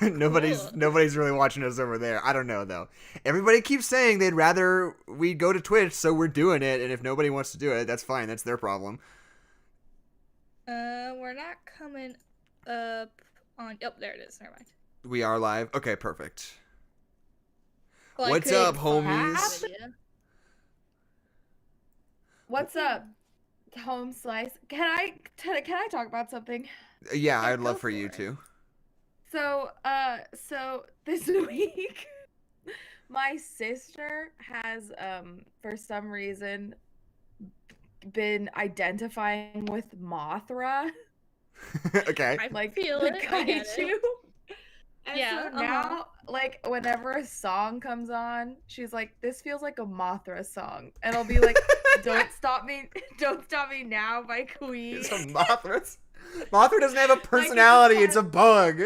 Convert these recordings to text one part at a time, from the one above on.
Nobody's really watching us over there. I don't know though. Everybody keeps saying they'd rather we go to Twitch, so we're doing it. And if nobody wants to do it, that's fine. That's their problem. We're not coming up on. Oh, there it is. Never mind. We are live. Okay, perfect. Well, What's up, homies? What's up, home slice? Can I talk about something? Yeah, I'd love for you to. So this week, my sister has for some reason been identifying with Mothra. Okay. I Like feel the it. I get kaiju. it. And Yeah, so now, like, whenever a song comes on, she's like, "This feels like a Mothra song," and I'll be like, "Don't stop me now" by Queen. It's a Mothra. Mothra doesn't have a personality. It's a bug.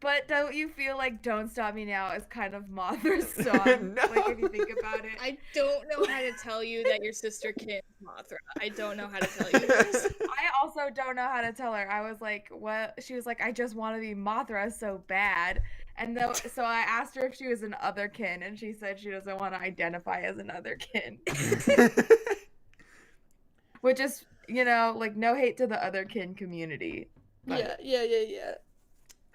But don't you feel like "Don't Stop Me Now" is kind of Mothra's song? No. Like, if you think about it. I don't know how to tell you that your sister can't Mothra. I don't know how to tell you this. I also don't know how to tell her. I was like, "What?" She was like, "I just want to be Mothra so bad." And so I asked her if she was an otherkin, and she said she doesn't want to identify as an otherkin. Which is, like, no hate to the otherkin community. But... Yeah.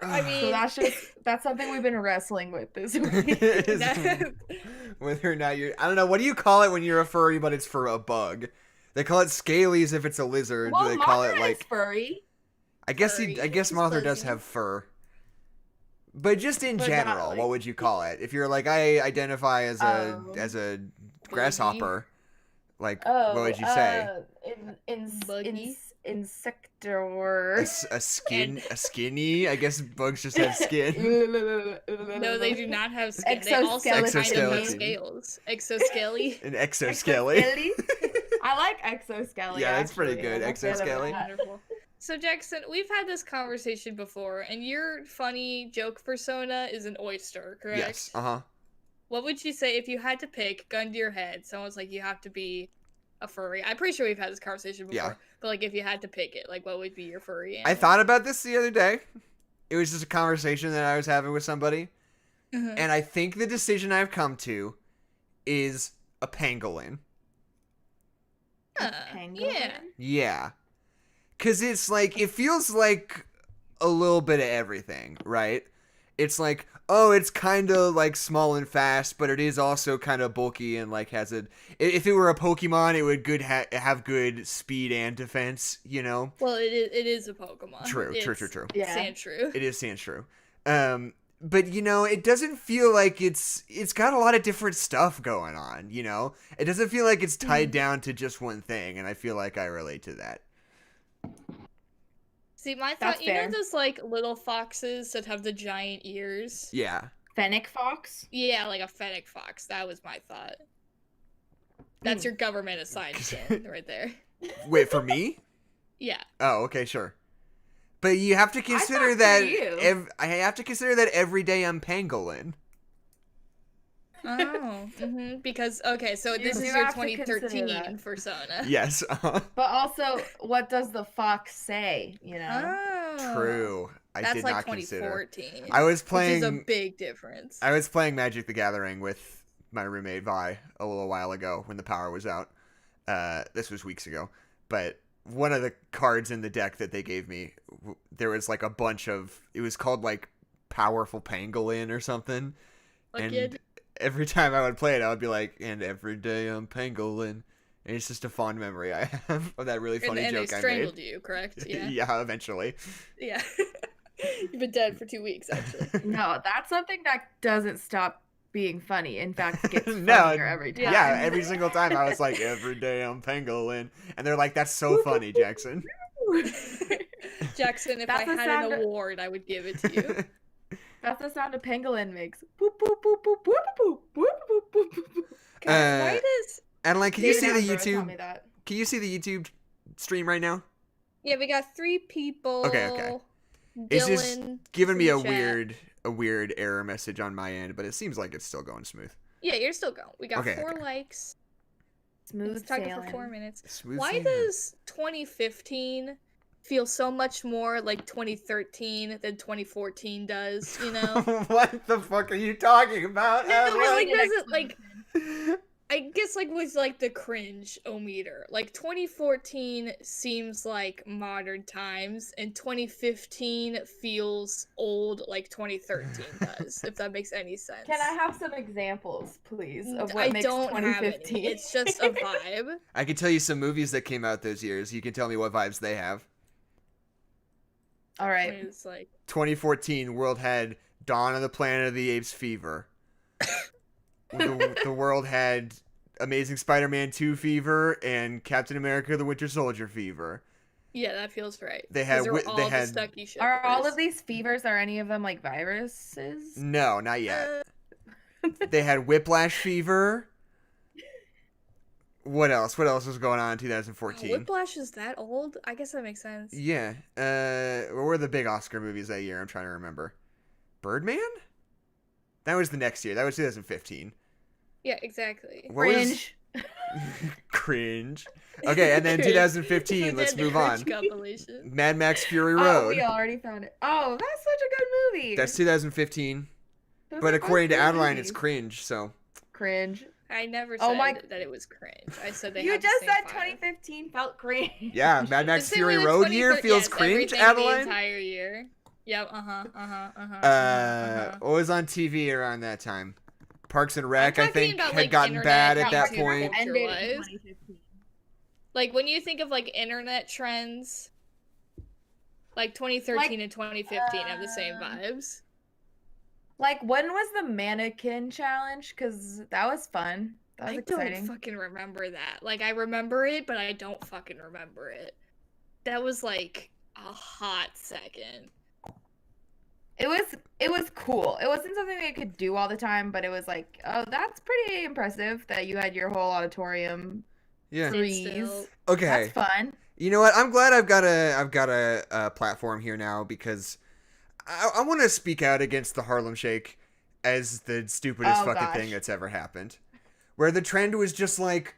I mean, so that's something we've been wrestling with this week. Whether or not I don't know, what do you call it when you're a furry but it's for a bug? They call it scalies if it's a lizard. Well, they call it Mothra like is furry. I guess Furry. Mothra does Fuzzy. have fur. But just in But not, general, like- what would you call it? If you're like, I identify as a grasshopper, like what would you say? Buggy? Insector. A skinny? I guess bugs just have skin. no, they do not have skin. They also kind of have Exoskeleton. scales. Exoscaly. An exoskelly. I like exoskelly. Yeah, that's pretty actually. good. I'm a fan of Exoskelly. that. Wonderful. So Jackson, we've had this conversation before, and your funny joke persona is an oyster, correct? Yes. Uh-huh. What would you say if you had to pick, gun to your head, someone's like, you have to be a furry? I'm pretty sure we've had this conversation before. Yeah. But like, if you had to pick it, like, what would be your furry I animal? thought about this the other day. It was just a conversation that I was having with somebody. Mhm. And I think the decision I've come to is a pangolin. Pangolin? Yeah. Yeah. Because it's like, it feels like a little bit of everything, right? It's like, oh, it's kind of like small and fast, but it is also kind of bulky and like has a... If it were a Pokemon, it would have good speed and defense, you know? Well, it is a Pokemon. True. Yeah. Sandshrew. It is Sandshrew. But it doesn't feel like it's got a lot of different stuff going on, It doesn't feel like it's tied down to just one thing, and I feel like I relate to that. See, my That's thought, fair. those like little foxes that have the giant ears? Yeah. Fennec fox? Yeah, like a fennec fox. That was my thought. That's your government assigned skin right there. Wait, for me? Yeah. Oh, okay, sure. But you have to consider thought that for you. I have to consider that every day I'm pangolin. Oh. Because, okay, so this do is your have to consider 2013 that. persona. Yes. But also, what does the fox say, Oh. True. I That's did like not consider. 2014. I was Which playing is a big difference. I was playing Magic the Gathering with my roommate Vi a little while ago when the power was out. This was weeks ago. But one of the cards in the deck that they gave me, there was like a bunch of, it was called like Powerful Pangolin or something. Like And every time I would play it, I would be like, and every day I'm pangolin. And it's just a fond memory I have of that really funny and joke they I strangled made. you, correct? Yeah. Yeah, eventually. Yeah. You've been dead for 2 weeks, actually. No, that's something that doesn't stop being funny. In fact, it gets No, funnier every time. Yeah, every single time I was like, every day I'm pangolin. And they're like, that's so funny, Jackson. Jackson, if That's I the had sound an of- award, I would give it to you. That's the sound a pangolin makes. Boop, boop, boop, boop, boop, boop, boop, boop, boop, boop, boop. Why does... Adeline, can you David see the Attenborough taught me YouTube? that. Can you see the YouTube stream right now? Yeah, we got 3 people. Okay. It's just Dylan, giving me in a the chat. weird error message on my end, but it seems like it's still going smooth. Yeah, you're still going. We got Okay, 4 okay. likes. Smooth It's talking sailing. for 4 minutes. Smooth Why sailing. does 2015 feel so much more like 2013 than 2014 does, you know? What the fuck are you talking about? No, I like need doesn't like explanation. I guess like with like the cringe o meter. Like 2014 seems like modern times and 2015 feels old like 2013 does, if that makes any sense. Can I have some examples, please, of what I makes don't have 2015? any. It's just a vibe. I can tell you some movies that came out those years. You can tell me what vibes they have. All right. It's like 2014, world had Dawn of the Planet of the Apes fever. The world had Amazing Spider-Man 2 fever and Captain America the Winter Soldier fever. yeah, that feels right. They had 'Cause they all had the Stucky shippers. Are all of these fevers, are any of them like viruses? No, not yet. They had Whiplash fever. What else? What else was going on in 2014? Whiplash is that old? I guess that makes sense. Yeah. What were the big Oscar movies that year? I'm trying to remember. Birdman? That was the next year. That was 2015. Yeah, exactly. What was- Cringe. Cringe. Okay, and then 2015, let's move on. Compilation. Mad Max Fury Oh, Road. we already found it. Oh, that's such a good movie. That's 2015. Those But are according to both good Adeline, it's movies. cringe, so. Cringe. I never Oh said my- that it was cringe. I said they You have the just same said vibe. 2015 felt cringe. Yeah, Mad The Max same Fury way that Road year 2013 feels yes, cringe, everything Adeline? The entire year. Yep, What was on TV around that time? Parks and Rec, I talking think, about, had like, gotten internet bad at that culture. point. Ended in Culture-wise. 2015. Like, when you think of, like, internet trends, like, 2013 and 2015 have the same vibes. Like, when was the mannequin challenge? Because that was fun. That was I exciting. don't fucking remember that. Like, I remember it, but I don't fucking remember it. That was, like, a hot second. It was cool. It wasn't something that you could do all the time, but it was like, oh, that's pretty impressive that you had your whole auditorium Yeah. Sit freeze. still. Okay. That's fun. You know what? I'm glad I've got a platform here now because I want to speak out against the Harlem Shake as the stupidest Oh, fucking gosh. thing that's ever happened. Where the trend was just like,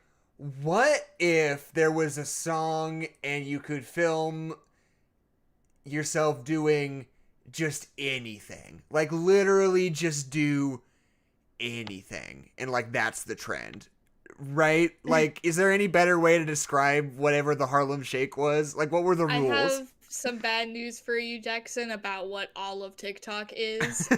what if there was a song and you could film yourself doing just anything? Like, literally just do anything. And, like, that's the trend. Right? Like, is there any better way to describe whatever the Harlem Shake was? Like, what were the I rules? have some bad news for you, Jackson, about what all of TikTok is.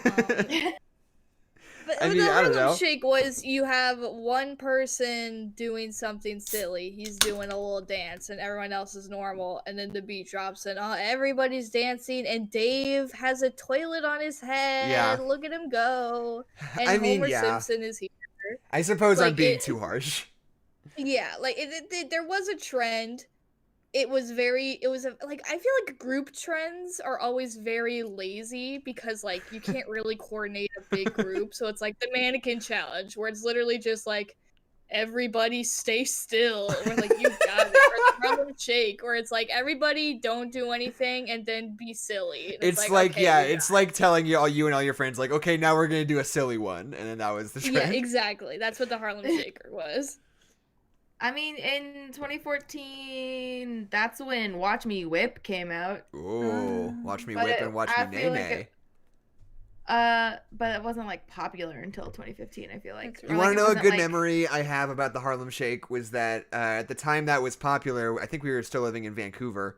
But I mean, the I don't know. Harlem Shake was you have one person doing something silly. He's doing a little dance, and everyone else is normal. And then the beat drops, and everybody's dancing. And Dave has a toilet on his head. Yeah. Look at him go. And I mean, Homer yeah. Simpson is here. I suppose I'm Like, being it- too harsh. Yeah, like there was a trend. It was like I feel like group trends are always very lazy because like you can't really coordinate a big group. So it's like the mannequin challenge where it's literally just like everybody stay still or like you got it, or the Harlem Shake where it's like everybody don't do anything and then be silly. And It's like, okay, yeah, we it's got like telling you and all your friends, like, okay, now we're gonna do a silly one, and then that was the it. trend. Yeah, exactly. That's what the Harlem Shaker was. I mean, in 2014, that's when Watch Me Whip came out. Ooh, watch me But whip and watch I me nay feel like nay. But it wasn't like popular until 2015, I feel like. That's You Or, want like, to it know a wasn't, good like- memory I have about the Harlem Shake was that at the time that was popular, I think we were still living in Vancouver,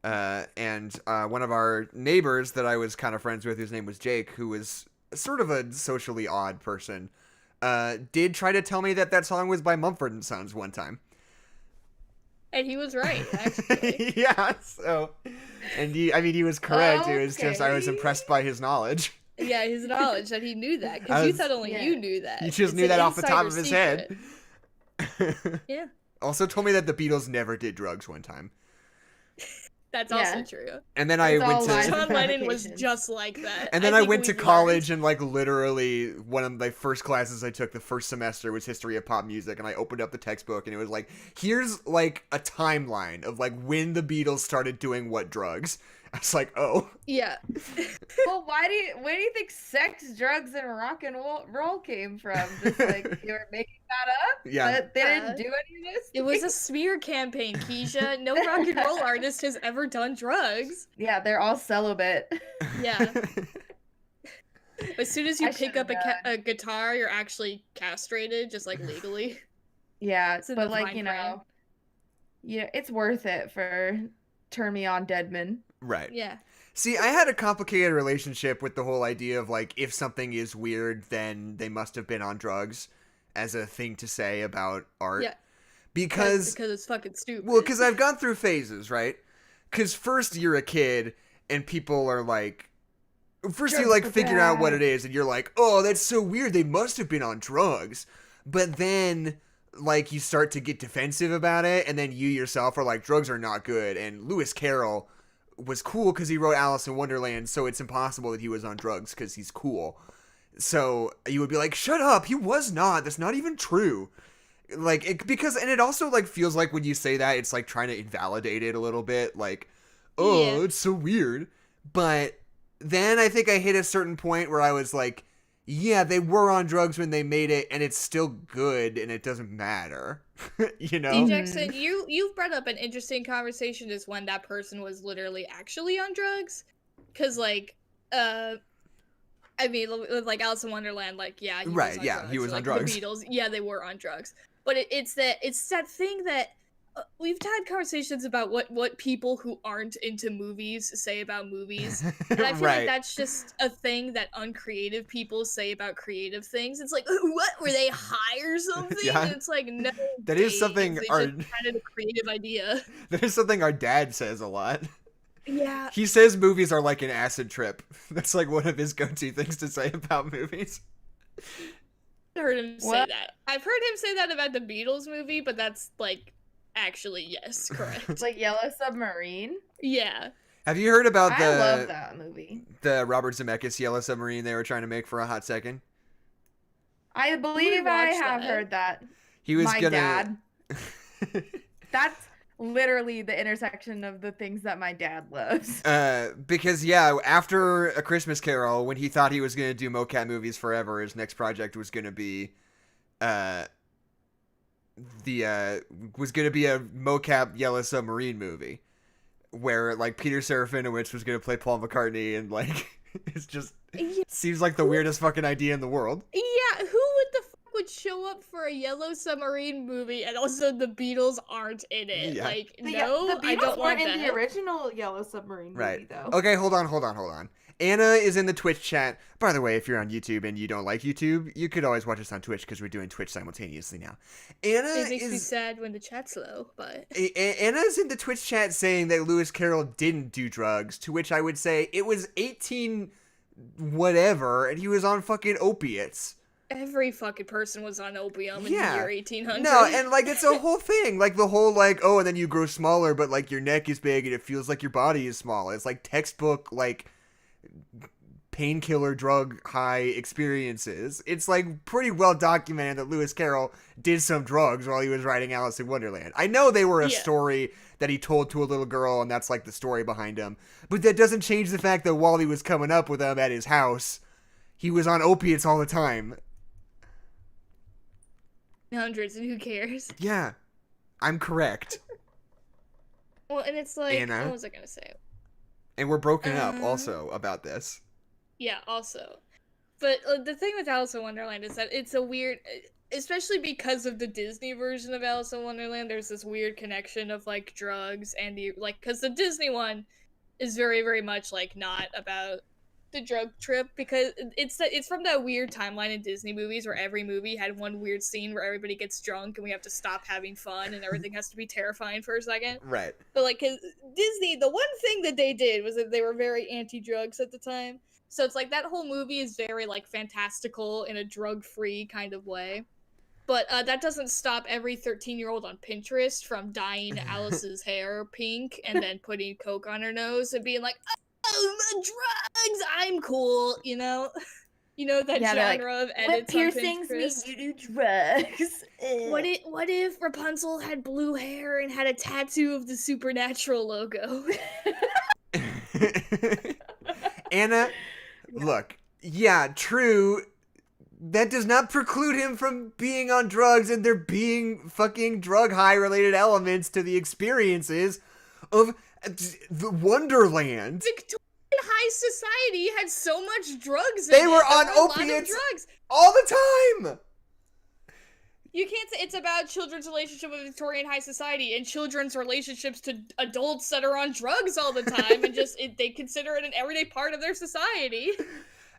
and one of our neighbors that I was kind of friends with, whose name was Jake, who was sort of a socially odd person, did try to tell me that song was by Mumford & Sons one time. And he was right, actually. Yeah, so, and he was correct. It was just, I was Okay. impressed by his knowledge. Yeah, his knowledge that he knew that I because you was- thought only yeah. you knew that. He just It's knew an that off the top insider of his secret. head. Yeah, Also told me that the Beatles never did drugs one time. that's Yeah. also true. And then I It's went all to lies. John Lennon was fabrications. just like that. and then I think went to we've college and like literally one of my first classes I took the first semester was history of pop music, and I opened up the textbook and it was like, here's like a timeline of like when the Beatles started doing what drugs. I was like, oh. Yeah. Well, where do you think sex, drugs, and rock and roll came from? Just like they were making that up? Yeah. But they didn't do any of this? It was a smear campaign, Keisha. No rock and roll artist has ever done drugs. Yeah, they're all celibate. Yeah. As soon as you I pick should've up a guitar, you're actually castrated, just like legally. Yeah, It's in but the like, fine you print. know, yeah, it's worth it for Turn Me On Deadman. Right. Yeah. See, I had a complicated relationship with the whole idea of, like, if something is weird, then they must have been on drugs as a thing to say about art. Yeah. Because it's fucking stupid. Well, because I've gone through phases, right? Because first you're a kid, and people are like... First you, like, figure out what it is, and you're like, oh, that's so weird, they must have been on drugs. But then, like, you start to get defensive about it, and then you yourself are like, drugs are not good. And Lewis Carroll was cool because he wrote Alice in Wonderland, so it's impossible that he was on drugs because he's cool. So you would be like, shut up, he was not. That's not even true. Like, it also, like, feels like when you say that, it's, like, trying to invalidate it a little bit. Like, oh, it's so weird. But then I think I hit a certain point where I was like, yeah, they were on drugs when they made it, and it's still good, and it doesn't matter. You know? Jackson, you've brought up an interesting conversation is when that person was literally actually on drugs. Because, like, I mean, with, like, Alice in Wonderland, like, yeah, he was on drugs. He was on like, drugs. The Beatles, yeah, they were on drugs. But it's that thing that we've had conversations about what people who aren't into movies say about movies, and I feel like that's just a thing that uncreative people say about creative things. It's like, what, were they high or something? Yeah. And it's like, no, That is something they just had a creative idea. That is something our dad says a lot. Yeah. He says movies are like an acid trip. That's like one of his go-to things to say about movies. I heard him say that. I've heard him say that about the Beatles movie, but that's like actually yes, correct. Like Yellow Submarine? Yeah. Have you heard about I love that movie. The Robert Zemeckis Yellow Submarine they were trying to make for a hot second? I believe I have that? heard that. He was My gonna dad. That's literally the intersection of the things that my dad loves. Because after A Christmas Carol, when he thought he was gonna do mocap movies forever, his next project was gonna be a mocap Yellow Submarine movie where like Peter Serafinowicz was gonna play Paul McCartney, and like it's just seems like the weirdest fucking idea in the world. Yeah, who would the fuck would show up for a Yellow Submarine movie and also the Beatles aren't in it? Yeah. Like, The no, I Beatles don't want weren't in that. the original Yellow Submarine movie, though. Okay, hold on. Anna is in the Twitch chat. By the way, if you're on YouTube and you don't like YouTube, you could always watch us on Twitch because we're doing Twitch simultaneously now. Anna It makes me sad when the chat's low, but Anna's in the Twitch chat saying that Lewis Carroll didn't do drugs, to which I would say it was 18 whatever and he was on fucking opiates. every fucking person was on opium in the year 1800. No, and like it's a whole thing. Like the whole like, oh, and then you grow smaller, but like your neck is big and it feels like your body is small. It's like textbook like painkiller drug high experiences. It's like pretty well documented that Lewis Carroll did some drugs while he was writing Alice in Wonderland. I know they were a story that he told to a little girl, and that's like the story behind him. But that doesn't change the fact that while he was coming up with them at his house, he was on opiates all the time. Hundreds, and who cares? Yeah, I'm correct. Well, and it's like, Anna? what was I gonna say? And we're broken up also about this. Yeah, also. But the thing with Alice in Wonderland is that it's a weird, especially because of the Disney version of Alice in Wonderland, there's this weird connection of, like, drugs and the, like, because the Disney one is very, very much, like, not about the drug trip, because it's from that weird timeline in Disney movies where every movie had one weird scene where everybody gets drunk and we have to stop having fun and everything has to be terrifying for a second. Right. But, like, 'cause Disney, the one thing that they did was that they were very anti-drugs at the time. So it's like that whole movie is very like fantastical in a drug-free kind of way. But that doesn't stop every 13-year-old on Pinterest from dyeing Alice's hair pink and then putting Coke on her nose and being like, oh, drugs, I'm cool, you know? You know that genre of edits on piercings Pinterest? mean you do drugs. What if Rapunzel had blue hair and had a tattoo of the Supernatural logo? Anna, look, yeah, true. That does not preclude him from being on drugs and there being fucking drug high related elements to the experiences of the Wonderland. Victorian high society had so much drugs in They it. were There on a lot of opiates drugs. all the time. You can't say it's about children's relationship with Victorian high society and children's relationships to adults that are on drugs all the time and they consider it an everyday part of their society.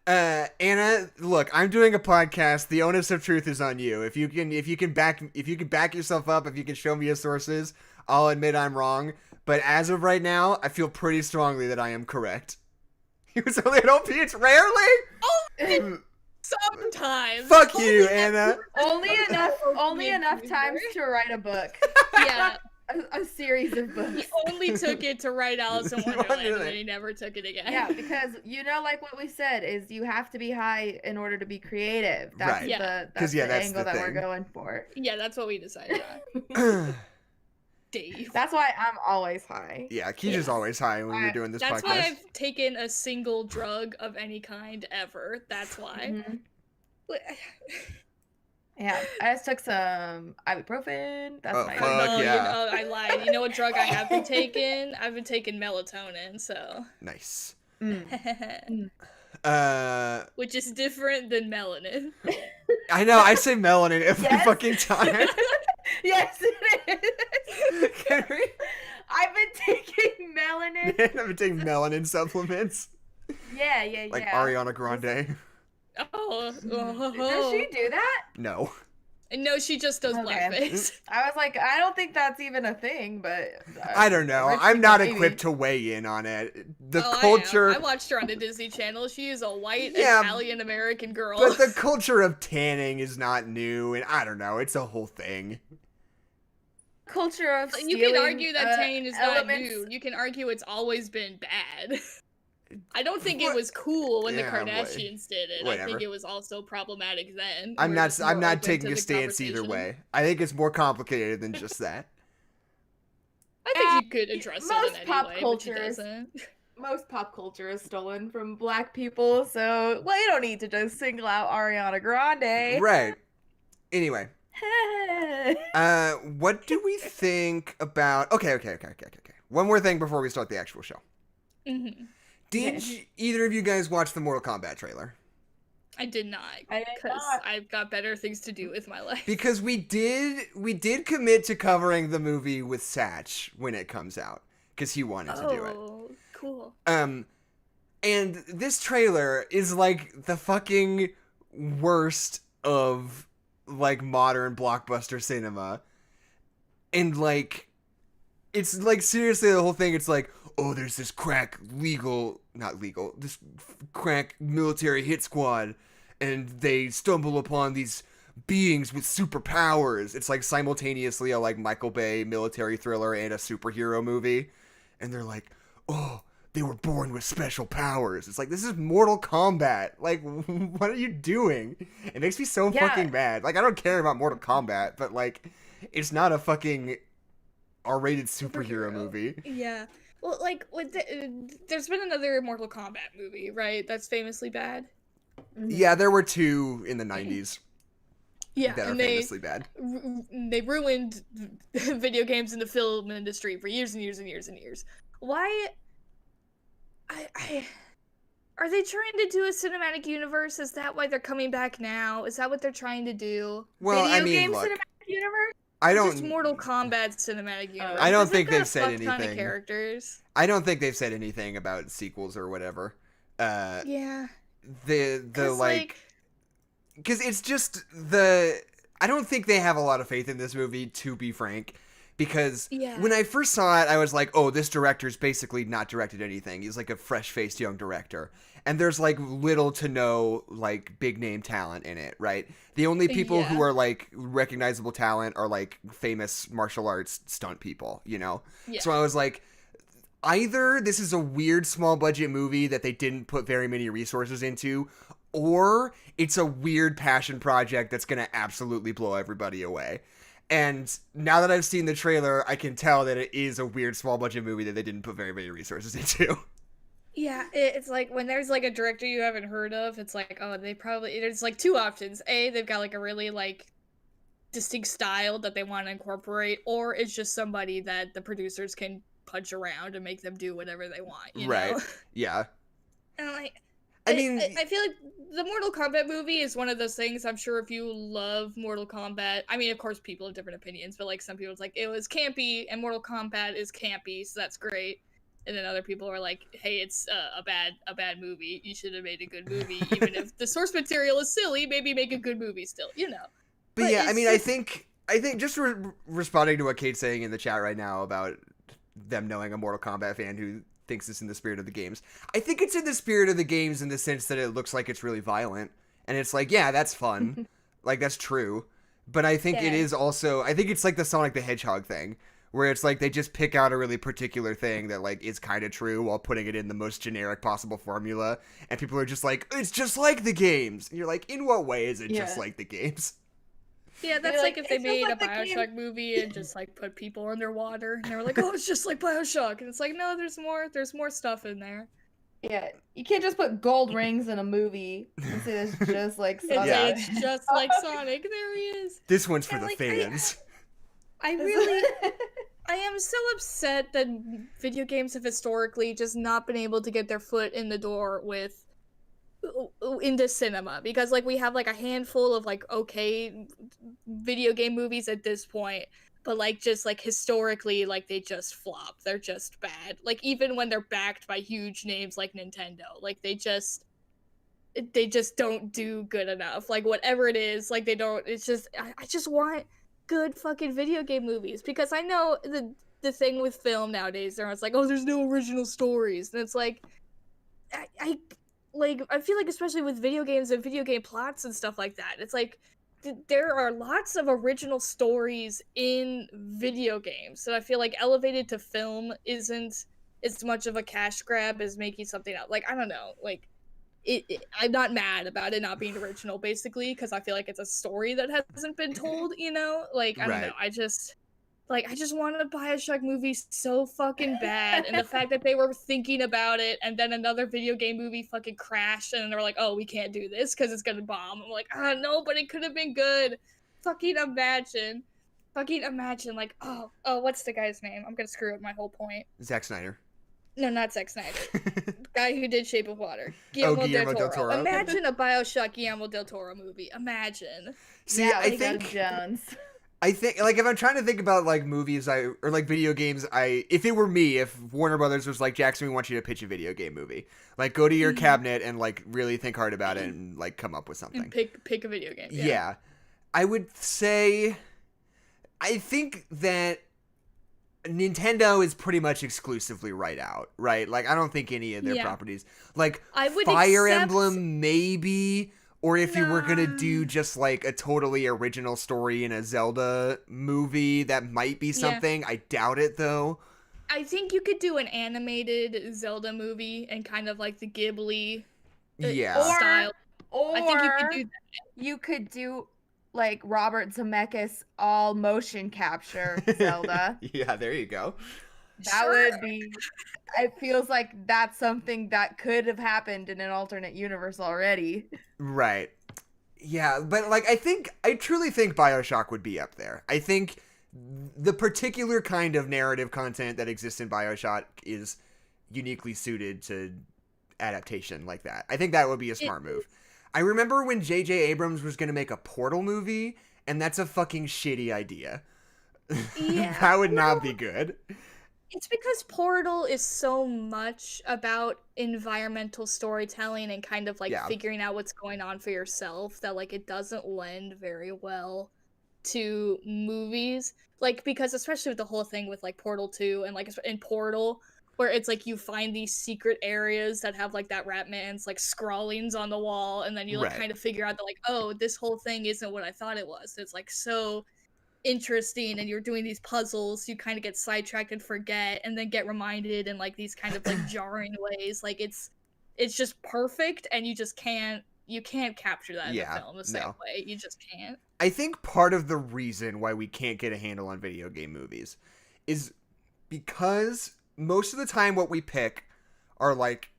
Anna, look, I'm doing a podcast. The onus of truth is on you. If you can back yourself up, if you can show me your sources, I'll admit I'm wrong. But as of right now, I feel pretty strongly that I am correct. He was only on opiates rarely? Sometimes. Fuck you, Anna. Only enough times to write a book. Yeah. A series of books. He only took it to write Alice in Wonderland, and then he never took it again. Yeah, because like what we said is you have to be high in order to be creative. That's Right. That's the angle the that we're thing. going for. Yeah, that's what we decided on. Dave. That's why I'm always high. Yeah, Keisha's always high when we're doing this That's podcast. why I've taken a single drug of any kind ever. That's why. Mhm. Yeah, I just took some ibuprofen. That's my fuck. No, yeah. I lied. You know what drug I have been taking? I've been taking melatonin, so. Nice. Which is different than melanin. I know, I say melanin every Yes. fucking time. Yes, it is. Can we? I've been taking melanin. I've been taking melanin supplements. Yeah. Like Ariana Grande. Oh. Does she do that? No. No, she just does Okay. blackface. I was like, I don't think that's even a thing, but I don't know. rich I'm people not maybe. equipped to weigh in on it. The Oh, culture. I watched her on the Disney Channel. She is a white Yeah, Italian American girl. But the culture of tanning is not new, and I don't know. It's a whole thing. Culture of You can stealing, argue that tanning is not elements. new. You can argue it's always been bad. I don't think it was cool when the Yeah, Kardashians did it. I whatever. think it was also problematic then. I'm We're not. just I'm more not open taking to a the stance either conversation. way. I think it's more complicated than just that. I think you could address it most in any pop way, but cultures- she doesn't. Most pop culture is stolen from black people, so you don't need to just single out Ariana Grande. Right. Anyway, what do we think about? Okay. One more thing before we start the actual show. Mhm. Did either of you guys watch the Mortal Kombat trailer? I did not, I did because not. I've got better things to do with my life. Because we did commit to covering the movie with Satch when it comes out, because he wanted to do it. Oh, cool. And this trailer is like the fucking worst of like modern blockbuster cinema. And like it's like seriously the whole thing, it's like, oh, there's this crack military hit squad and they stumble upon these beings with superpowers. It's like simultaneously a like Michael Bay military thriller and a superhero movie. And they're like, oh, they were born with special powers. It's like, this is Mortal Kombat. Like, what are you doing? It makes me so fucking mad. Like, I don't care about Mortal Kombat, but like, it's not a fucking R-rated superhero movie. Yeah. Well, like, there's been another Mortal Kombat movie, right? That's famously bad. Yeah, there were two in the 90s Yeah, that are and famously bad. they ruined video games in the film industry for years and years and years and years. Why? Are they trying to do a cinematic universe? Is that why they're coming back now? Is that what they're trying to do? Well, Video I mean, game look, cinematic universe? I Just don't. Mortal Kombat cinematic universe. I don't Isn't think there they've a said fuck ton of anything. characters. I don't think they've said anything about sequels or whatever. Yeah. The 'Cause, like, because it's just the. I don't think they have a lot of faith in this movie, to be frank. Because Yeah. when I first saw it, I was like, oh, this director's basically not directed anything. He's like a fresh-faced young director. And there's like little to no like big name talent in it, right? The only people who Yeah. are like recognizable talent are like famous martial arts stunt people, you know? Yeah. So I was like, either this is a weird small budget movie that they didn't put very many resources into, or it's a weird passion project that's going to absolutely blow everybody away. And now that I've seen the trailer, I can tell that it is a weird small budget movie that they didn't put very many resources into. Yeah, it's like when there's like a director you haven't heard of, it's like, oh, there's like two options. A, they've got like a really like distinct style that they want to incorporate, or it's just somebody that the producers can punch around and make them do whatever they want, you Right. know? Yeah. And like, I mean, I feel like the Mortal Kombat movie is one of those things. I'm sure if you love Mortal Kombat, I mean, of course, people have different opinions, but like some people, it's like it was campy, and Mortal Kombat is campy, so that's great. And then other people are like, "Hey, it's a bad movie. You should have made a good movie, even if the source material is silly. Maybe make a good movie still, you know." but yeah, I mean, just... I think just responding to what Kate's saying in the chat right now about them knowing a Mortal Kombat fan who thinks it's in the spirit of the games. I think it's in the spirit of the games in the sense that it looks like it's really violent, and it's like, yeah, that's fun, like that's true. But I think it is also, I think it's like the Sonic the Hedgehog thing, where it's like they just pick out a really particular thing that like is kind of true while putting it in the most generic possible formula, and people are just like, it's just like the games. And you're like, in what way is it just like the games? Yeah, that's like if they made a Bioshock movie and just like put people underwater, and they were like, "Oh, it's just like Bioshock," and it's like, no, there's more stuff in there. Yeah, you can't just put gold rings in a movie and say it's just like Sonic. Yeah, it's just like Sonic. There he is. This one's for the fans. I am so upset that video games have historically just not been able to get their foot in the door into cinema, because like we have like a handful of like okay video game movies at this point, but like just like historically, like they just flop. They're just bad. Like even when they're backed by huge names like Nintendo, like they just don't do good enough. Like whatever it is, like they don't. It's just I just want good fucking video game movies, because I know the thing with film nowadays, it's like, oh, there's no original stories, and it's like I feel like especially with video games and video game plots and stuff like that, it's like there are lots of original stories in video games that I feel like elevated to film isn't as much of a cash grab as making something out. Like, I don't know, like I'm not mad about it not being original, basically, because I feel like it's a story that hasn't been told, you know? Like, I don't know, I just wanted a Bioshock movie so fucking bad, and the fact that they were thinking about it, and then another video game movie fucking crashed, and they're like, oh, we can't do this because it's gonna bomb. I'm like, no, but it could have been good. Fucking imagine, like, oh, what's the guy's name? I'm gonna screw up my whole point. Zack Snyder. No, not Zack Snyder. Guy who did Shape of Water. Guillermo del Toro. Imagine a Bioshock Guillermo del Toro movie. Imagine. See, yeah, I think Jones. I think, like, if I'm trying to think about, like, movies or, like, video games, if it were me, if Warner Brothers was like, Jackson, we want you to pitch a video game movie. Like, go to your cabinet and, like, really think hard about it and, like, come up with something. And pick a video game. Yeah. I would say, I think that Nintendo is pretty much exclusively right out, right? Like, I don't think any of their properties. Like, Fire Emblem, maybe... Or if you were gonna do just like a totally original story in a Zelda movie, that might be something. I doubt it though. I think you could do an animated Zelda movie and kind of like the Ghibli style. Or I think you could do that. You could do like Robert Zemeckis all motion capture Zelda. Yeah, there you go. That would be. It feels like that's something that could have happened in an alternate universe already. Right. Yeah, but like I truly think BioShock would be up there. I think the particular kind of narrative content that exists in BioShock is uniquely suited to adaptation like that. I think that would be a smart move. I remember when J.J. Abrams was going to make a Portal movie, and that's a fucking shitty idea. Yeah, that would not be good. It's because Portal is so much about environmental storytelling and kind of like figuring out what's going on for yourself that like it doesn't lend very well to movies. Like, because especially with the whole thing with like Portal 2 and like in Portal, where it's like you find these secret areas that have like that Ratman's like scrawlings on the wall, and then you like kind of figure out that like, oh, this whole thing isn't what I thought it was. It's like so interesting, and you're doing these puzzles, you kind of get sidetracked and forget, and then get reminded in like these kind of like jarring ways. Like it's just perfect, and you can't capture that in the film the same way. You just can't. I think part of the reason why we can't get a handle on video game movies is because most of the time what we pick are like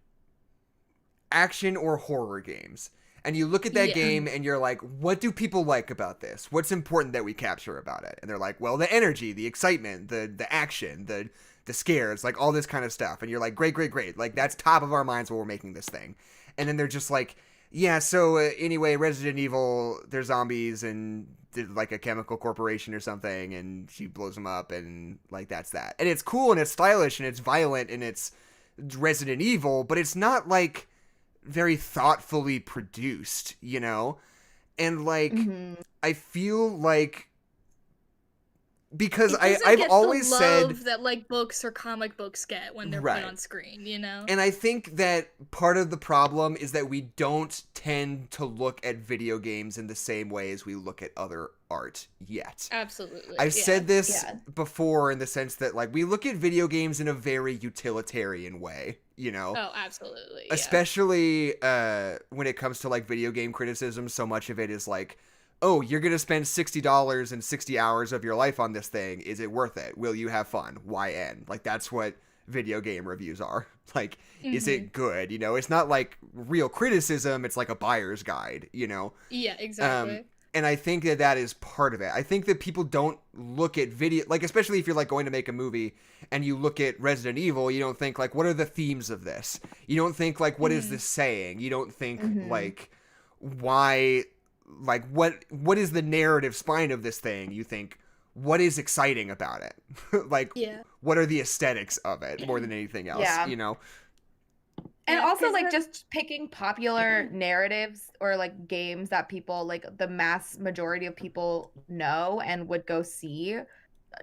action or horror games. And you look at that game and you're like, what do people like about this? What's important that we capture about it? And they're like, well, the energy, the excitement, the action, the scares, like all this kind of stuff. And you're like, great. Like, that's top of our minds while we're making this thing. And then they're just like, yeah, so anyway, Resident Evil, they're zombies and they're like a chemical corporation or something. And she blows them up and like, that's that. And it's cool and it's stylish and it's violent and it's Resident Evil, but it's not like very thoughtfully produced, you know? And like I feel like because I've always said that like books or comic books get when they're put on screen, you know? And I think that part of the problem is that we don't tend to look at video games in the same way as we look at other art yet. Absolutely. I've said this before in the sense that like we look at video games in a very utilitarian way, you know? Oh, absolutely. Especially when it comes to like video game criticism, so much of it is like, oh, you're going to spend $60 and 60 hours of your life on this thing. Is it worth it? Will you have fun? YN. Like, that's what video game reviews are. Like, is it good? You know, it's not like real criticism. It's like a buyer's guide, you know? Yeah, exactly. And I think that that is part of it. I think that people don't look at video, like, especially if you're like going to make a movie and you look at Resident Evil, you don't think like, what are the themes of this? You don't think like, what is this saying? You don't think like, why... Like, what is the narrative spine of this thing? You think, what is exciting about it? Like, what are the aesthetics of it more than anything else, you know? And also, like, just picking popular narratives or, like, games that people, like, the mass majority of people know and would go see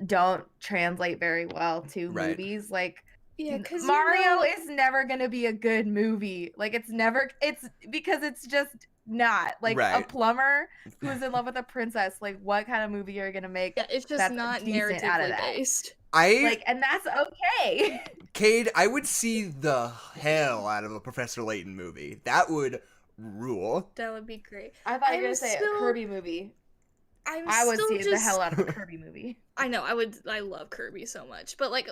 don't translate very well to movies. Like, because Mario is never going to be a good movie. Like, it's because it's just... not like a plumber who's in love with a princess. Like, what kind of movie are you gonna make? Yeah, it's just not narratively based. And that's okay. Cade, I would see the hell out of a Professor Layton movie. That would rule. That would be great. I thought you were gonna say a Kirby movie. I would see the hell out of a Kirby movie. I know. I love Kirby so much, but like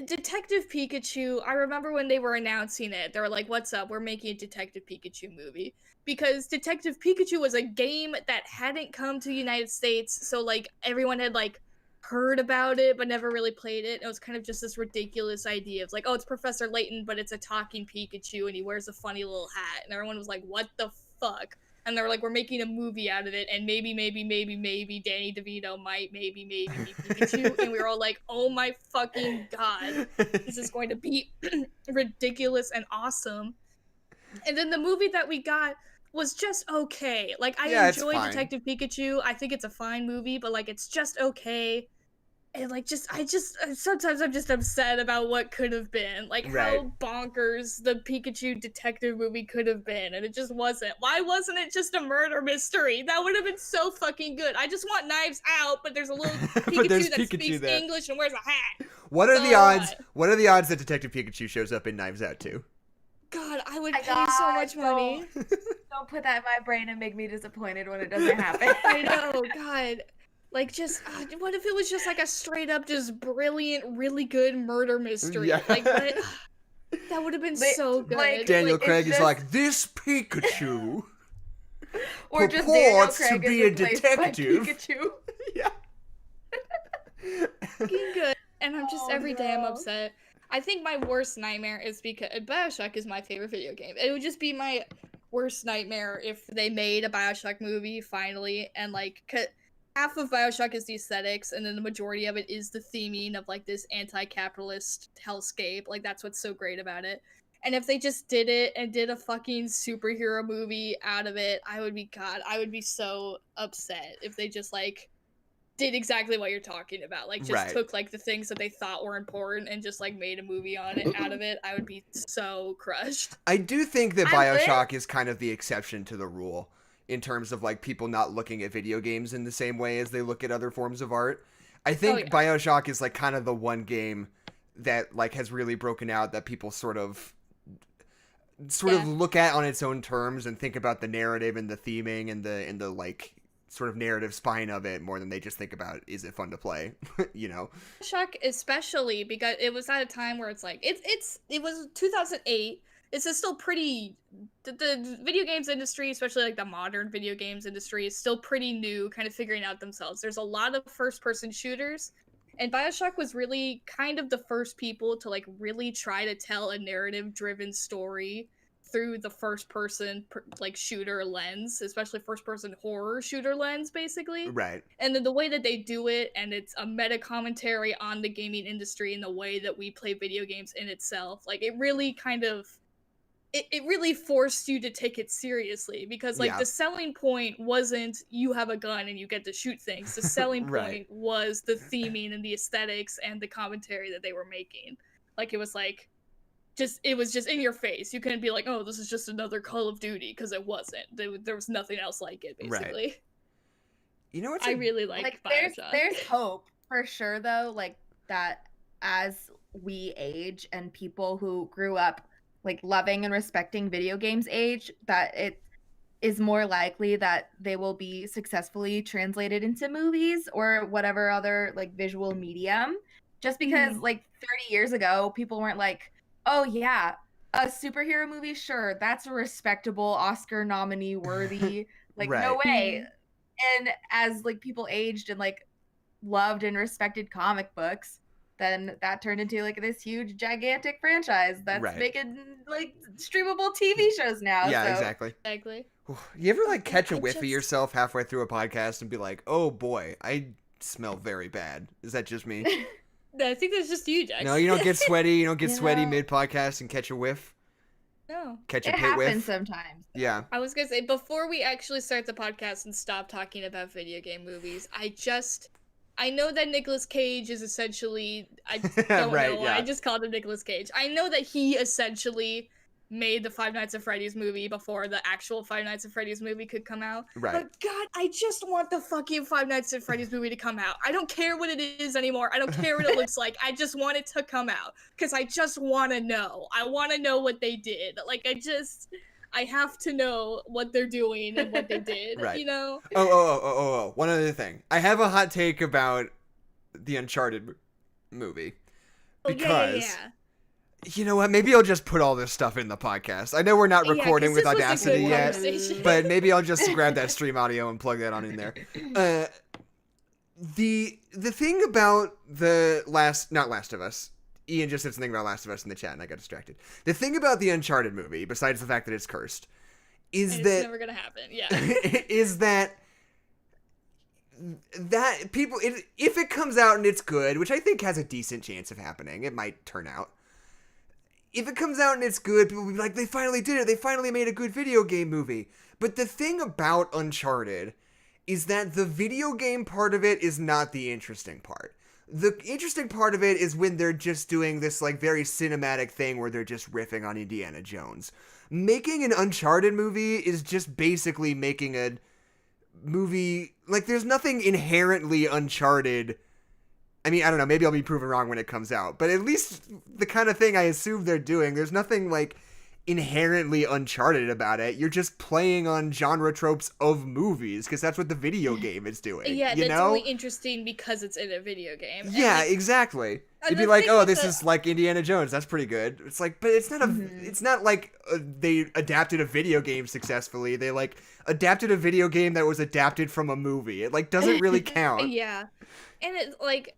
Detective Pikachu, I remember when they were announcing it, they were like, what's up, we're making a Detective Pikachu movie. Because Detective Pikachu was a game that hadn't come to the United States, so like everyone had like heard about it but never really played it. It was kind of just this ridiculous idea of like, oh, it's Professor Layton, but it's a talking Pikachu and he wears a funny little hat. And everyone was like, what the fuck? And they were like, we're making a movie out of it, and maybe Danny DeVito might maybe be Pikachu. And we were all like, oh my fucking god, this is going to be ridiculous and awesome. And then the movie that we got was just okay. Like, I enjoy Detective Pikachu. I think it's a fine movie, but like, it's just okay. And like, sometimes I'm just upset about what could have been. Like, how bonkers the Pikachu detective movie could have been, and it just wasn't. Why wasn't it just a murder mystery? That would have been so fucking good. I just want Knives Out, but there's a little Pikachu that speaks English and wears a hat. What are the odds? What are the odds that Detective Pikachu shows up in Knives Out too? God, I would pay so much money. Don't put that in my brain and make me disappointed when it doesn't happen. I know, God. Like, just, what if it was just, like, a straight-up, just brilliant, really good murder mystery? Yeah. Like, that would have been so good. Like, Daniel Craig is like, this Pikachu or just Daniel Craig to be a detective. Pikachu. Yeah. Fucking good. And I'm just, every day I'm upset. I think my worst nightmare is because BioShock is my favorite video game. It would just be my worst nightmare if they made a BioShock movie, finally, and, like, half of BioShock is the aesthetics, and then the majority of it is the theming of, like, this anti-capitalist hellscape. Like, that's what's so great about it. And if they just did it and did a fucking superhero movie out of it, I would be so upset if they just, like, did exactly what you're talking about. Like, just took, like, the things that they thought were important and just, like, made a movie on it out of it. I would be so crushed. I do think that BioShock is kind of the exception to the rule, in terms of, like, people not looking at video games in the same way as they look at other forms of art. I think BioShock is, like, kind of the one game that, like, has really broken out that people sort of look at on its own terms and think about the narrative and the theming and the like, sort of narrative spine of it more than they just think about, is it fun to play? You know? BioShock especially, because it was at a time where it's like, it was 2008, it's still pretty. The video games industry, especially like the modern video games industry, is still pretty new, kind of figuring out themselves. There's a lot of first-person shooters, and BioShock was really kind of the first people to like really try to tell a narrative-driven story through the first-person like shooter lens, especially first-person horror shooter lens, basically. Right. And then the way that they do it, and it's a meta commentary on the gaming industry and the way that we play video games in itself. Like it really kind of it really forced you to take it seriously, because like the selling point wasn't you have a gun and you get to shoot things. The selling point was the theming and the aesthetics and the commentary that they were making. Like it was just in your face. You couldn't be like, oh, this is just another Call of Duty, because it wasn't. There was nothing else like it, basically. Right. You know what? I really like BioShock. There's hope for sure, though. Like that, as we age and people who grew up like loving and respecting video games age, that it is more likely that they will be successfully translated into movies or whatever other like visual medium. Just because like 30 years ago, people weren't like, oh yeah, a superhero movie, sure, that's a respectable Oscar nominee worthy. Like no way. And as like people aged and like loved and respected comic books, then that turned into like this huge gigantic franchise that's making like streamable TV shows now. Yeah, so. exactly. You ever like catch a whiff of yourself halfway through a podcast and be like, oh boy, I smell very bad? Is that just me? I think that's just you, Jackson. No, you don't get sweaty. You don't get sweaty mid-podcast and catch a whiff? No. Catch a pit whiff? It happens sometimes. Yeah. I was going to say, before we actually start the podcast and stop talking about video game movies, I know that Nicolas Cage is essentially, I don't know why I just called him Nicolas Cage. I know that he essentially made the Five Nights at Freddy's movie before the actual Five Nights at Freddy's movie could come out. Right. But God, I just want the fucking Five Nights at Freddy's movie to come out. I don't care what it is anymore. I don't care what it looks like. I just want it to come out, because I just want to know. I want to know what they did. Like, I have to know what they're doing and what they did, you know? Oh, one other thing. I have a hot take about the Uncharted movie. Because, you know what, maybe I'll just put all this stuff in the podcast. I know we're not recording with Audacity yet, but maybe I'll just grab that stream audio and plug that on in there. The thing about not Last of Us, Ian just said something about Last of Us in the chat and I got distracted. The thing about the Uncharted movie, besides the fact that it's cursed, is that it's never gonna happen. Yeah. is that people, if it comes out and it's good, which I think has a decent chance of happening, it might turn out. If it comes out and it's good, people will be like, they finally did it. They finally made a good video game movie. But the thing about Uncharted is that the video game part of it is not the interesting part. The interesting part of it is when they're just doing this like very cinematic thing where they're just riffing on Indiana Jones. Making an Uncharted movie is just basically making a movie, like there's nothing inherently Uncharted. I mean, I don't know, maybe I'll be proven wrong when it comes out, but at least the kind of thing I assume they're doing, there's nothing like inherently Uncharted about it. You're just playing on genre tropes of movies, because that's what the video game is doing. Yeah, you that's know? only interesting because it's in a video game. Yeah, exactly. You'd be like, oh, this is like Indiana Jones. That's pretty good. It's like, but it's not it's not like they adapted a video game successfully. They like adapted a video game that was adapted from a movie. It like doesn't really count. Yeah. And it's like,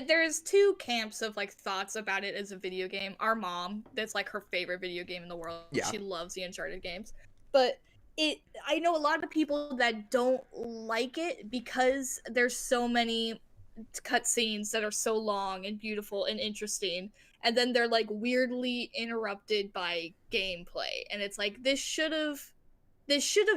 there's two camps of like thoughts about it as a video game. Our mom, that's like her favorite video game in the world. Yeah. She loves the Uncharted games. But I know a lot of people that don't like it because there's so many cutscenes that are so long and beautiful and interesting. And then they're like weirdly interrupted by gameplay. And it's like, this should have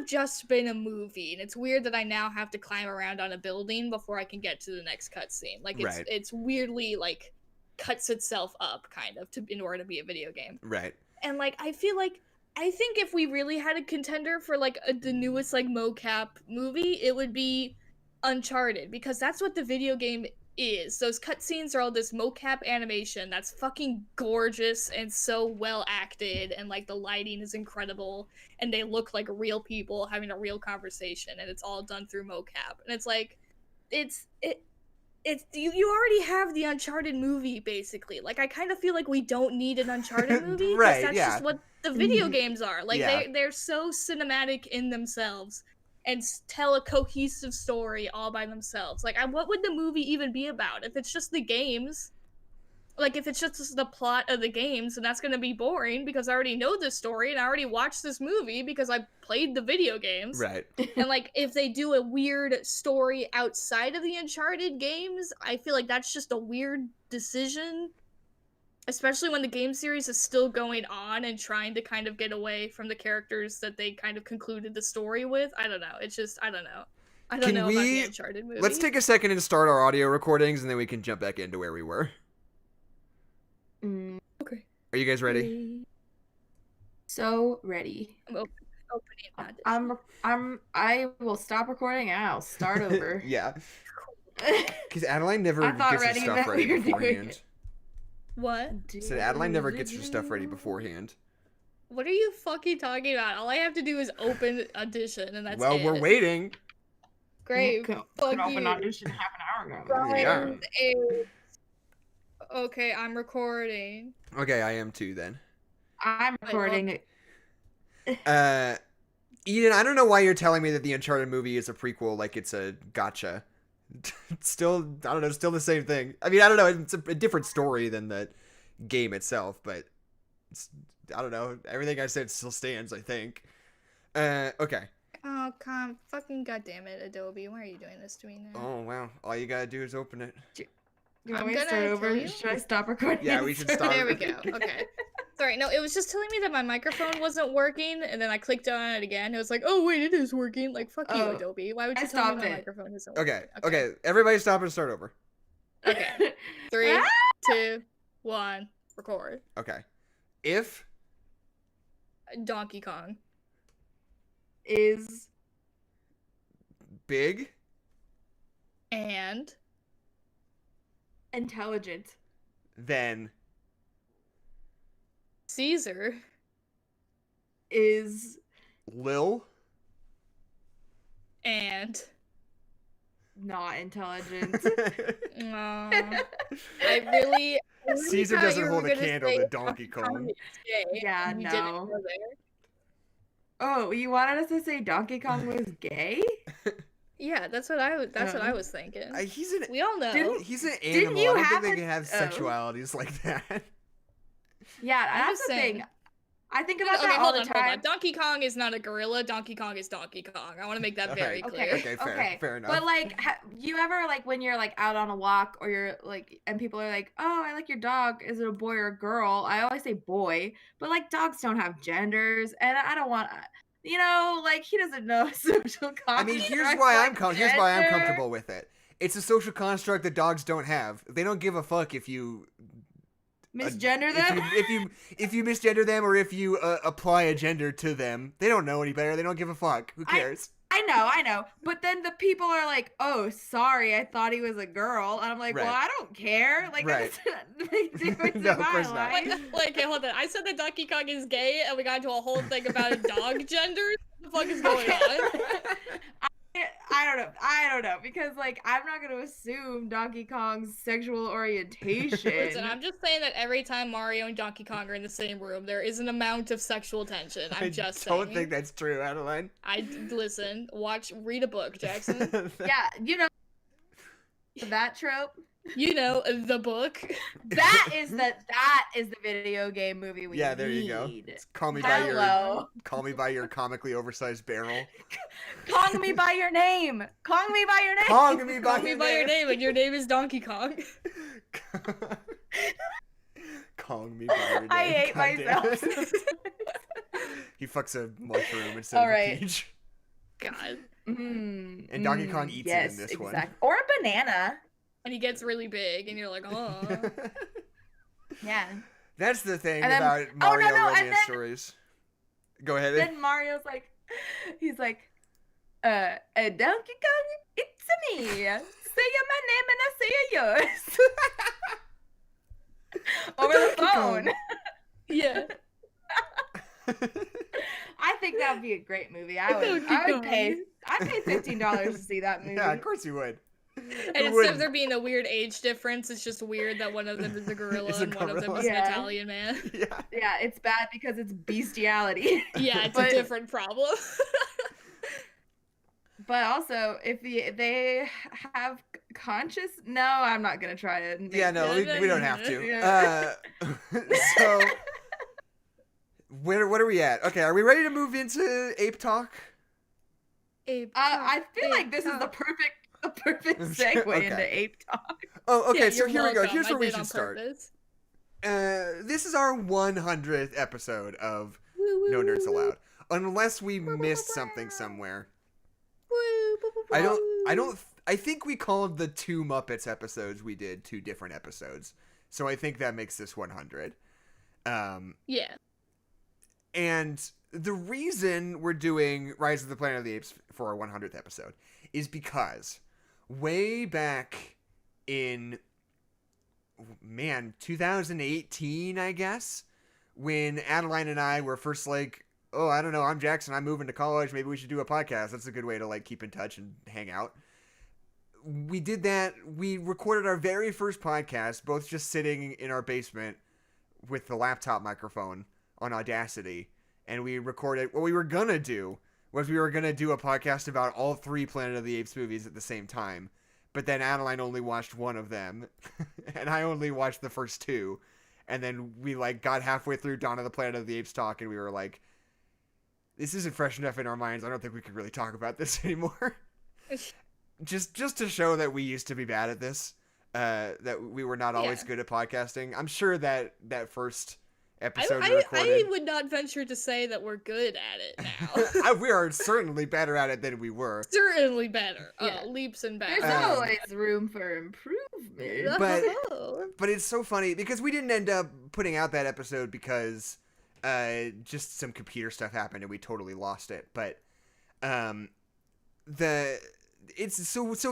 just been a movie, and it's weird that I now have to climb around on a building before I can get to the next cutscene. Like it's weirdly like cuts itself up kind of in order to be a video game. Right. And like I think if we really had a contender for like the newest like mocap movie, it would be Uncharted, because that's what the video game is. Those cutscenes are all this mocap animation that's fucking gorgeous and so well acted, and like the lighting is incredible, and they look like real people having a real conversation, and it's all done through mocap. And it's like it's you already have the Uncharted movie basically. Like I kind of feel like we don't need an Uncharted movie, right? That's just what the video games are. Like Yeah. they're so cinematic in themselves and tell a cohesive story all by themselves. Like what would the movie even be about if it's just the games? Like if it's just the plot of the games, then that's gonna be boring because I already know this story and I already watched this movie because I played the video games. Right. And like if they do a weird story outside of the Uncharted games, I feel like that's just a weird decision. Especially when the game series is still going on and trying to kind of get away from the characters that they kind of concluded the story with. I don't know. It's just I don't know. I don't know about the Uncharted movie. Let's take a second and start our audio recordings and then we can jump back into where we were. Okay. Are you guys ready? So ready. I'm opening that. I will stop recording and I'll start over. Yeah. Because Adeline never I thought gets her ready stuff meant ready we were doing beforehand. it. What? Said Adeline never gets her stuff ready beforehand. What are you fucking talking about? All I have to do is open audition and that's Well, it. we're waiting. Great. Could Fuck open you. audition half an hour ago. Brian Yeah. is- Okay, I'm recording. Okay, I am too then. I'm recording. Eden, I don't know why you're telling me that the Uncharted movie is a prequel like it's a gotcha. It's still, I don't know, still the same thing. I mean, I don't know, it's a different story than the game itself, but it's, I don't know, everything I said still stands, I think. Okay. Oh, fucking goddamn it, Adobe. Why are you doing this to me now? Oh, wow. All you gotta do is open it. You want I'm me to gonna start tell over? you. Should I stop recording? Yeah, and we should start. There we go. Okay. Sorry, no, it was just telling me that my microphone wasn't working, and then I clicked on it again. It was like, oh, wait, it is working. Like, fuck you, Oh, Adobe. Why would I you tell me stopped my it. microphone isn't Okay, working? okay. Everybody stop and start over. Okay. 3, Ah! 2, 1, record. Okay. If Donkey Kong. Is big And intelligent. then Caesar Is Lil and not intelligent. I really Caesar thought doesn't you were hold a gonna candle say to Donkey Kong. is gay, Yeah, and you didn't no. go there. Oh, you wanted us to say Donkey Kong was gay? Yeah, that's what I was. That's what I Uh-huh. was thinking. He's an We all know. he's an Didn't animal. you I don't think have they to- can have oh. sexualities like that. Yeah, I'm that's just the saying. thing. I think Okay, about that all hold the on, time. hold on. Donkey Kong is not a gorilla. Donkey Kong is Donkey Kong. I want to make that very Okay, clear. okay, fair enough. But like, you ever like when you're like out on a walk or you're like, and people are like, "Oh, I like your dog. Is it a boy or a girl?" I always say boy, but like dogs don't have genders, and I don't want, you know, like he doesn't know social construct. I mean, here's why I'm gender. comfortable with it. It's a social construct that dogs don't have. They don't give a fuck if you Misgender them. if you misgender them or if you apply a gender to them. They don't know any better. They don't give a fuck. Who cares? I know. But then the people are like, "Oh, sorry, I thought he was a girl," and I'm like, Right. "Well, I don't care. Like, Right. that doesn't make a difference No, in of course my not. life." Wait, okay, hold on. I said that Donkey Kong is gay, and we got into a whole thing about dog genders. What the fuck is going on? I don't know because like I'm not gonna assume Donkey Kong's sexual orientation. Listen, I'm just saying that every time Mario and Donkey Kong are in the same room, there is an amount of sexual tension. I'm just I don't saying. think that's true, Adeline. Listen, read a book, Jackson. Yeah, you know that trope. You know the book. That is the video game movie we Yeah, there you go. need. It's call me Hello. by your comically oversized barrel. Call me by your name. Call me by your name. Call me by Call me by your name, and your name is Donkey Kong. Calling me by your name. I hate God damn myself. it. He fucks a mushroom instead All of right. a peach. God. And Donkey Kong eats it in this one. Or a banana. And he gets really big, and you're like, oh. Yeah. That's the thing And then- about oh, no, Mario no, and romance then- stories. Go ahead. Then Mario's like, he's like, Donkey Kong, it's me. Say my name and I say yours. Over the Donkey phone. Kong. Yeah. I think that would be a great movie. I'd pay $15 to see that movie. Yeah, of course you would. And instead of there being a weird age difference, it's just weird that one of them is a gorilla and one of them is an Italian man. Yeah, it's bad because it's bestiality. Yeah, it's a different problem. But also, if they have no, I'm not gonna try it. Yeah, no, we don't have to. So, what are we at? Okay, are we ready to move into Ape Talk? I feel like this is the perfect segue into Ape Talk. Oh, okay, Yeah, so here we go. Here's where we did should start. purpose. This is our 100th episode of No Nerds Allowed. Unless we missed something somewhere. I think we called the 2 Muppets episodes we did 2 different episodes. So I think that makes this 100. Yeah. And the reason we're doing Rise of the Planet of the Apes for our 100th episode is because way back in 2018, I guess, when Adeline and I were first like, oh, I don't know, I'm Jackson, I'm moving to college, maybe we should do a podcast. That's a good way to like keep in touch and hang out. We did that. We recorded our very first podcast, both just sitting in our basement with the laptop microphone on Audacity. And we recorded, what we were going to do was we were going to do a podcast about all 3 Planet of the Apes movies at the same time. But then Adeline only watched one of them, and I only watched the first 2. And then we like got halfway through Dawn of the Planet of the Apes talk, and we were like, this isn't fresh enough in our minds. I don't think we could really talk about this anymore. just to show that we used to be bad at this, that we were not always good at podcasting. I'm sure that first episode we recorded, I would not venture to say that we're good at it now. We are certainly better at it than we were. Certainly better. Leaps and bounds. There's always room for improvement. But it's so funny because we didn't end up putting out that episode because just some computer stuff happened and we totally lost it. But so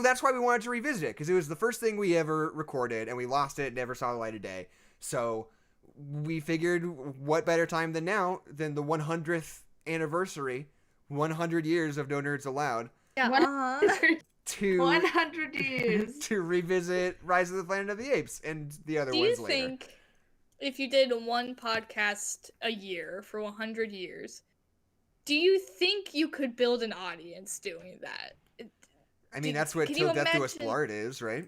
that's why we wanted to revisit it, because it was the first thing we ever recorded and we lost it, never saw the light of day. So we figured what better time than now than the 100th anniversary, 100 years of No Nerds Allowed. Yeah. To 100 years to revisit Rise of the Planet of the Apes and the other ones later. Do you think if you did one podcast a year for 100 years, do you think you could build an audience doing that? I mean, that's what Till Death Do Us Part is, right?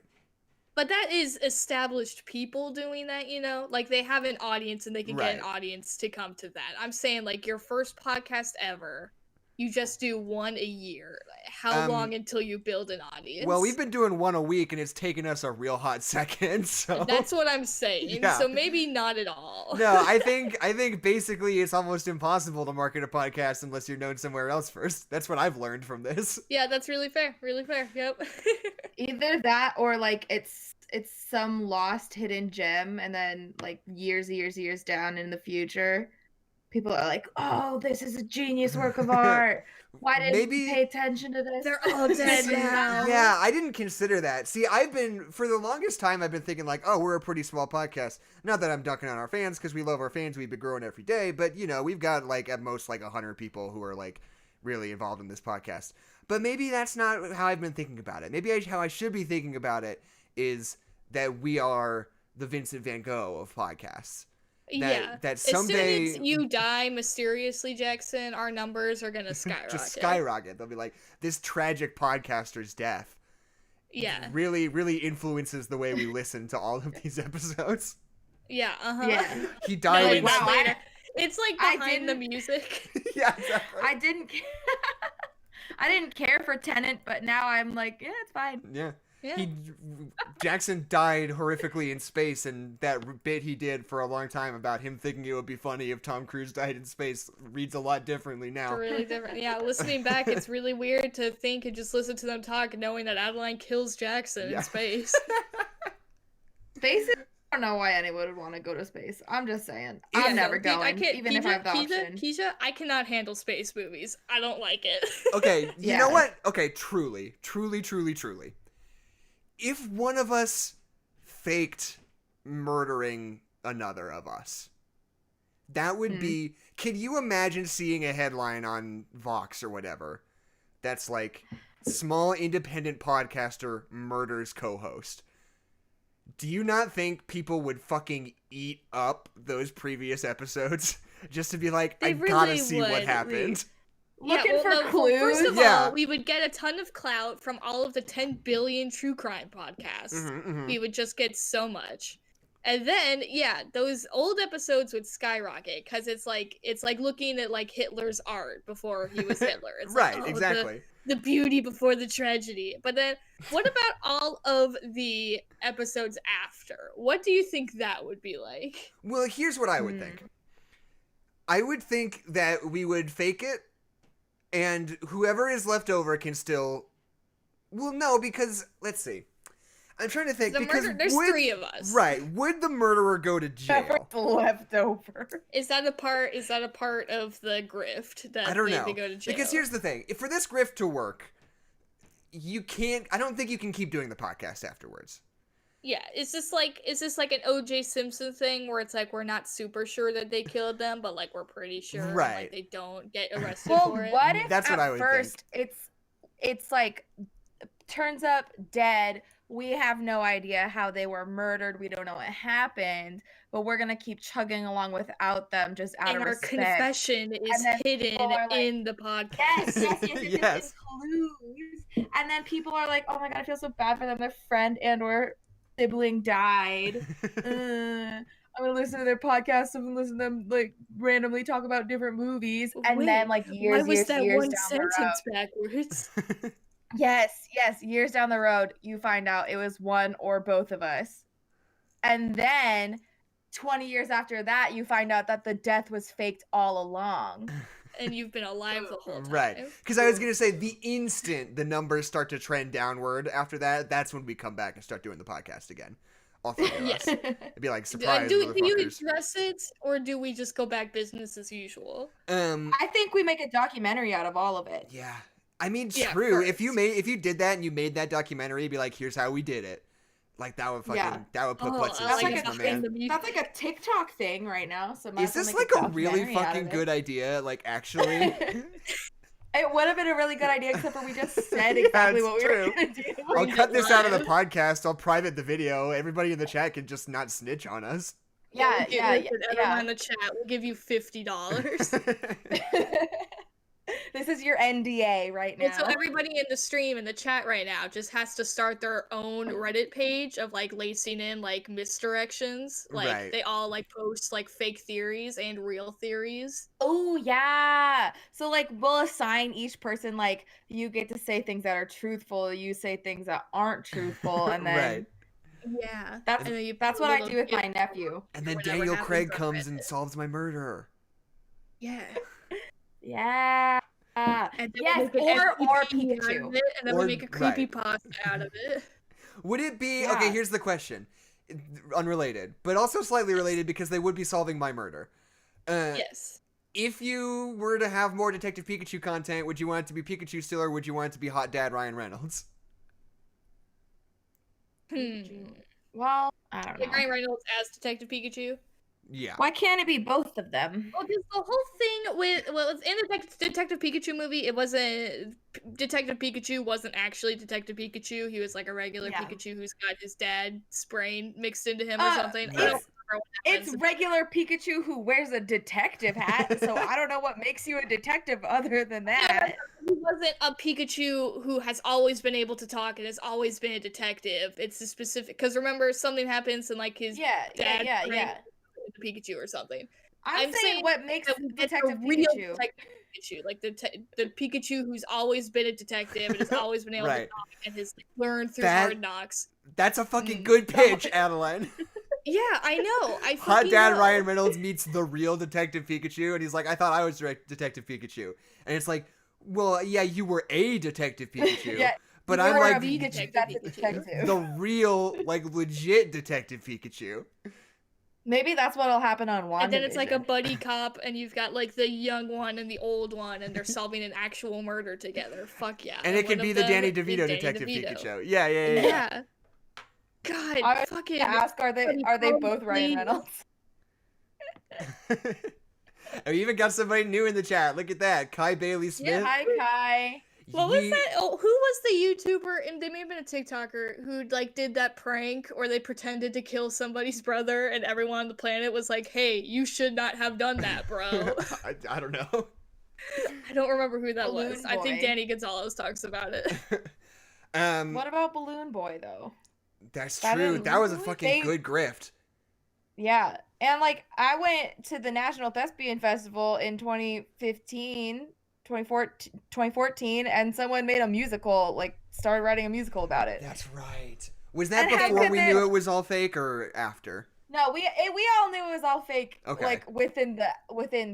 But that is established people doing that, you know? Like, they have an audience and they can get an audience to come to that. I'm saying, like, your first podcast ever, you just do one a year. How long until you build an audience? Well, we've been doing one a week, and it's taken us a real hot second, so... That's what I'm saying, so maybe not at all. No, I think basically it's almost impossible to market a podcast unless you're known somewhere else first. That's what I've learned from this. Yeah, that's really fair, yep. Either that or, like, it's some lost hidden gem, and then, like, years down in the future, people are like, oh, this is a genius work of art. Why didn't you pay attention to this? They're all dead now. Yeah, I didn't consider that. See, for the longest time, I've been thinking like, oh, we're a pretty small podcast. Not that I'm dunking on our fans, because we love our fans. We've been growing every day. But, you know, we've got like at most like 100 people who are like really involved in this podcast. But maybe that's not how I've been thinking about it. Maybe how I should be thinking about it is that we are the Vincent Van Gogh of podcasts. That someday, as soon as you die mysteriously, Jackson, our numbers are gonna skyrocket. Just skyrocket. They'll be like, this tragic podcaster's death. Yeah. Really, really influences the way we listen to all of these episodes. Yeah. Yeah. He died. Later. It's like behind the music. Yeah, exactly. I didn't care for Tenet, but now I'm like, yeah, it's fine. Yeah. Yeah. Jackson died horrifically in space, and that bit he did for a long time about him thinking it would be funny if Tom Cruise died in space reads a lot differently now. It's really different. Yeah, listening back, it's really weird to think and just listen to them talk, knowing that Adeline kills Jackson in space. Space is, I don't know why anyone would want to go to space. I'm just saying. I'm never going, even if I have the option. Kezia, I cannot handle space movies. I don't like it. Okay, you know what? Okay, truly. If one of us faked murdering another of us, that would be... Can you imagine seeing a headline on Vox or whatever that's like, small independent podcaster murders co-host. Do you not think people would fucking eat up those previous episodes just to be like, They I gotta really see what would. happened? Looking for well, clues. First of Yeah. all, we would get a ton of clout from all of the 10 billion true crime podcasts. We would just get so much. And then, yeah, those old episodes would skyrocket because it's like looking at like Hitler's art before he was Hitler. It's Right, like, oh, exactly. the beauty before the tragedy. But then, what about all of the episodes after? What do you think that would be like? Well, here's what I would think. I would think that we would fake it, and whoever is left over can still... Well, no, because... Let's see. I'm trying to think, because There's 3 of us. Right. Would the murderer go to jail? Left over. Is that a part of the grift that I don't know. they go to jail? Because here's the thing. If for this grift to work, you can't... I don't think you can keep doing the podcast afterwards. Yeah, is this like an O.J. Simpson thing where it's like we're not super sure that they killed them, but like we're pretty sure, and, Right. like they don't get arrested Well, for it? what if That's what I at would first it's like turns up dead. We have no idea how they were murdered. We don't know what happened, but we're gonna keep chugging along without them just out And of our respect. confession is then hidden people are like, in the podcast. Yes. Yes. Clues. And then people are like, "Oh my god, I feel so bad for them. Their friend and/or sibling died. I'm gonna listen to their podcast and listen to them like randomly talk about different movies." And Wait, then like why years was that years one down the road, sentence backwards? yes, years down the road, you find out it was one or both of us. And then 20 years after that, you find out that the death was faked all along. And you've been alive the whole time. Right. Because I was going to say, the instant the numbers start to trend downward after that, that's when we come back and start doing the podcast again. All 3 of us. It'd be like, surprise, do you motherfuckers. address it, or do we just go back business as usual? I think we make a documentary out of all of it. Yeah. I mean, Yeah, true. first. If you did that and you made that documentary, it'd be like, here's how we did it. Like, that would fucking, that would put butts in That's like seats, a my man. That's like a TikTok thing right now. So might Is as well this make like a really documentary out fucking of good it. idea? Like, actually? It would have been a really good idea, except for we just said exactly it's what we were true. gonna do. I'll cut this out of the live. podcast. I'll private the video. Everybody in the chat can just not snitch on us. Yeah. Everyone in the chat, we'll give you $50. This is your NDA right now. And so everybody in the stream, in the chat right now, just has to start their own Reddit page of like lacing in like misdirections. Like Right. they all like post like fake theories and real theories. Oh yeah. So like we'll assign each person like you get to say things that are truthful, you say things that aren't truthful, and then Right. Yeah. that's And then you that's put what a I do little with my gift nephew. And then whatever Daniel happens Craig on comes and Reddit. solves my murder. Yeah. Yeah. And then Yes, we make an or SCP out Pikachu. of it, and then Or- we make a right. creepypasta out of it. Would it be... Yeah. Okay, here's the question. Unrelated, but also slightly related because they would be solving my murder. Yes. If you were to have more Detective Pikachu content, would you want it to be Pikachu still, or would you want it to be Hot Dad Ryan Reynolds? Well, I don't know. Like Ryan Reynolds as Detective Pikachu. Yeah. Why can't it be both of them? Well, because the whole thing with in the Detective Pikachu movie, it wasn't Detective Pikachu wasn't actually Detective Pikachu. He was like a regular Yeah. Pikachu who's got his dad's brain mixed into him or something. I don't yes. remember what It's happens. regular Pikachu who wears a detective hat, so I don't know what makes you a detective other than that. He wasn't a Pikachu who has always been able to talk and has always been a detective. It's a specific because remember something happens and like his Yeah. brain the Pikachu or something. I'm saying what makes that we get the Detective real Pikachu. Detective Pikachu, like the Pikachu who's always been a detective and has always been able Right. to talk and has like, learned through That- hard knocks. That's a fucking good pitch, Adeline. Yeah, I know. I Hot fucking Dad know. Ryan Reynolds meets the real Detective Pikachu, and he's like, I thought I was Detective Pikachu. And it's like, well, yeah, you were a Detective Pikachu. Yeah, but you I'm were like a Pikachu, that's a detective. the real, like, legit Detective Pikachu. Maybe that's what'll happen on WandaVision. And then it's like a buddy cop, and you've got like the young one and the old one, and they're solving an actual murder together. Fuck yeah! And it could one be of the them Danny is DeVito Danny Detective DeVito. Pikachu. Yeah. Yeah. God, I was fucking. to ask, are they both Ryan Probably. Reynolds? We even got somebody new in the chat. Look at that. Kai Bailey Smith. Hi, Kai. What was that? Oh, who was the YouTuber? And they may have been a TikToker who like did that prank, or they pretended to kill somebody's brother, and everyone on the planet was like, "Hey, you should not have done that, bro." I don't know. I don't remember who that Balloon was. I think Boy. Danny Gonzalez talks about it. What about Balloon Boy though? That's That true. didn't That was a really- fucking they- good grift. Yeah, and like I went to the National Thespian Festival in 2014, and someone made a musical, like started writing a musical about it. That's right. Was that And how before could we they- knew it was all fake or after? No, we all knew it was all fake. Okay. Like within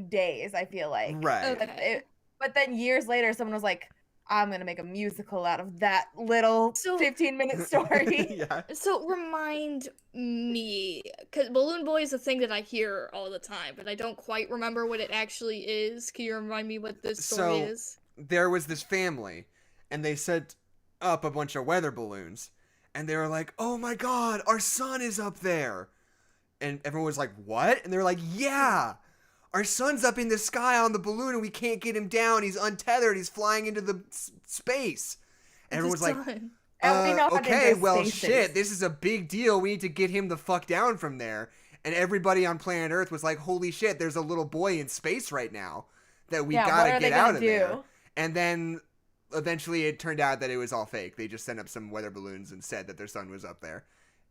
days, I feel like. Right. Okay. But then years later, someone was like, "I'm gonna make a musical out of that little So- 15-minute story." Yeah. So remind me, because Balloon Boy is a thing that I hear all the time, but I don't quite remember what it actually is. Can you remind me what this story So- is? There was this family, and they set up a bunch of weather balloons, and they were like, "Oh my god, our son is up there!" And everyone was like, "What?" And they were like, "Yeah, our son's up in the sky on the balloon, and we can't get him down. He's untethered. He's flying into the space." And everyone was like, Done. And we know how "Okay, dangerous well, space shit, is. this is a big deal. We need to get him the fuck down from there." And everybody on planet Earth was like, "Holy shit, there's a little boy in space right now that we Yeah, what gotta are they get out gonna of do? there." And then eventually it turned out that it was all fake. They just sent up some weather balloons and said that their son was up there.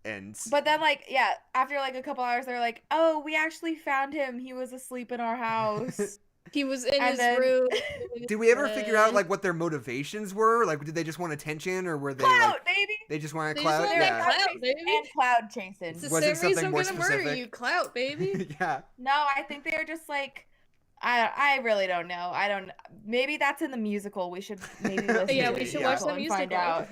And But then, like, yeah, after like a couple hours, they're like, "Oh, we actually found him. He was asleep in our house." He was in And his then- room. did we ever figure out like what their motivations were? Like, did they just want attention, or were they like Clout, baby. they just wanted They clout? just They're want Yeah. clout, baby. And cloud chasing. It's the Was it same reason something I'm more gonna murder specific? you, clout, baby. Yeah. No, I think they're just like, I really don't know. I don't. Maybe that's in the musical. We should maybe listen. Yeah, to we the should watch the and find musical. out.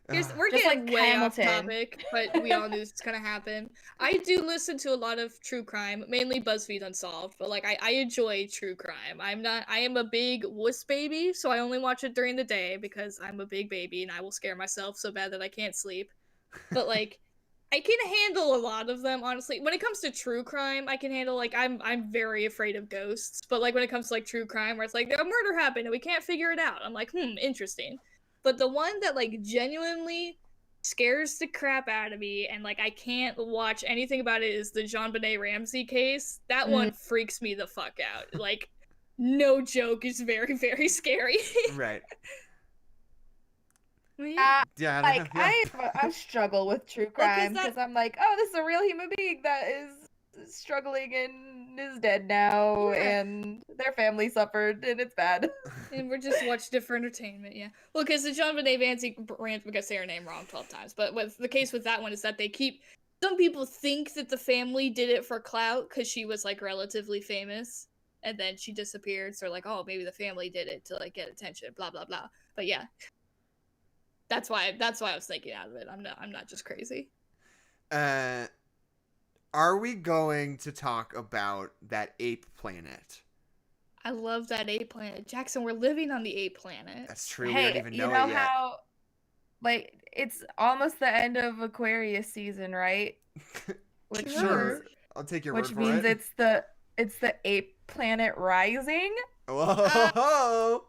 We're Just getting like way Hamilton. off topic, but we all knew this was gonna happen. I do listen to a lot of true crime, mainly BuzzFeed Unsolved, but like I enjoy true crime. I am a big wuss baby, so I only watch it during the day because I'm a big baby and I will scare myself so bad that I can't sleep. But like I can handle a lot of them, honestly. When it comes to true crime, I can handle like I'm very afraid of ghosts, but like when it comes to like true crime where it's like a murder happened and we can't figure it out, I'm like, interesting. But the one that like genuinely scares the crap out of me and like I can't watch anything about it is the JonBenet Ramsey case. That one freaks me the fuck out. Like no joke, is very, very scary. Right. Yeah. Yeah. Like yeah. I struggle with true Well, 'cause crime that- because I'm like, oh, this is a real human being that is struggling and is dead now, Yeah. and their family suffered, and it's bad. And we're just watching for entertainment, yeah. Well, because the JonBenet Ramsey, I'm gonna say her name wrong 12 times, but with the case with that one is that they keep, some people think that the family did it for clout because she was like relatively famous, and then she disappeared. So like, oh, maybe the family did it to like get attention, blah blah blah. But yeah, that's why I was thinking out of it. I'm not just crazy. Are we going to talk about that ape planet? I love that ape planet, Jackson. We're living on the ape planet. That's true. we Hey, don't even you know, know it yet. how, like, it's almost the end of Aquarius season, right? Which Sure. means, I'll take your which word for means it. it's the ape planet rising. Whoa!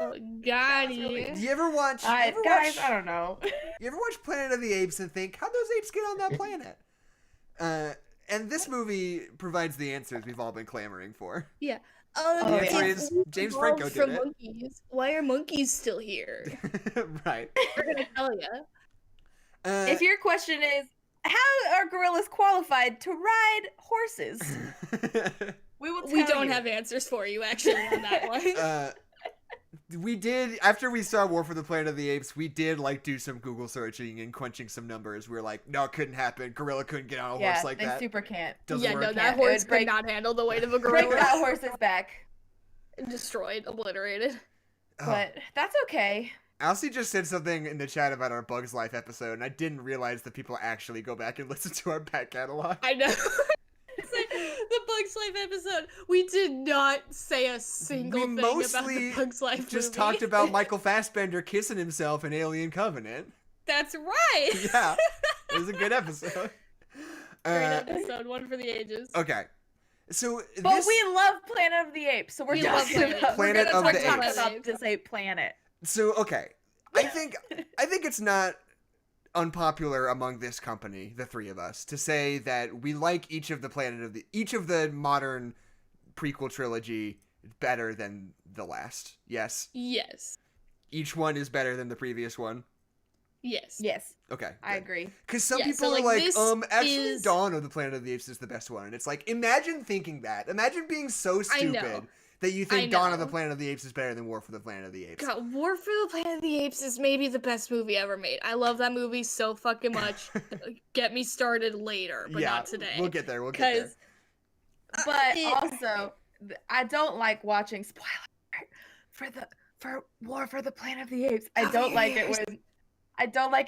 Oh, got That's really- it. Do you ever watch? Guys, I don't know. You ever watch Planet of the Apes and think, how'd those apes get on that planet? And this movie provides the answers we've all been clamoring for. Yeah. Oh, The answer yeah. is James Evolved Franco from did monkeys. Why are monkeys still here? it. Right. We're gonna tell you. If your question is, how are gorillas qualified to ride horses? We will tell We don't you. have answers for you actually on that one. we did, after we saw War for the Planet of the Apes, we did like do some Google searching and crunching some numbers. We were like, no, it couldn't happen. Gorilla couldn't get on a Yeah, horse like they that. super can't. Doesn't Yeah, work. no, that It horse would could break- not handle the weight of a Break gorilla. that horse's back. Destroyed, obliterated. Oh. But that's okay. Elsie just said something in the chat about our Bugs Life episode, and I didn't realize that people actually go back and listen to our back catalog. I know. It's like the Bugs Life episode. We did not say a single We thing about mostly the Bugs Life Just movie. talked about Michael Fassbender kissing himself in Alien Covenant. That's right. Yeah, it was a good episode. Great episode, one for the ages. Okay, so But this, we love Planet of the Apes, so we're We love talking about, Planet we're of gonna the talk Apes. about this ape planet. So okay, I think it's not unpopular among this company, the three of us, to say that we like each of the modern prequel trilogy better than the last. Yes. Yes. Each one is better than the previous one. Yes. Yes, Okay. I agree. Because some Yeah, people so, are like, like, this actually, is- Dawn of the Planet of the Apes is the best one. And it's like, imagine thinking that. Imagine being so I know. stupid that you think I Dawn of the know. Planet of the Apes is better than War for the Planet of the Apes. God, War for the Planet of the Apes is maybe the best movie ever made. I love that movie so fucking much. Get me started later, but not today. We'll get there. We'll get there. But also, I don't like watching spoiler for War for the Planet of the Apes. I don't like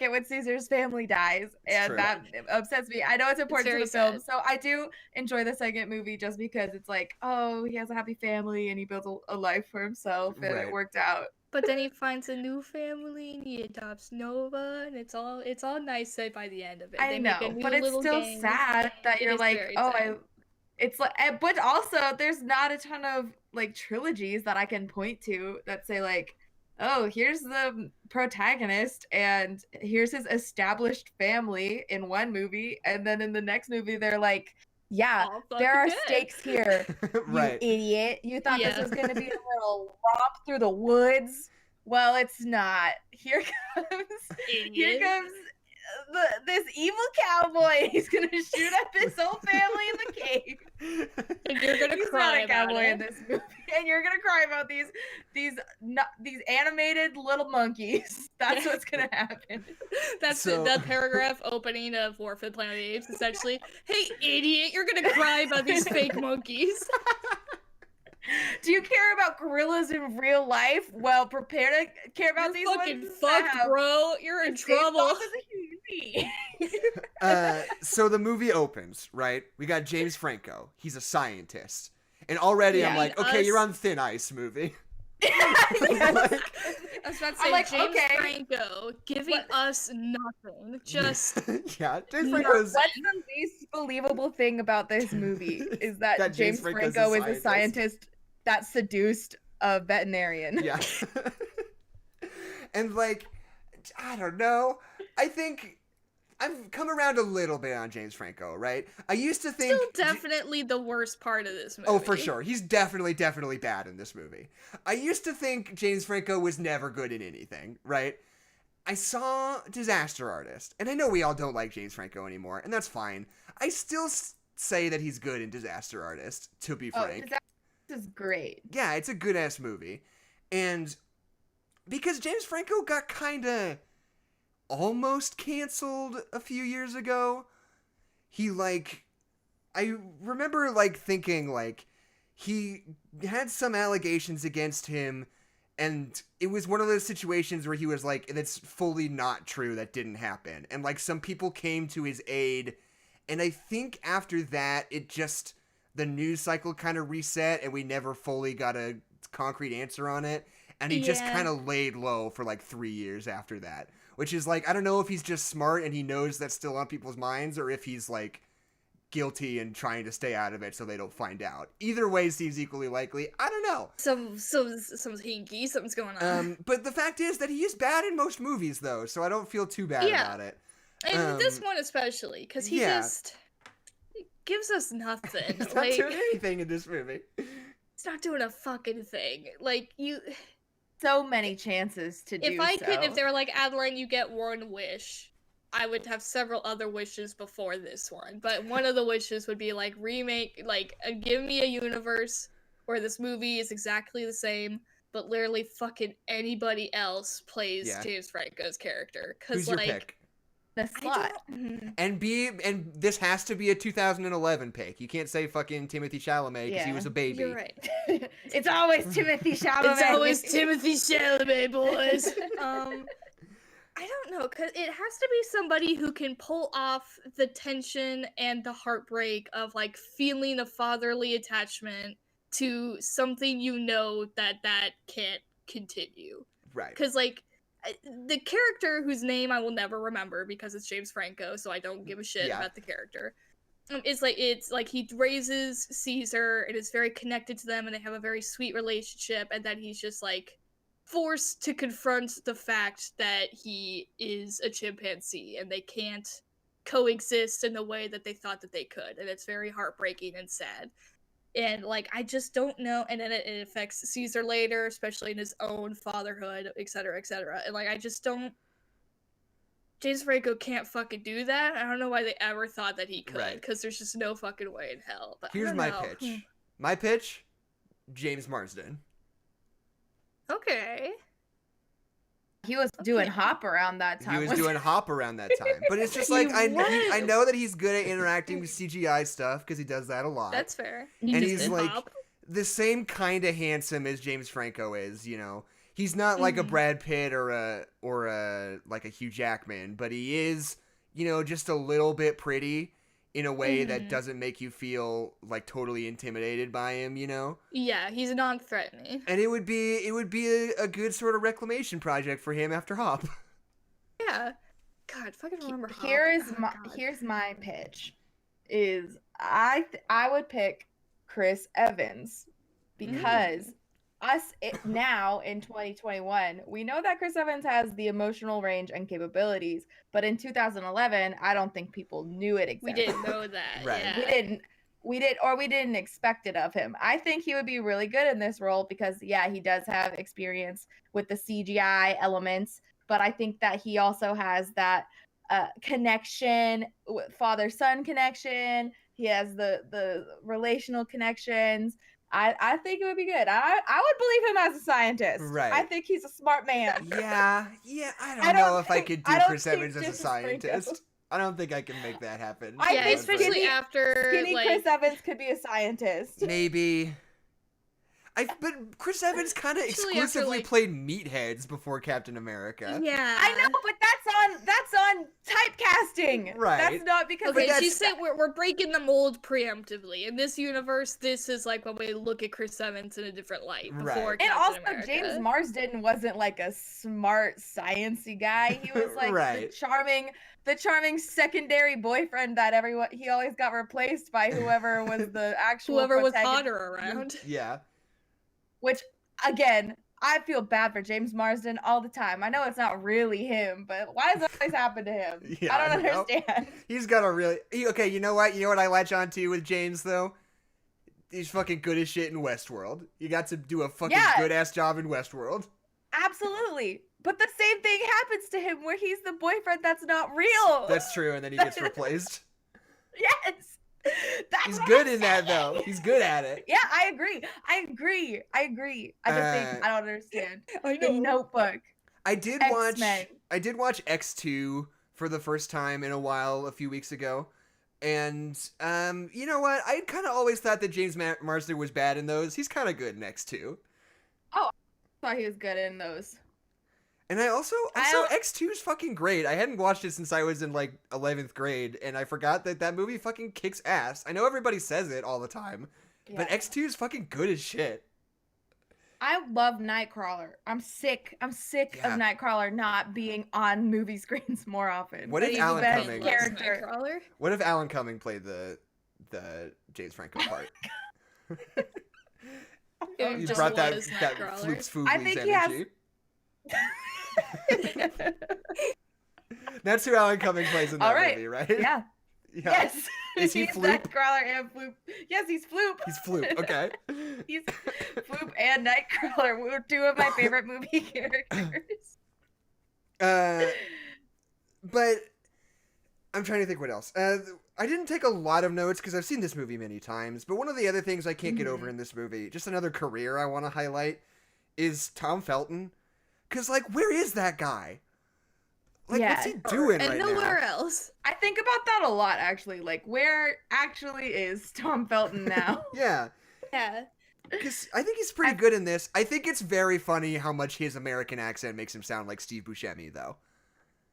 it when Caesar's family dies, and true. that upsets me. I know it's important to very the film, sad. so I do enjoy the second movie just because it's like, oh, he has a happy family and he builds a life for himself, and Right. it worked out. But then he finds a new family and he adopts Nova, and it's all nice by the end of it. I They know, make a new but it's little still gang. sad that It you're is like, very oh, sad. it's like, but also there's not a ton of like trilogies that I can point to that say like, oh, here's the protagonist and here's his established family in one movie, and then in the next movie they're like, yeah, All there are fucking dead. stakes here, Right. you idiot. You thought this Yeah. was gonna be a little romp through the woods. Well, it's not. Here Idiot. comes this evil cowboy. He's gonna shoot up this whole family in the cave. And you're gonna He's cry not a about cowboy it. in this movie, and you're gonna cry about these animated little monkeys. That's what's gonna happen. That's So- the paragraph opening of War for the Planet of the Apes, essentially. Hey, idiot, you're gonna cry about these fake monkeys. Do you care about gorillas in real life? Well, prepare to care about You're these fucking ones. fucked, bro. You're in the same trouble. thoughts as a human being. So the movie opens, right? We got James Franco. He's a scientist. And already I'm Yeah, like, and okay, us- you're on thin ice, movie. Yes. I was about to I'm say, like, James okay. Franco giving us nothing. Just yeah, James No, Franco's What's the least believable thing about this movie is that, That James James Franco's Franco a is a scientist that seduced a veterinarian. yeah. And like, I don't know. I think I've come around a little bit on James Franco, right? I used to think still definitely the worst part of this movie. Oh, for sure. He's definitely bad in this movie. I used to think James Franco was never good in anything, right? I saw Disaster Artist, and I know we all don't like James Franco anymore, and that's fine. I still say that he's good in Disaster Artist, to be frank. This is great. Yeah, it's a good-ass movie. And because James Franco got kind of almost canceled a few years ago, I remember, thinking, he had some allegations against him, and it was one of those situations where he was like, that's fully not true, that didn't happen. And, some people came to his aid, and I think after that, the news cycle kind of reset, and we never fully got a concrete answer on it, and he just Yeah. kind of laid low for, 3 years after that. Which is, I don't know if he's just smart and he knows that's still on people's minds, or if he's, guilty and trying to stay out of it so they don't find out. Either way seems equally likely. I don't know. Some hinky, something's going on. But the fact is that he is bad in most movies, though, so I don't feel too bad about it. And this one especially, because he just gives us nothing. He's not doing anything in this movie. He's not doing a fucking thing. So many chances to do If they were like, Adeline, you get one wish, I would have several other wishes before this one. But one of the wishes would be remake, give me a universe where this movie is exactly the same, but literally fucking anybody else plays James Franco's character. Who's your pick? the slot. And this has to be a 2011 pick. You can't say fucking Timothy Chalamet because he was a baby. You're right. It's always Timothy Chalamet. It's always Timothy Chalamet, boys. I don't know, because it has to be somebody who can pull off the tension and the heartbreak of feeling a fatherly attachment to something that can't continue. Right. Because the character whose name I will never remember because it's James Franco, so I don't give a shit about the character. It's he raises Caesar and is very connected to them, and they have a very sweet relationship, and then he's just forced to confront the fact that he is a chimpanzee and they can't coexist in the way that they thought that they could, and it's very heartbreaking and sad. And like I just don't know, and then it affects Caesar later, especially in his own fatherhood, etc., etc. And like I just don't. James Franco can't fucking do that. I don't know why they ever thought that he could, because there's just no fucking way in hell. But Here's my pitch. My pitch: James Marsden. Okay. He was doing Hop around that time. He was doing Hop around that time. But it's just like, I know that he's good at interacting with CGI stuff, because he does that a lot. That's fair. And he's like the same kind of handsome as James Franco is, you know. He's not like a Brad Pitt or a like a Hugh Jackman, but he is, you know, just a little bit pretty in a way that doesn't make you feel like totally intimidated by him, you know? Yeah, he's non-threatening. And it would be a good sort of reclamation project for him after Hop. Yeah. God, fucking remember Hop. Here's my pitch. Is I would pick Chris Evans because now in 2021, we know that Chris Evans has the emotional range and capabilities, but in 2011, I don't think people knew it exactly. We didn't know that. Right. Yeah. We didn't expect it of him. I think he would be really good in this role because he does have experience with the CGI elements, but I think that he also has that connection, father-son connection. He has the relational connections. I think it would be good. I would believe him as a scientist. Right. I think he's a smart man. Yeah. I don't know if I could do Chris Evans as a scientist. I don't think I can make that happen. I think especially after skinny Chris Evans could be a scientist. Maybe. But Chris Evans kind of exclusively played meatheads before Captain America. Yeah, I know, but that's on typecasting. Right. That's not because. Okay, she said we're breaking the mold preemptively. In this universe, this is like when we look at Chris Evans in a different light. Before Captain and also, America. James Marsden wasn't like a smart, sciencey guy. He was like the charming secondary boyfriend that he always got replaced by whoever was the actual was hotter around. Yeah. Which, again, I feel bad for James Marsden all the time. I know it's not really him, but why does it always happen to him? Yeah, I don't understand. He's got a really... Okay, you know what? You know what I latch on to with James, though? He's fucking good as shit in Westworld. You got to do a fucking good-ass job in Westworld. Absolutely. But the same thing happens to him where he's the boyfriend that's not real. That's true, and then he gets replaced. Yes. He's good in that, though. He's good at it. Yeah, I agree. I just think I don't understand. The Notebook. I did watch X2 for the first time in a while a few weeks ago. And you know what? I kind of always thought that James Marsden was bad in those. He's kind of good in X2. Oh, I thought he was good in those. And I also X2 is fucking great. I hadn't watched it since I was in like 11th grade, and I forgot that movie fucking kicks ass. I know everybody says it all the time, but X2 is fucking good as shit. I love Nightcrawler. I'm sick of Nightcrawler not being on movie screens more often. What if Alan Cumming? What if Alan Cumming played the James Franco part? He brought that Floops Fooglies energy. That's who Alan Cumming plays in that movie, right? Yeah. Yes. Is he Floop? Nightcrawler and Floop. Yes, he's Floop. He's Floop. Okay. He's Floop and Nightcrawler. We're two of my favorite movie characters. But I'm trying to think what else. I didn't take a lot of notes because I've seen this movie many times. But one of the other things I can't get over in this movie, just another career I want to highlight, is Tom Felton. Because, like, where is that guy? Like, what's he doing right now? And nowhere else. I think about that a lot, actually. Like, where actually is Tom Felton now? Yeah. Yeah. Because I think he's pretty good in this. I think it's very funny how much his American accent makes him sound like Steve Buscemi, though.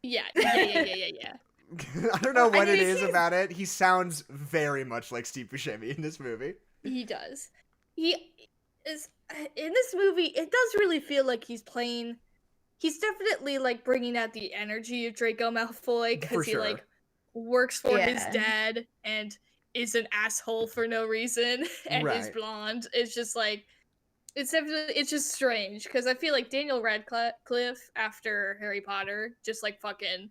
Yeah. I don't know what it is about it. He sounds very much like Steve Buscemi in this movie. He does. He is... In this movie, it does really feel like he's playing... He's definitely, like, bringing out the energy of Draco Malfoy, because he, like, works for his dad and is an asshole for no reason, and is blonde. It's just, like, It's definitely, it's just strange because I feel like Daniel Radcliffe after Harry Potter just like fucking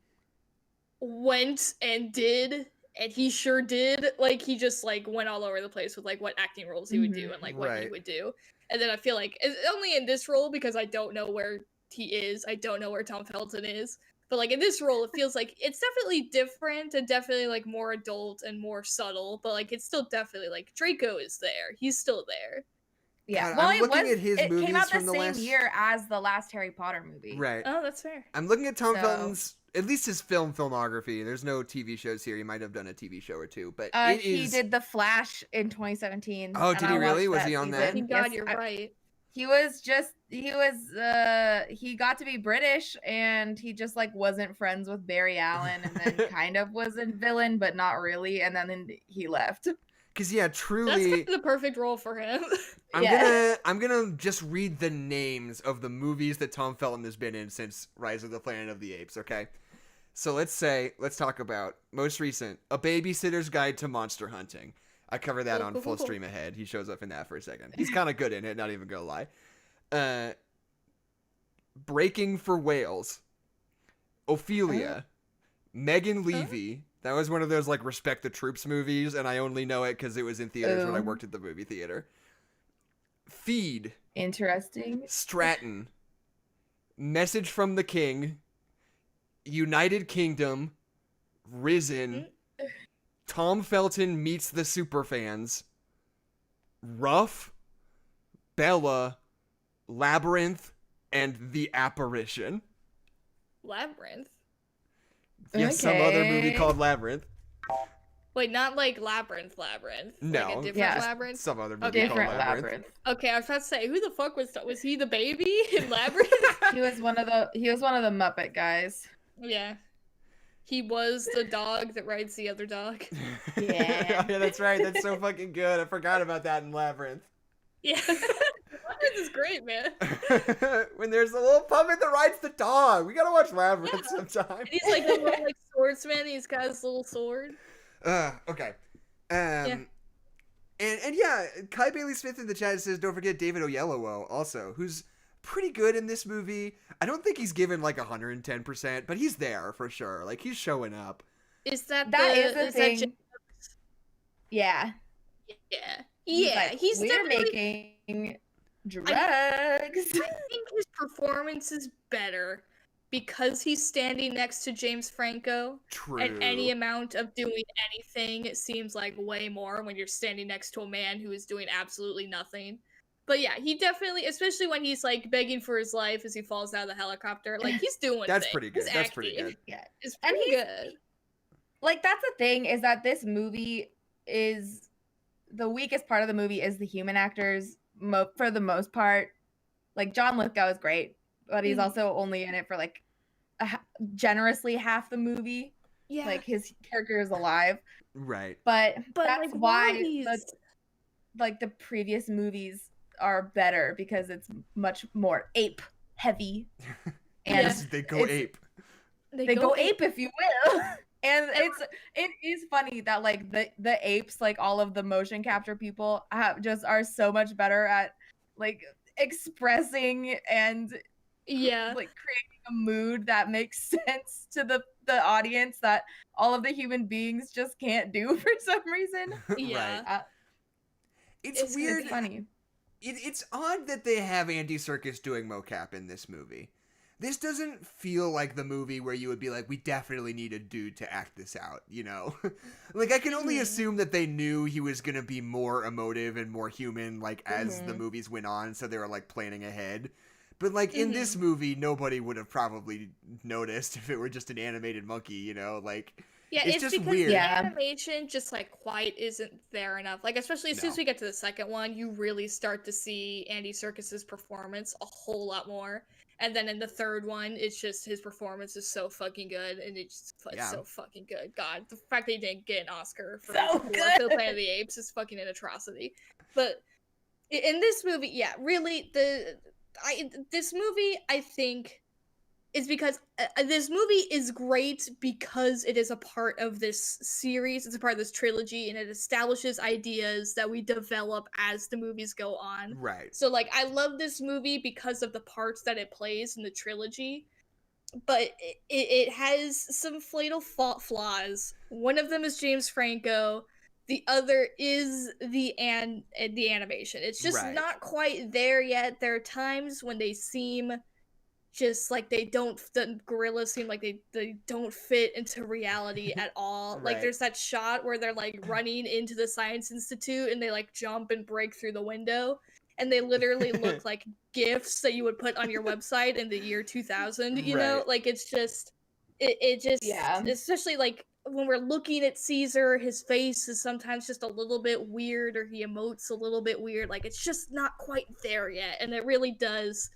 went and did, and he sure did. Like he just like went all over the place with like what acting roles he would do and like what he Right. would do. And then I feel like it's only in this role because I don't know where he is. I don't know where Tom Felton is. But like in this role, it feels like it's definitely different and definitely like more adult and more subtle. But like it's still definitely like Draco is there. He's still there. Yeah, God, well, I'm looking at his it movies came out the from the same last year as the last Harry Potter movie. Right. Oh, that's fair. I'm looking at Tom So- Felton's, at least his filmography. There's no TV shows here. He might have done a TV show or two, but he did The Flash in 2017. Oh, and did I he really? watched Was he on that? Thank Yes, God you're right. he got to be British, and he just like wasn't friends with Barry Allen, and then kind of was a villain, but not really, and then he left. because yeah, That's truly, kind of the perfect role for him. I'm gonna just read the names of the movies that Tom Felton has been in since Rise of the Planet of the Apes. Okay, so let's talk about most recent, A Babysitter's Guide to Monster Hunting. I cover that on Full Stream Ahead. He shows up in that for a second. He's kind of good in it, not even gonna lie. Breaking for Whales, Ophelia, Megan Levy. That was one of those like Respect the Troops movies, and I only know it because it was in theaters when I worked at the movie theater. Feed, Interesting. Stratton, Message from the King, United Kingdom, Risen, Tom Felton Meets the Superfans, Rough, Bella, Labyrinth, and The Apparition. Labyrinth? Yes, some other movie Okay. called Labyrinth. Wait, not like Labyrinth. No, Like a different yeah. Labyrinth? Some other movie Okay. called Different Labyrinth. Labyrinth. Okay, I was about to say, who the fuck was he the baby in Labyrinth? He was one of the Muppet guys. Yeah. He was the dog that rides the other dog. Yeah. Yeah, that's right. That's so fucking good. I forgot about that in Labyrinth. Yeah. Labyrinth is great, man. When there's a little puppet that rides the dog. We gotta watch Labyrinth sometime. And he's like a little like swordsman. He's got his little sword. Okay. And yeah, Kai Bailey Smith in the chat says, don't forget David Oyelowo also, who's pretty good in this movie. I don't think he's given like 110%, but he's there for sure. Like he's showing up. Is that Is the is thing. that Yeah. yeah. He's Yeah, like, he's we're definitely making drugs. I think his performance is better because he's standing next to James Franco. True. And any amount of doing anything, it seems like way more when you're standing next to a man who is doing absolutely nothing. But yeah, he definitely, especially when he's like begging for his life as he falls out of the helicopter, like he's doing That's things. pretty good. His That's pretty acting good. Yeah. is And pretty he's- good. Like that's the thing, is that this movie is the weakest part of the movie is the human actors for the most part. Like John Lithgow is great, but he's Mhm. also only in it for like generously half the movie. Yeah, Like his character is alive, Right. but but that's like why he's like the previous movies are better because it's much more ape heavy, and Yeah. They go it's- ape. they go ape, if you will. And it is funny that like the apes, like all of the motion capture people are so much better at like expressing and Yeah, like creating a mood that makes sense to the audience that all of the human beings just can't do for some reason. yeah. Right. It's weird. It's funny. It's odd that they have Andy Serkis doing mocap in this movie. This doesn't feel like the movie where you would be like, we definitely need a dude to act this out, you know? Like, I can only assume that they knew he was going to be more emotive and more human, like, as the movies went on, so they were, like, planning ahead. But, like, in this movie, nobody would have probably noticed if it were just an animated monkey, you know? Like, Yeah, it's it's just because weird. the Yeah. animation just like quite isn't there enough. Like especially as soon as we get to the second one, you really start to see Andy Serkis's performance a whole lot more. And then in the third one, it's just his performance is so fucking good, and it's Yeah. so fucking good. God, the fact that he didn't get an Oscar for So for good. the Planet of the Apes is fucking an atrocity. But in this movie, yeah, really, this movie I think is because this movie is great because it is a part of this series. It's a part of this trilogy, and it establishes ideas that we develop as the movies go on. Right. So, like, I love this movie because of the parts that it plays in the trilogy, but it has some fatal flaws. One of them is James Franco. The other is the animation. It's just Right. not quite there yet. There are times when they seem just like the gorillas seem like they don't fit into reality at all. Like Right. there's that shot where they're like running into the science institute and they like jump and break through the window, and they literally look like gifs that you would put on your website in the year 2000, you know? Right. Like it's just it just Yeah. especially like when we're looking at Caesar, his face is sometimes just a little bit weird, or he emotes a little bit weird. Like it's just not quite there yet, and it really does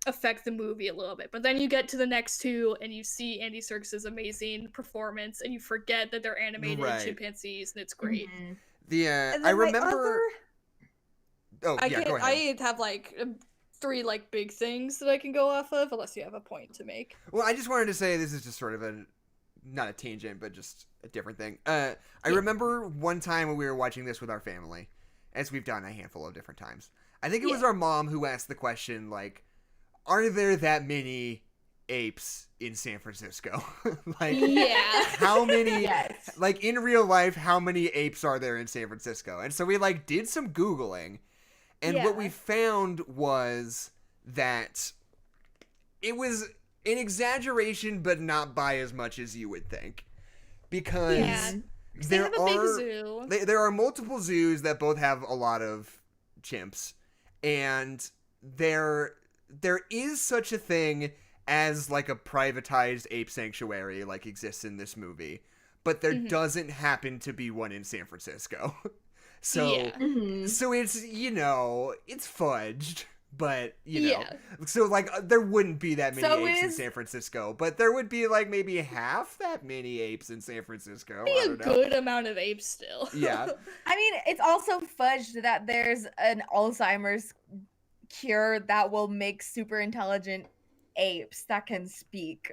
affect the movie a little bit. But then you get to the next two and you see Andy Serkis's amazing performance, and you forget that they're animated Right. chimpanzees, and it's great. Mhm. And I then my remember. Oh I yeah, can go ahead. I have like three like big things that I can go off of, unless you have a point to make. Well, I just wanted to say this is just sort of not a tangent, but just a different thing. I remember one time when we were watching this with our family, as we've done a handful of different times. I think it was our mom who asked the question, like, are there that many apes in San Francisco? Like, Yeah. how many, Yes. like, in real life, how many apes are there in San Francisco? And so we, like, did some Googling, and what we found was that it was an exaggeration, but not by as much as you would think. Because They have a big zoo. there are multiple zoos that both have a lot of chimps, and there is such a thing as like a privatized ape sanctuary like exists in this movie, but there doesn't happen to be one in San Francisco. So so it's, you know, it's fudged, but you know, so like there wouldn't be that many apes in San Francisco, but there would be like maybe half that many apes in San Francisco. Be a good amount of apes still. Yeah. I mean, it's also fudged that there's an Alzheimer's cure that will make super intelligent apes that can speak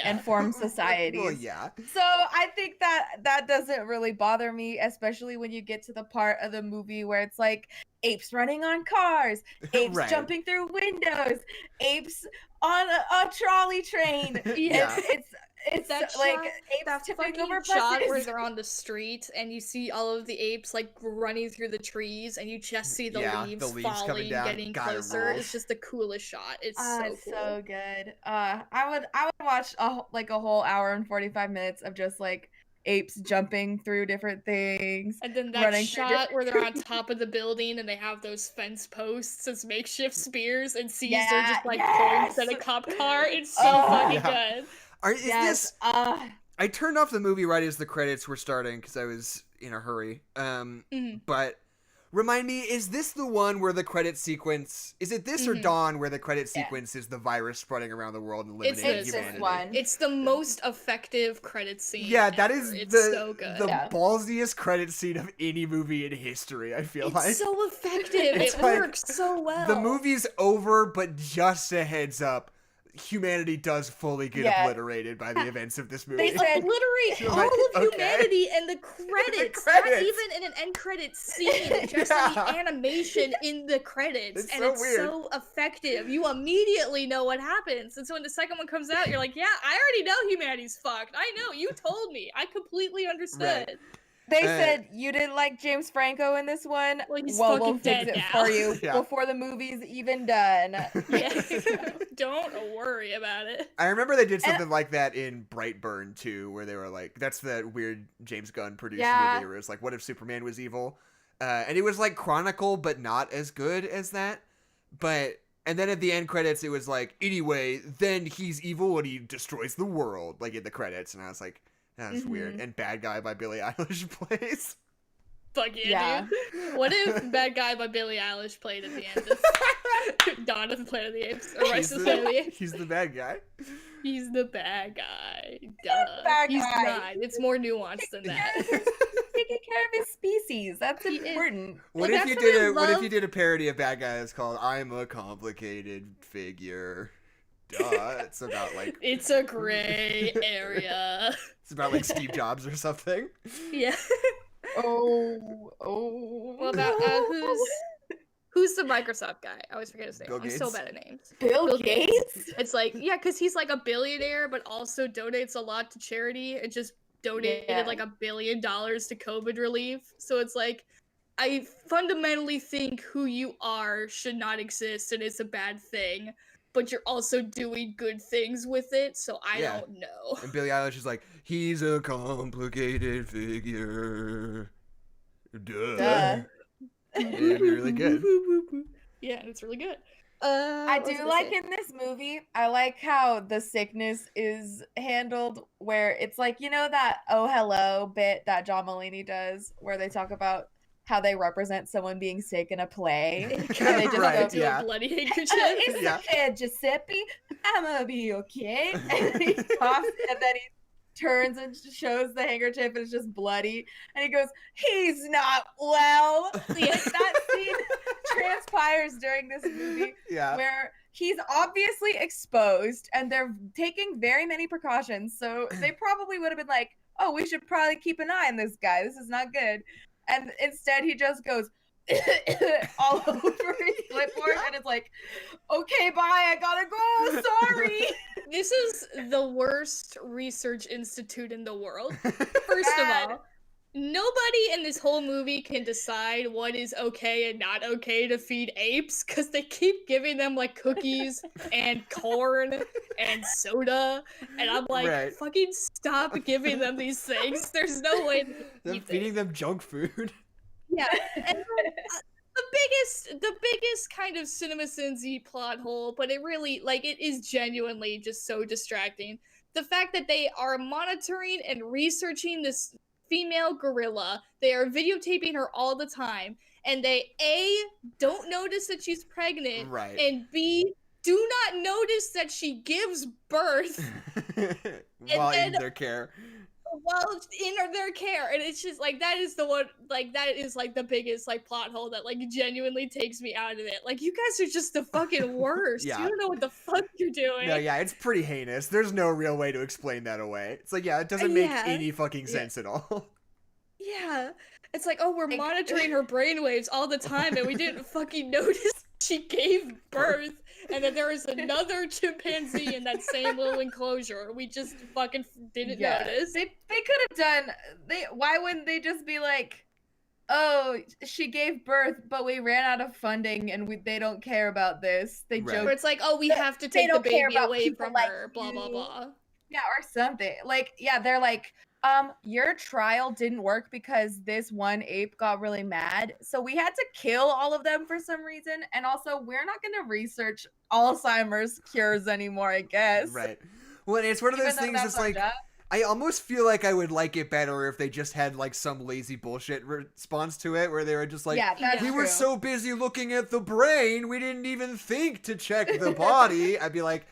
and form societies. Well, yeah. So I think that doesn't really bother me, especially when you get to the part of the movie where it's like apes running on cars, apes Right. jumping through windows, apes on a trolley train. Yeah. It's that like shot, apes that tipping fucking over shot where buses. they're on the street and you see all of the apes like running through the trees, and you just see the leaves coming falling, down. getting God, it closer. rules. It's just the coolest shot. It's It's so cool. so good. I would watch a whole hour and 45 minutes of just like apes jumping through different things. And then that running through shot where they're on different top of the building and they have those fence posts as makeshift spears, and Caesar Yeah, just like yes! points at a cop car. It's so Oh, fucking yeah. good. Is this? Yes. I turned off the movie right as the credits were starting because I was in a hurry. But remind me, is this the one where the credit sequence? Is it this or Dawn where the credit sequence is the virus spreading around the world and eliminating It's humanity? this one. It's the most effective credit scene. Yeah, that ever. is It's the so good. ballsiest credit scene of any movie in history, I feel like. It's so effective. It's It like, works so well. The movie's over, but just a heads up, humanity does fully get obliterated by the events of this movie. They said obliterate You're all like, of okay. humanity and the credits. Not even in an end credits scene, just in the animation in the credits. It's And so it's weird. so effective. You immediately know what happens. And so when the second one comes out, you're like, yeah, I already know humanity's fucked. I know, you told me. I completely understood. Right. They said you didn't like James Franco in this one. Well, he's we'll fucking fix dead it now. for you Yeah. before the movie's even done. Yeah. Don't worry about it. I remember they did something like that in Brightburn too, where they were like, that's the weird James Gunn produced movie where it's like, what if Superman was evil? And it was like Chronicle, but not as good as that. And then at the end credits, it was like, anyway, then he's evil and he destroys the world, like in the credits. And I was like, that's weird. And Bad Guy by Billie Eilish plays. Fuck yeah, dude. What if Bad Guy by Billie Eilish played at the end of Dawn of the Planet of the Apes? Or Rise of the Planet of the Apes? He's the bad guy. He's the bad guy. Duh. Bad He's guy. not. It's more nuanced than that. Taking care of his species. That's important. What Well, if you that's what did I what if love. you did a parody of Bad Guy that's called I'm a Complicated Figure? duh. It's about like It's a gray area. it's about like Steve Jobs or something. Yeah. Oh. What about who's the Microsoft guy? I always forget his name. Bill I'm so Gates. bad at names. Bill Gates? It's like, yeah, because he's like a billionaire, but also donates a lot to charity. It just donated like $1 billion to COVID relief. So it's like, I fundamentally think who you are should not exist and it's a bad thing, but you're also doing good things with it, so I don't know. And Billie Eilish is like, he's a complicated figure. Duh. It'd be really good. Yeah, it's really good. I do like in this movie, I like how the sickness is handled, where it's like, you know that "Oh Hello" bit that John Mulaney does, where they talk about how they represent someone being sick in a play. And they just Right, go, a bloody handkerchief. It's okay, Giuseppe. I'm gonna be okay. And he coughs, and then he turns and shows the handkerchief, and it's just bloody. And he goes, "He's not well." Yeah. Like, that scene transpires during this movie, where he's obviously exposed, and they're taking very many precautions. So they probably would have been like, "Oh, we should probably keep an eye on this guy. This is not good." And instead, he just goes all over his clipboard, and it's like, "Okay, bye. I gotta go. Sorry." This is the worst research institute in the world. First of all, nobody in this whole movie can decide what is okay and not okay to feed apes, because they keep giving them like cookies and corn and soda, and I'm like, fucking stop giving them these things. There's no way they're feeding them junk food. Yeah, and the biggest kind of CinemaSins-y plot hole, but it really, like, it is genuinely just so distracting. The fact that they are monitoring and researching this female gorilla, they are videotaping her all the time, and they A, don't notice that she's pregnant, and B, do not notice that she gives birth while in their care. While in their care, and it's just like, that is the one, like, that is like the biggest like plot hole that like genuinely takes me out of it. Like, you guys are just the fucking worst. You don't know what the fuck you're doing. No, it's pretty heinous. There's no real way to explain that away. It's like, it doesn't make any fucking sense at all. Yeah, it's like, oh, we're monitoring her brainwaves all the time, and we didn't fucking notice she gave birth, and that there was another chimpanzee in that same little enclosure. We just fucking didn't notice. They could have done. Why wouldn't they just be like, "Oh, she gave birth, but we ran out of funding, and they don't care about this." They joke. Where it's like, oh, we have to take the baby away from her. Blah blah blah. Yeah, or something. Like, they're like, your trial didn't work because this one ape got really mad, so we had to kill all of them for some reason, and also we're not going to research Alzheimer's cures anymore, I guess. Right. Well, it's one of those things that's like, I almost feel like I would like it better if they just had like some lazy bullshit response to it, where they were just like, we were so busy looking at the brain, we didn't even think to check the body. I'd be like,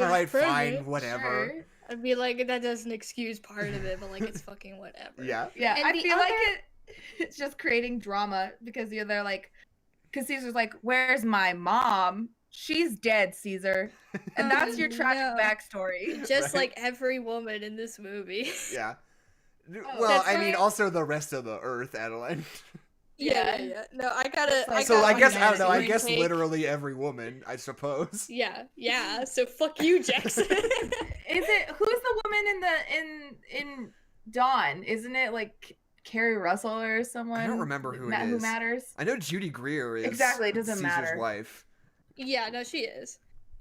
all right, fine, whatever. Sure. I'd be like, that doesn't excuse part of it, but like, it's fucking whatever. Yeah. And I feel like it's just creating drama, because they're like, because Caesar's like, "Where's my mom? She's dead, Caesar." And that's your tragic backstory. Just like every woman in this movie. Yeah. Well, I mean, also the rest of the Earth, Adeline. Yeah. No, I gotta. I guess I don't know. I guess literally every woman, I suppose. Yeah. So fuck you, Jackson. Who's the woman in Dawn? Isn't it like Carrie Russell or someone? I don't remember who it is. Who matters? I know Judy Greer is exactly. It doesn't Caesar's matter. wife. Yeah, no, she is.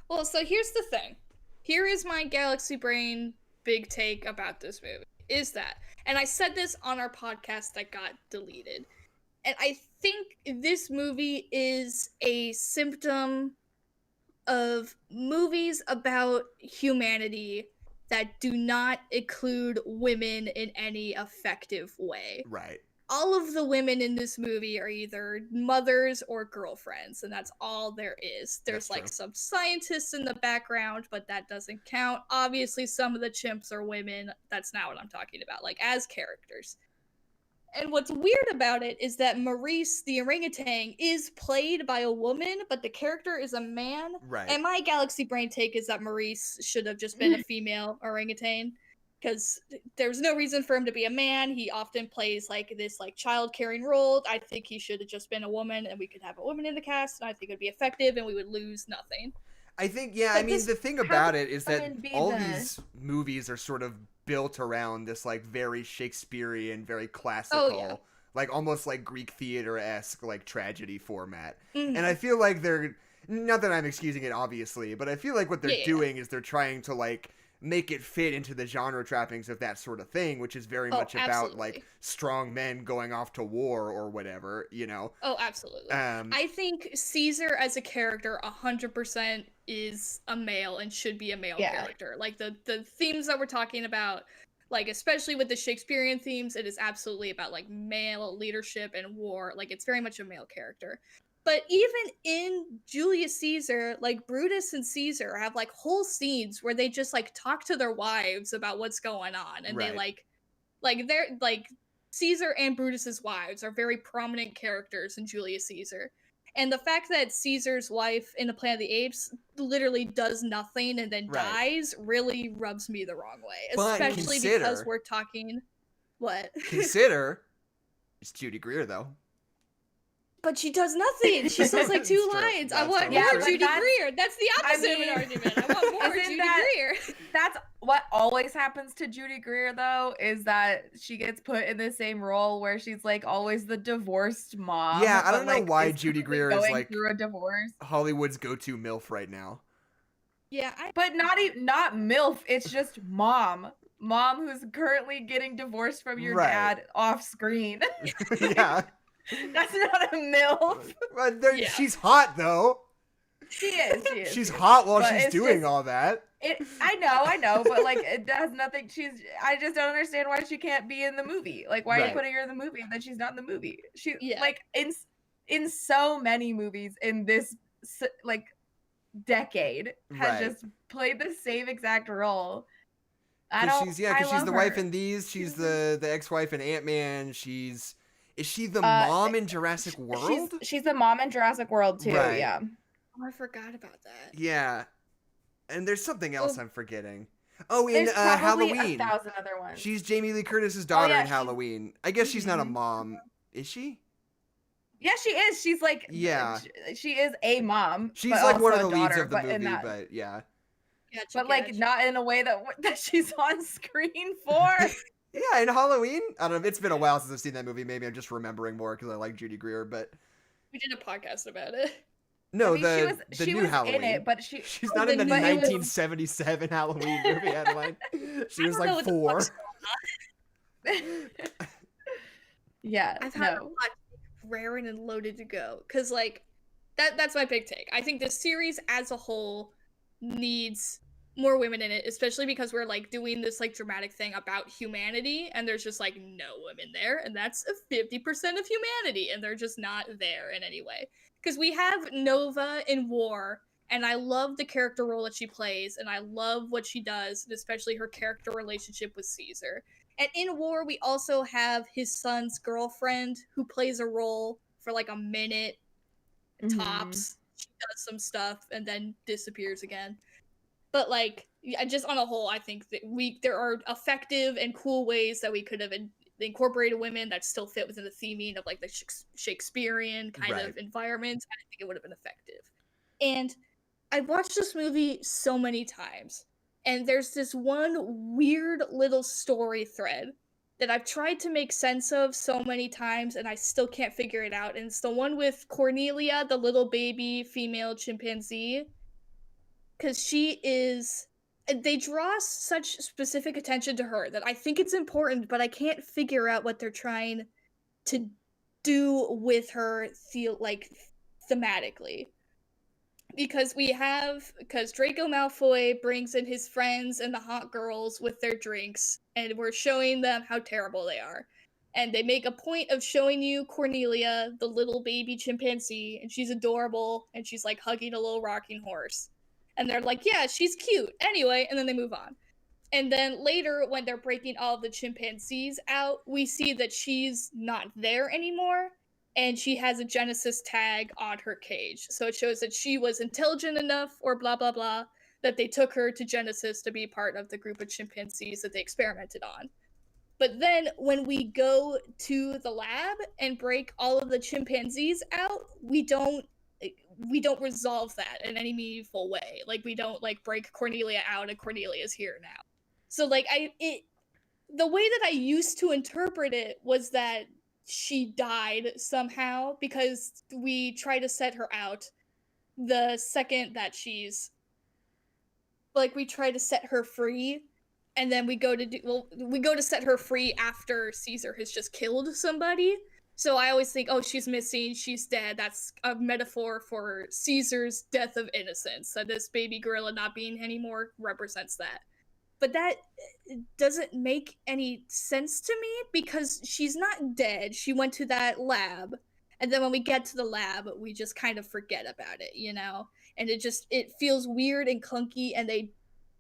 Well, so here's the thing. Here is my Galaxy Brain big take about this movie. Is that, and I said this on our podcast that got deleted. And I think this movie is a symptom of movies about humanity that do not include women in any effective way. Right. All of the women in this movie are either mothers or girlfriends, and that's all there is. There's like some scientists in the background, but that doesn't count. Obviously, some of the chimps are women. That's not what I'm talking about, like as characters. And what's weird about it is that Maurice, the orangutan, is played by a woman, but the character is a man. Right. And my galaxy brain take is that Maurice should have just been a female orangutan, because there's no reason for him to be a man. He often plays like this like child caring role. I think he should have just been a woman, and we could have a woman in the cast, and I think it would be effective, and we would lose nothing. I think, yeah, But I mean, this the thing about it is that women be all the- these movies are sort of built around this, like, very Shakespearean, very classical, like, almost like Greek theater-esque, like, tragedy format. Mhm. And I feel like they're, not that I'm excusing it, obviously, but I feel like what they're Yeah. doing is they're trying to, like, make it fit into the genre trappings of that sort of thing, which is very much about, absolutely. like, strong men going off to war or whatever, you know? Oh, absolutely. Um, I think Caesar as a character 100% is a male and should be a male character. Like the themes that we're talking about, like especially with the Shakespearean themes, it is absolutely about like male leadership and war. Like it's very much a male character. But even in Julius Caesar, like Brutus and Caesar have like whole scenes where they just like talk to their wives about what's going on, and they Right. like they're like Caesar and Brutus's wives are very prominent characters in Julius Caesar. And the fact that Caesar's wife in the Planet of the Apes literally does nothing and then Right. dies really rubs me the wrong way. But Especially consider- because we're talking what? consider, it's Judy Greer, though. But she does nothing. She says like two It's true. lines. I That's want totally more true. Judy That's- Greer. That's the opposite of mean, an argument. I want more isn't Judy that- Greer. That's what always happens to Judy Greer, though, is that she gets put in the same role where she's like always the divorced mom. Yeah, I but, don't know like, why is Judy currently Greer is, going like- through a divorce. Hollywood's go-to MILF right now. Yeah, But not MILF. It's just mom who's currently getting divorced from your Right. dad off screen. Yeah. That's not a MILF. But Yeah. she's hot, though. She is. She's hot while But she's it's doing just- all that. I know, but like it does nothing. I just don't understand why she can't be in the movie. Like, why are Right. you putting her in the movie and then she's not in the movie? She Yeah. like in so many movies in this like decade has Right. just played the same exact role. I Because don't. she's I she's the love wife her. in these. She's the ex-wife in Ant-Man. Is she the Uh, mom in Jurassic World? She's the mom in Jurassic World too. Right. Yeah. Oh, I forgot about that. Yeah. And there's something else Oh. I'm forgetting. Oh, in There's probably Halloween. 1,000 other ones. She's Jamie Lee Curtis's daughter yeah, in she's- Halloween. I guess she's not a Mhm. mom. Is she? Yeah, she is. She's like. Yeah. She is a mom. She's but like one of also the a leads daughter, of the but in movie, that- but yeah. Gotcha, But like gotcha. not in a way that she's on screen for. Yeah, in Halloween. I don't know. It's been a while since I've seen that movie. Maybe I'm just remembering more because I like Judy Greer. But We did a podcast about it. no, I mean, the she new was Halloween. in it, but She's not in the but it was- 1977 Halloween movie, Adeline. She was I don't know like what the 4. fuck's yeah, I've had a no. lot raring and loaded to go because like that's my big take. I think the series as a whole needs more women in it, especially because we're like doing this like dramatic thing about humanity, and there's just like no women there, and that's 50% of humanity, and they're just not there in any way. Because we have Nova in War, and I love the character role that she plays, and I love what she does, and especially her character relationship with Caesar. And in War, we also have his son's girlfriend who plays a role for like a minute tops. She does some stuff and then disappears again. But like, yeah, just on a whole, I think that there are effective and cool ways that we could have incorporated women that still fit within the theming of like the Shakespearean kind Right. of environment. I think it would have been effective. And I watched this movie so many times, and there's this one weird little story thread that I've tried to make sense of so many times, and I still can't figure it out. And it's the one with Cornelia, the little baby female chimpanzee. Because they draw such specific attention to her that I think it's important, but I can't figure out what they're trying to do with her thematically. Because Draco Malfoy brings in his friends and the hot girls with their drinks, and we're showing them how terrible they are. And they make a point of showing you Cornelia, the little baby chimpanzee, and she's adorable, and she's like hugging a little rocking horse. And they're like, yeah, she's cute. Anyway, and then they move on. And then later, when they're breaking all of the chimpanzees out, we see that she's not there anymore, and she has a Genesis tag on her cage. So it shows that she was intelligent enough, or blah blah blah, that they took her to Genesis to be part of the group of chimpanzees that they experimented on. But then when we go to the lab and break all of the chimpanzees out, we don't resolve that in any meaningful way. Like we don't like break Cornelia out and Cornelia's here now. So like the way that I used to interpret it was that she died somehow because we try to set her out the second that she's like we try to set her free, and then we go to set her free after Caesar has just killed somebody. So I always think, oh, she's missing, she's dead. That's a metaphor for Caesar's death of innocence. So this baby gorilla not being anymore represents that. But that doesn't make any sense to me because she's not dead. She went to that lab. And then when we get to the lab, we just kind of forget about it, you know? And it feels weird and clunky, and they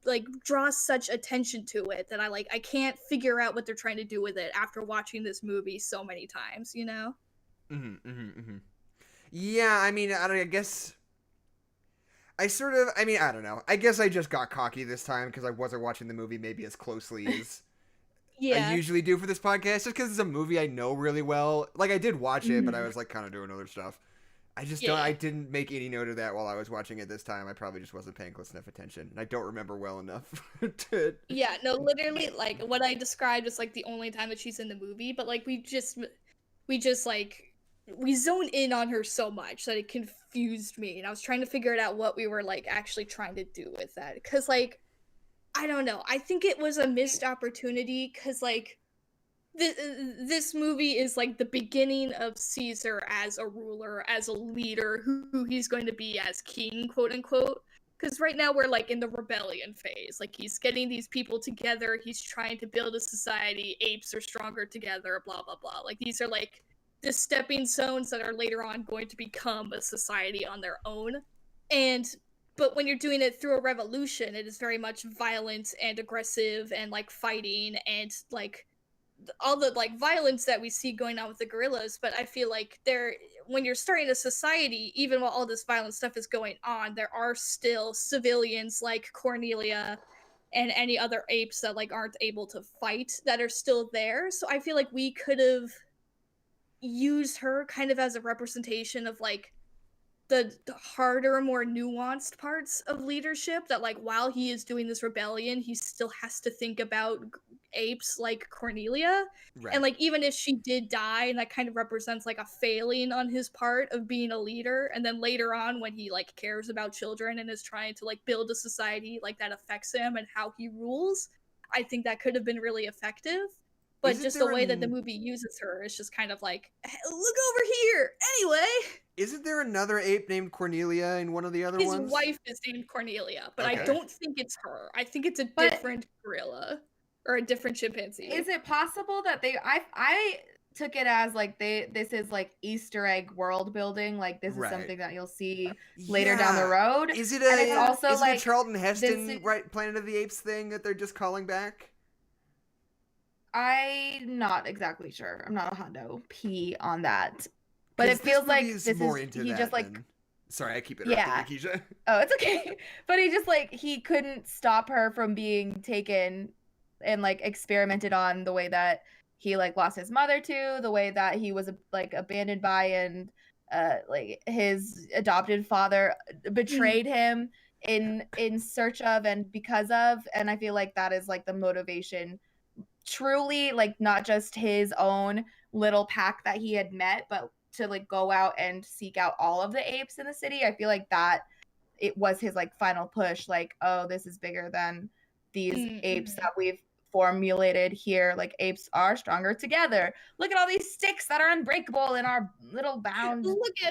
like draw such attention to it that I can't figure out what they're trying to do with it after watching this movie so many times, you know? Yeah, I mean, I guess I don't know. I guess I just got cocky this time because I wasn't watching the movie maybe as closely as I usually do for this podcast, just because it's a movie I know really well. Like, I did watch it, but I was like kind of doing other stuff. I didn't make any note of that while I was watching it this time. I probably just wasn't paying close enough attention. And I don't remember well enough to... Yeah, no, literally, like, what I described is, like, the only time that she's in the movie, but, like, we zone in on her so much that it confused me, and I was trying to figure it out what we were, like, actually trying to do with that. Because, like, I don't know. I think it was a missed opportunity, because, like, this movie is like the beginning of Caesar as a ruler, as a leader, who he's going to be as king, quote unquote. Because right now we're like in the rebellion phase. Like he's getting these people together. He's trying to build a society. Apes are stronger together. Blah blah blah. Like these are like the stepping stones that are later on going to become a society on their own. But when you're doing it through a revolution, it is very much violent and aggressive and like fighting and like all the like violence that we see going on with the gorillas. But I feel like when you're starting a society, even while all this violent stuff is going on, there are still civilians like Cornelia and any other apes that like aren't able to fight that are still there. So I feel like we could have used her kind of as a representation of like the harder, more nuanced parts of leadership, that like while he is doing this rebellion, he still has to think about apes like Cornelia. Right. And like even if she did die, and that kind of represents like a failing on his part of being a leader, and then later on when he like cares about children and is trying to like build a society, like that affects him and how he rules, I think that could have been really effective. But Isn't just the there way that the movie uses her is just kind of like, hey, look over here anyway. Isn't there another ape named Cornelia in one of the other His ones? wife is named Cornelia, but Okay. I don't think it's her. I think it's a different gorilla or a different chimpanzee. Is it possible that I took it as like this is like Easter egg world building, like this is Right. something that you'll see later down the road? Is it And it's also is like it a Charlton Heston Planet of the Apes thing that they're just calling back? I'm not exactly sure. I'm not a hundo P on that. But it 'Cause feels like movie's this more is into he that just like than... Sorry, I keep interrupting you, Kezia. Oh, it's okay. But he just like he couldn't stop her from being taken and like experimented on, the way that he like lost his mother to, the way that he was like abandoned by, and like his adopted father betrayed him in search of and because of. And I feel like that is like the motivation, truly, like not just his own little pack that he had met, but to like go out and seek out all of the apes in the city. I feel like that it was his like final push, like, oh, this is bigger than these apes that we've formulated here. Like apes are stronger together. Look at all these sticks that are unbreakable in our little bound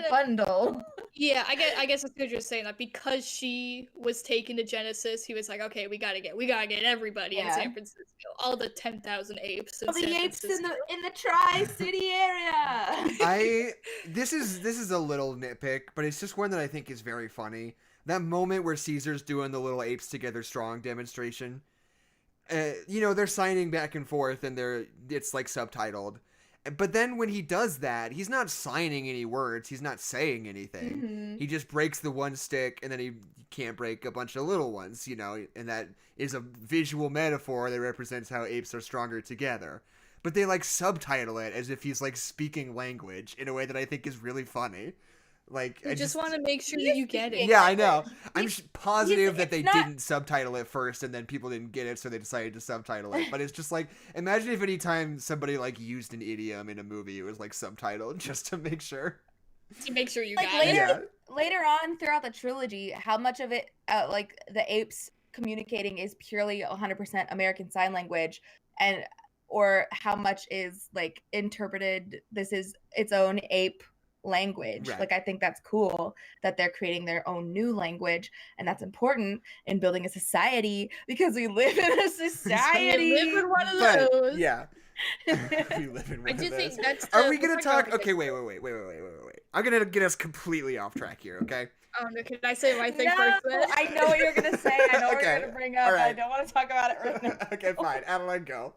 bundle. Yeah, I guess it's good you're saying that, because she was taken to Genesis. He was like, okay, we gotta get everybody in San Francisco, all the 10,000 apes. All the apes in the Tri-City area. This is a little nitpick, but it's just one that I think is very funny. That moment where Caesar's doing the little apes together strong demonstration. they're signing back and forth, and it's like subtitled. But then when he does that, he's not signing any words. He's not saying anything. Mm-hmm. He just breaks the one stick, and then he can't break a bunch of little ones, and that is a visual metaphor that represents how apes are stronger together. But they like subtitle it as if he's like speaking language in a way that I think is really funny. Like, I just want to make sure that you get it. Yeah, I know. I'm positive that they didn't subtitle it first, and then people didn't get it, so they decided to subtitle it. But it's just like, imagine if any time somebody like used an idiom in a movie, it was like subtitled just to make sure. To make sure you like got it. Later on throughout the trilogy, how much of it, like the apes communicating, is purely 100% American Sign Language, or how much is like interpreted? This is its own ape language. Right. Like, I think that's cool that they're creating their own new language, and that's important in building a society, because we live in a society. We live in one of those. Yeah. We live in one I do of those. think that's Are we gonna talk? Okay, wait. I'm gonna get us completely off track here, okay? Oh no, can I say my thing first? Then? I know what you're gonna say. I know what you're gonna bring up. Right. I don't want to talk about it right now. Okay, fine. Adeline, go.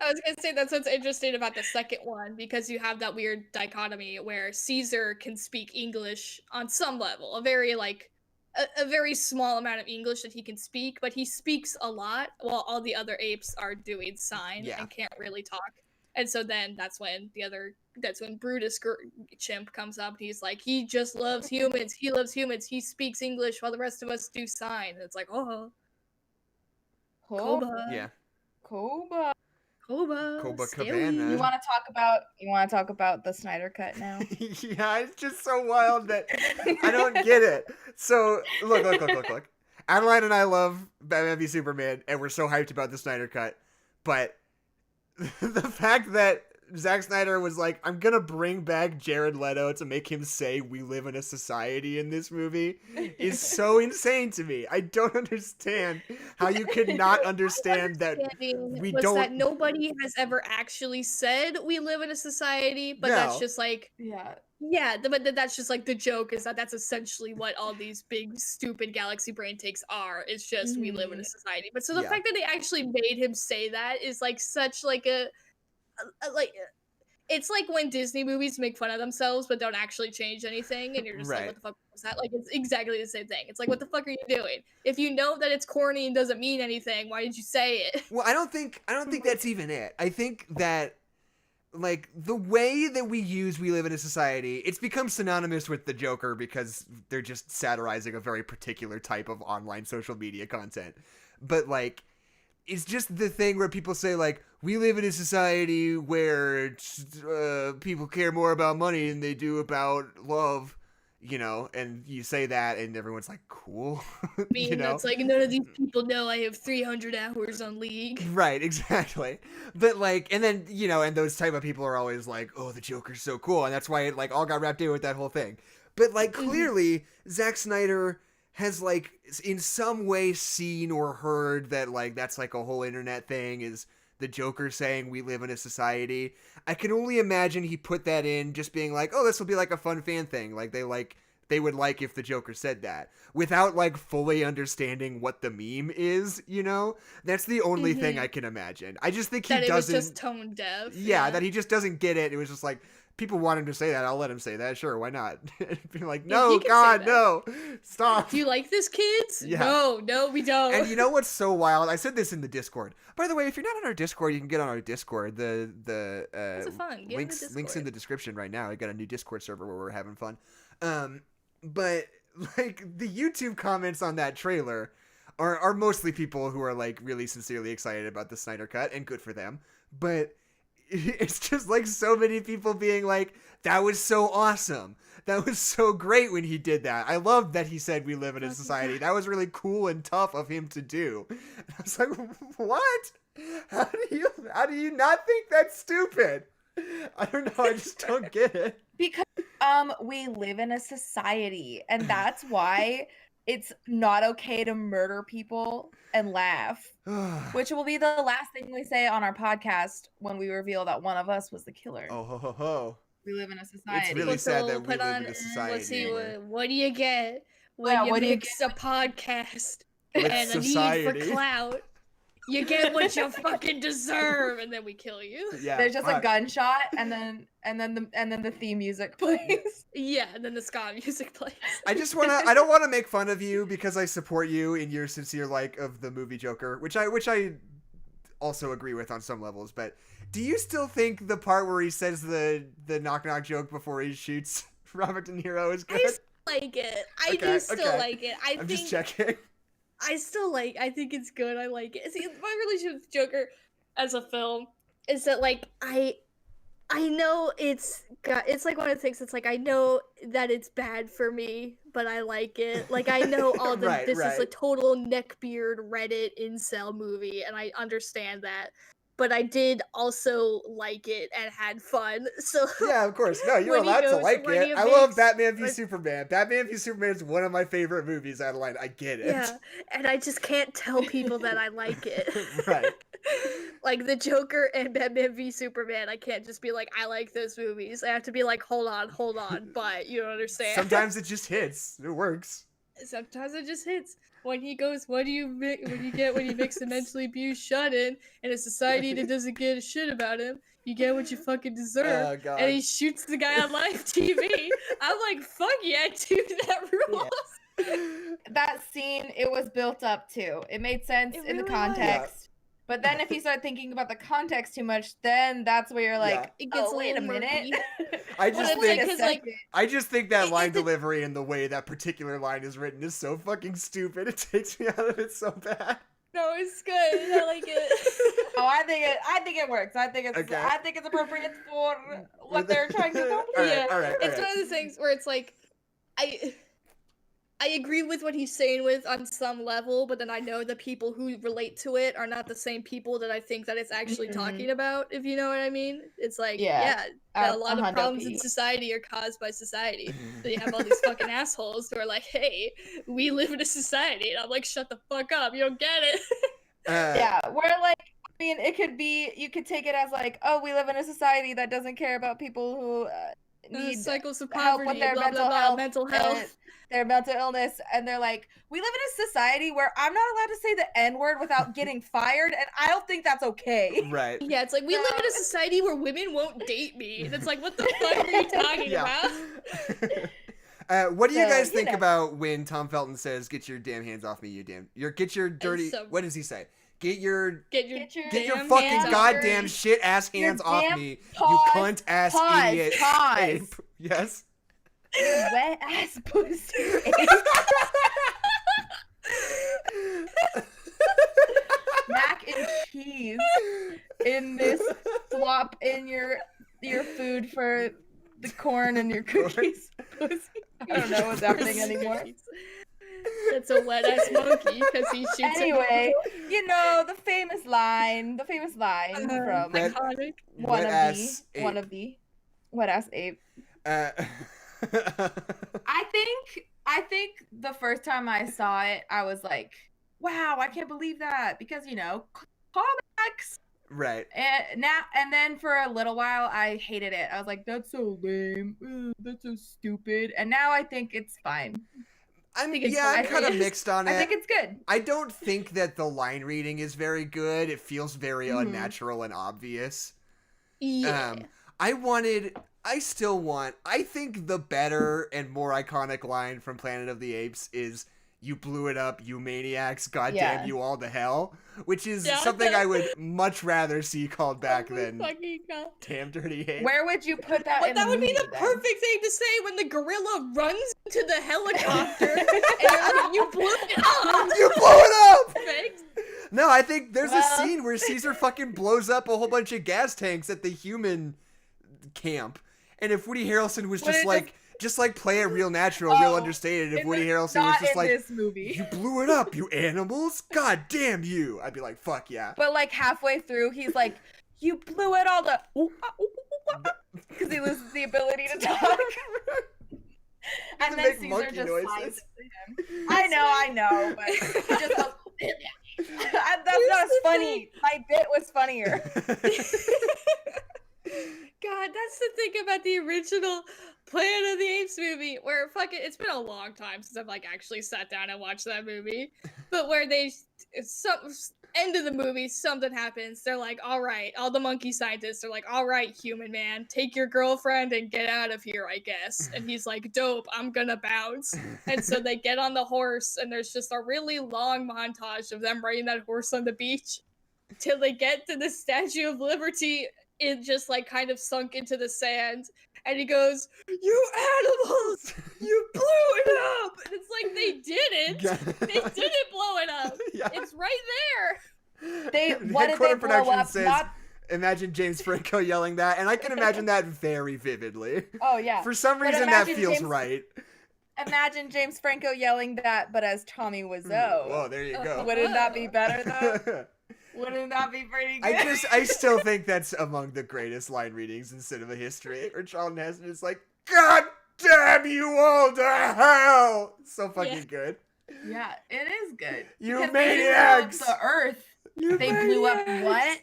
I was gonna say that's what's interesting about the second one, because you have that weird dichotomy where Caesar can speak English on some level, a very small amount of English that he can speak, but he speaks a lot while all the other apes are doing sign and can't really talk. And so then that's when Brutus chimp comes up, and he's like, he just loves humans. He loves humans. He speaks English while the rest of us do sign. And it's like, oh, Koba. Yeah. Koba Cabana. You want to talk about the Snyder Cut now? Yeah, it's just so wild that I don't get it. So look. Adeline and I love Batman v Superman, and we're so hyped about the Snyder Cut. But the fact that Zack Snyder was like, I'm gonna bring back Jared Leto to make him say we live in a society in this movie is so insane to me. I don't understand how you could not understand that we don't. That nobody has ever actually said we live in a society, but that's just like but that's just like the joke, is that that's essentially what all these big stupid galaxy brain takes are. It's just we live in a society. But so the fact that they actually made him say that is like such like a it's like when Disney movies make fun of themselves but don't actually change anything, and you're just like, what the fuck was that? Like, it's exactly the same thing. It's like, what the fuck are you doing? If you know that it's corny and doesn't mean anything, why did you say it? Well, I don't think that's even it. I think that like the way that we use "we live in a society," it's become synonymous with the Joker because they're just satirizing a very particular type of online social media content. But like, it's just the thing where people say like, we live in a society where people care more about money than they do about love, and you say that and everyone's like, cool. I mean, that's like, none of these people know I have 300 hours on League. Right, exactly. But like, and then, and those type of people are always like, oh, the Joker's so cool. And that's why it like all got wrapped in with that whole thing. But like, clearly Zack Snyder has like in some way seen or heard that like that's like a whole internet thing, is the Joker saying we live in a society. I can only imagine he put that in just being like, oh, this will be like a fun fan thing. Like they would like if the Joker said that, without like fully understanding what the meme is, That's the only thing I can imagine. I just think it was just tone deaf. Yeah, that he just doesn't get it. It was just like, people want him to say that, I'll let him say that. Sure, why not? Be like, no, God, no. Stop. Do you like this, kids? Yeah. No, we don't. And you know what's so wild? I said this in the Discord. By the way, if you're not on our Discord, you can get on our Discord. The fun. links in the description right now. I got a new Discord server where we're having fun. But like the YouTube comments on that trailer are mostly people who are like really sincerely excited about the Snyder Cut, and good for them. But it's just like so many people being like, that was so awesome. That was so great when he did that. I love that he said we live in a society. That was really cool and tough of him to do. And I was like, what? How do you not think that's stupid? I don't know. I just don't get it. Because we live in a society, and that's why it's not okay to murder people and laugh, which will be the last thing we say on our podcast when we reveal that one of us was the killer. Oh, ho, ho, ho. We live in a society. It's really sad that we live in a society. Let's see, what do you get when you mix a podcast with and society. a need for clout? You get what you fucking deserve, and then we kill you. Yeah. There's just a fuck. gunshot, and then the theme music plays. Yeah, and then the ska music plays. I don't wanna make fun of you because I support you in your sincere like of the movie Joker, which I also agree with on some levels, but do you still think the part where he says the knock knock joke before he shoots Robert De Niro is good? I still like it. I do still like it. I'm just checking. I think it's good. I like it. See, my relationship with Joker as a film is that like I know it's like one of the things. It's like I know that it's bad for me, but I like it. Like I know all the Right, this is a right. total neckbeard Reddit incel movie, and I understand that. But I did also like it and had fun. So Yeah, of course. No, you're when he allowed to goes- like when it. he I love makes- Batman v when- Superman. Batman v Superman is one of my favorite movies, Adeline. I get it. Yeah, and I just can't tell people that I like it. Right. Like the Joker and Batman v Superman, I can't just be like, I like those movies. I have to be like, hold on, but you don't understand. Sometimes it just hits. It works. Sometimes it just hits. When he goes, what do you get when you mix a mentally abused shut-in in a society that doesn't give a shit about him? You get what you fucking deserve. Oh, God. And he shoots the guy on live TV. I'm like, fuck yeah, dude, that rules. That scene, it was built up too. It made sense It in the really was. context. But then if you start thinking about the context too much, then that's where you're like, It gets oh, a wait a little minute. I Well, just it's like, think 'cause, like, I just think that line it's a- delivery and the way that particular line is written is so fucking stupid. It takes me out of it so bad. No, it's good. I like it. Oh, I think it works. I think Okay. it's appropriate for what they're trying to accomplish. All right, Yeah, all right, It's one of those things where it's like, I agree with what he's saying with on some level, but then I know the people who relate to it are not the same people that I think that it's actually talking about, if you know what I mean. It's like, Yeah. that a lot of 100p. problems in society are caused by society. So you have all these fucking assholes who are like, hey, we live in a society. And I'm like, shut the fuck up. You don't get it. Yeah, where like, I mean, it could be, you could take it as like, oh, we live in a society that doesn't care about people who need cycles of help poverty, with their blah, blah, blah, mental health. and their mental illness, and they're like, we live in a society where I'm not allowed to say the N-word without getting fired, and I don't think that's okay. Right. Yeah, it's like, we live in a society where women won't date me. And it's like, what the fuck are you talking about? What do you So, guys you think know. about when Tom Felton says, "Get your damn hands off me, you get your dirty"? so- What does he say? Get your Get your fucking hands off goddamn me. shit ass hands off damn me, pause, you cunt ass pause, idiot. pause. Ape. Yes. Wet ass pussy. Mac and cheese in this slop in your food for the corn and your cookies. Pussy. I don't know what's happening anymore. That's a wet ass monkey because he shoots. Anyway, you know the famous line from Wet- iconic. one Wet-ass of the wet ass ape. Uh, I think the first time I saw it, I was like, wow, I can't believe that, because callbacks. right. And then for a little while I hated it. I was like, that's so lame. Ugh, that's so stupid. And now I think it's fine. I'm think it's kind of hilarious. mixed on it. I think it's good. I don't think that the line reading is very good. It feels very Mhm. unnatural and obvious. Yeah. I think the better and more iconic line from Planet of the Apes is "You blew it up, you maniacs, goddamn Yeah. you all to hell," which is Yeah. something I would much rather see called back Oh my than fucking God. "Damn dirty ape." Where would you put that? But in that would be movie, the then? perfect thing to say when the gorilla runs into the helicopter and you're like, you blew it up. You blew it up! Perfect. No, I think there's a Well- scene where Caesar fucking blows up a whole bunch of gas tanks at the human camp. And if Woody Harrelson was What just is like play it real natural, real Oh, understated, if in Woody the- Harrelson was not just in like, this movie. "You blew it up, you animals, god damn you," I'd be like, fuck yeah. But like halfway through, he's like, "You blew it all the," because he loses the ability to talk. And then make Caesar monkey just noises. slides into him. I know, but he just goes, that's not as funny. My bit was funnier. God, that's the thing about the original Planet of the Apes movie, where it's been a long time since I've like actually sat down and watched that movie, but where End of the movie, something happens. They're like, all right, all the monkey scientists are like, all right, human man, take your girlfriend and get out of here, I guess. And he's like, dope, I'm gonna bounce. And so they get on the horse, and there's just a really long montage of them riding that horse on the beach till they get to the Statue of Liberty. It just like kind of sunk into the sand, and he goes, "You animals! You blew it up!" And it's like they didn't. They didn't blow it up. Yeah. It's right there. What did they blow up? Imagine James Franco yelling that, and I can imagine that very vividly. Oh yeah. For some reason, that feels right. Imagine James Franco yelling that, but as Tommy Wiseau. Whoa, there you go. Wouldn't that be better though? Wouldn't that be pretty good? I still think that's among the greatest line readings in cinema history. Where Charlton Heston is like, "God damn you all to hell!" So fucking good. Yeah, it is good. You maniacs! They blew up the Earth. They blew up what?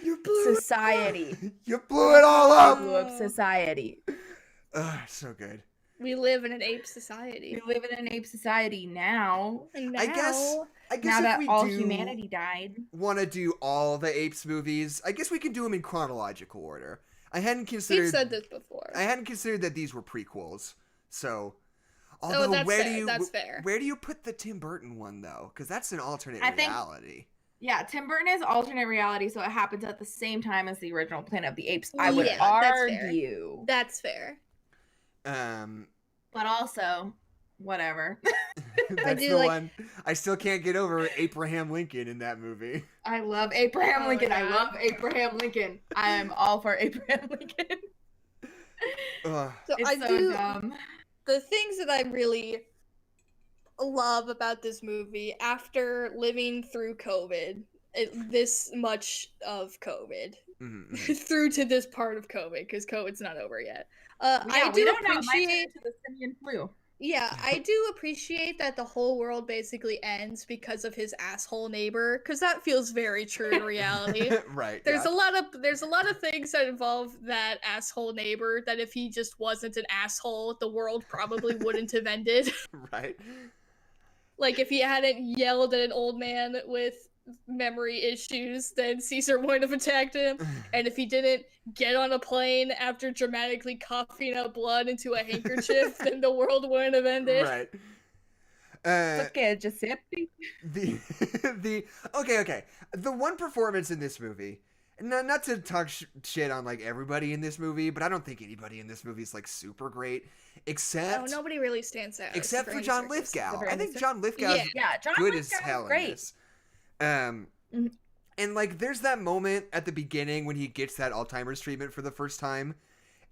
You blew society. You blew it all up. Blew up society. So good. We live in an ape society. We live in an ape society now. I guess now that if we all humanity died. Want to do all the Apes movies? I guess we can do them in chronological order. I hadn't considered. We've said this before. I hadn't considered that these were prequels. So, although that's fair. Where do you put the Tim Burton one though? Because that's an alternate reality. Yeah, Tim Burton is alternate reality, so it happens at the same time as the original Planet of the Apes. I would argue. That's fair. But also, whatever. That's the one. I still can't get over Abraham Lincoln in that movie. I love Abraham Lincoln. Yeah. I love Abraham Lincoln. I am all for Abraham Lincoln. It's so dumb. The things that I really love about this movie, after living through COVID, this much of COVID, through to this part of COVID, because COVID's not over yet. I do appreciate the simian flu. Yeah, I do appreciate that the whole world basically ends because of his asshole neighbor, because that feels very true in reality. Right. There's a lot of things that involve that asshole neighbor that if he just wasn't an asshole, the world probably wouldn't have ended. Right. Like if he hadn't yelled at an old man with memory issues, then Caesar wouldn't have attacked him. And if he didn't get on a plane after dramatically coughing up blood into a handkerchief, then the world wouldn't have ended. Right. Okay, Giuseppe. Okay. The one performance in this movie, not to talk shit on like everybody in this movie, but I don't think anybody in this movie is like super great, except nobody really stands out except for John Lithgow. I think John Lithgow is good as hell in this. And like there's that moment at the beginning when he gets that Alzheimer's treatment for the first time,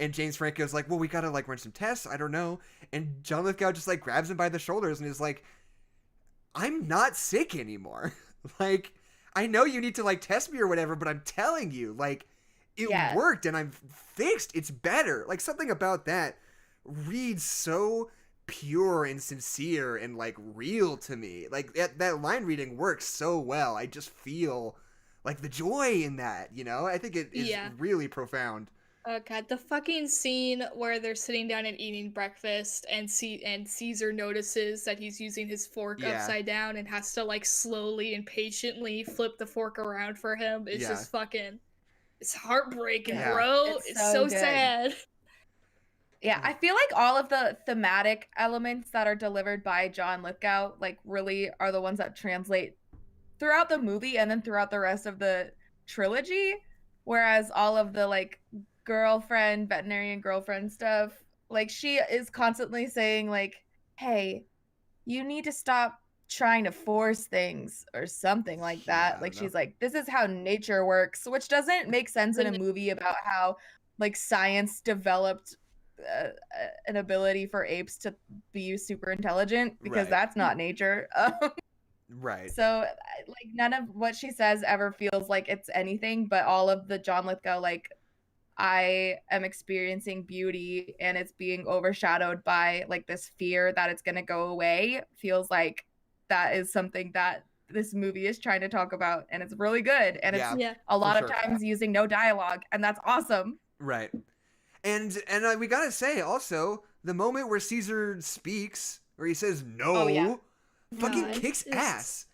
and James Franco's like, well, we gotta like run some tests, I don't know, and John Lithgow just like grabs him by the shoulders and is like, I'm not sick anymore. Like, I know you need to like test me or whatever, but I'm telling you, like, it worked and I'm fixed, it's better. Like, something about that reads so pure and sincere and like real to me. Like that line reading works so well. I just feel like the joy in that, you know? I think it is really profound. Oh god, the fucking scene where they're sitting down and eating breakfast and Caesar notices that he's using his fork upside down and has to like slowly and patiently flip the fork around for him. It's just fucking, it's heartbreaking, bro. It's so sad. Yeah, I feel like all of the thematic elements that are delivered by John Lithgow, like, really are the ones that translate throughout the movie and then throughout the rest of the trilogy. Whereas all of the, like, veterinarian girlfriend stuff, like, she is constantly saying, like, hey, you need to stop trying to force things or something like that. Like, she's like, this is how nature works, which doesn't make sense in a movie about how, like, science developed an ability for apes to be super intelligent, because that's not nature. Right. So like none of what she says ever feels like it's anything, but all of the John Lithgow, like, I am experiencing beauty and it's being overshadowed by like this fear that it's going to go away, feels like that is something that this movie is trying to talk about, and it's really good, and it's a lot of times using no dialogue, and that's awesome. Right. And we gotta say also, the moment where Caesar speaks, where he says no, fucking kicks ass.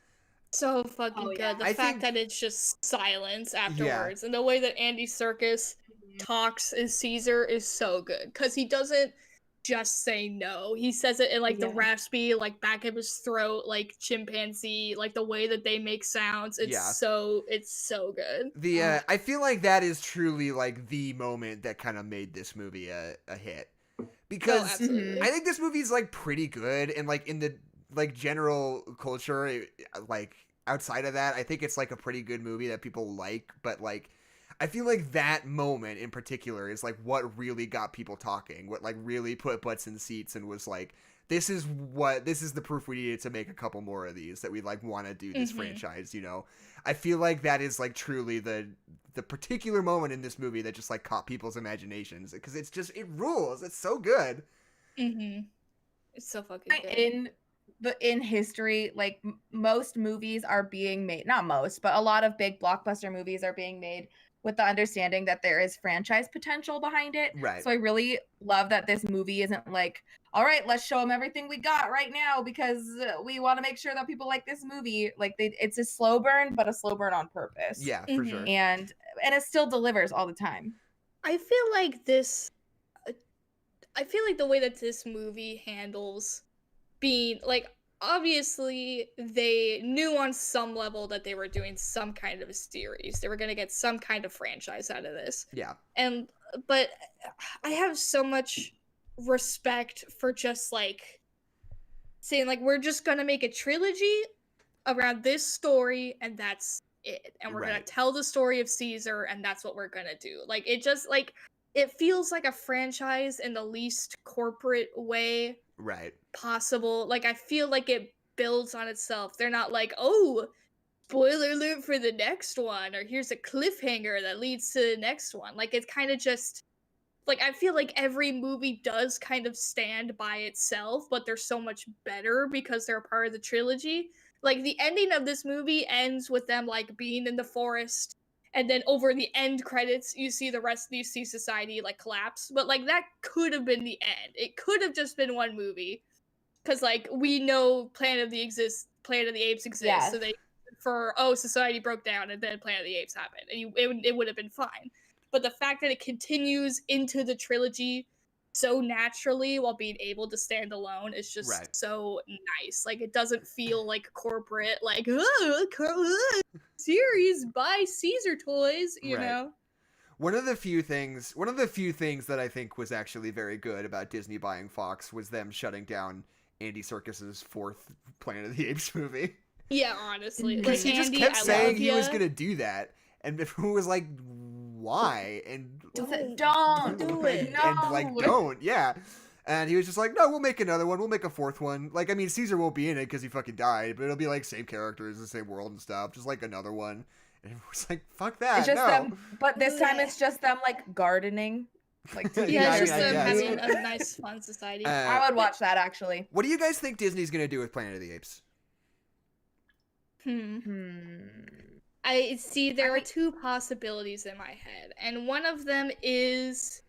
So fucking Oh, good. yeah. The I fact think- that it's just silence Yeah. afterwards, and the way that Andy Serkis talks as Caesar is so good because he doesn't just say no. He says it in like the Yeah. raspy, like back of his throat, like chimpanzee, like the way that they make sounds. It's Yeah. so good. I feel like that is truly like the moment that kind of made this movie a hit. Oh, Because absolutely. I think this movie is like pretty good, and like in the like general culture, like outside of that, I think it's like a pretty good movie that people like. But like, I feel like that moment in particular is like what really got people talking, what like really put butts in seats and was like, this is the proof we needed to make a couple more of these, that we like want to do this franchise. You know, I feel like that is like truly the particular moment in this movie that just like caught people's imaginations, because it's just, it rules. It's so good. It's so fucking good. In history, like most movies are being made, not most, but a lot of big blockbuster movies are being made with the understanding that there is franchise potential behind it. Right. So I really love that this movie isn't like, all right, let's show them everything we got right now because we want to make sure that people like this movie. Like it's a slow burn, but a slow burn on purpose. Yeah, for sure. And it still delivers all the time. I feel like the way that this movie handles being like, obviously they knew on some level that they were doing some kind of a series. They were going to get some kind of franchise out of this. Yeah. But I have so much respect for just like saying like, we're just going to make a trilogy around this story and that's it. And we're going to tell the story of Caesar and that's what we're going to do. Like, it just like, it feels like a franchise in the least corporate way possible. Like, I feel like it builds on itself. They're not like, oh, spoiler alert for the next one, or here's a cliffhanger that leads to the next one. Like, it's kind of just like, I feel like every movie does kind of stand by itself, but they're so much better because they're a part of the trilogy. Like, the ending of this movie ends with them like being in the forest, and then over the end credits you see the rest, you see society like collapse. But like, that could have been the end. It could have just been one movie, because like, we know Planet of the Apes exists. So they society broke down and then Planet of the Apes happened, and it would have been fine. But the fact that it continues into the trilogy so naturally while being able to stand alone is just so nice. Like, it doesn't feel like corporate, like, series by Caesar Toys, you know? One of the few things that I think was actually very good about Disney buying Fox was them shutting down Andy Serkis's fourth Planet of the Apes movie. Yeah, honestly. Because Like, he just Andy, kept saying he was ya. going to do that. And everyone was like, why? And Don't do it. No. And like, don't. Yeah. And he was just like, no, we'll make another one. We'll make a fourth one. Like, I mean, Caesar won't be in it because he fucking died, but it'll be like same characters, the same world and stuff. Just like another one. And it was like, fuck that. It's just no. them, but this time it's just them like gardening. Like, yeah, it's just I them guess. having a nice, fun society. I would watch that actually. What do you guys think Disney's going to do with Planet of the Apes? I see there are two possibilities in my head, and one of them is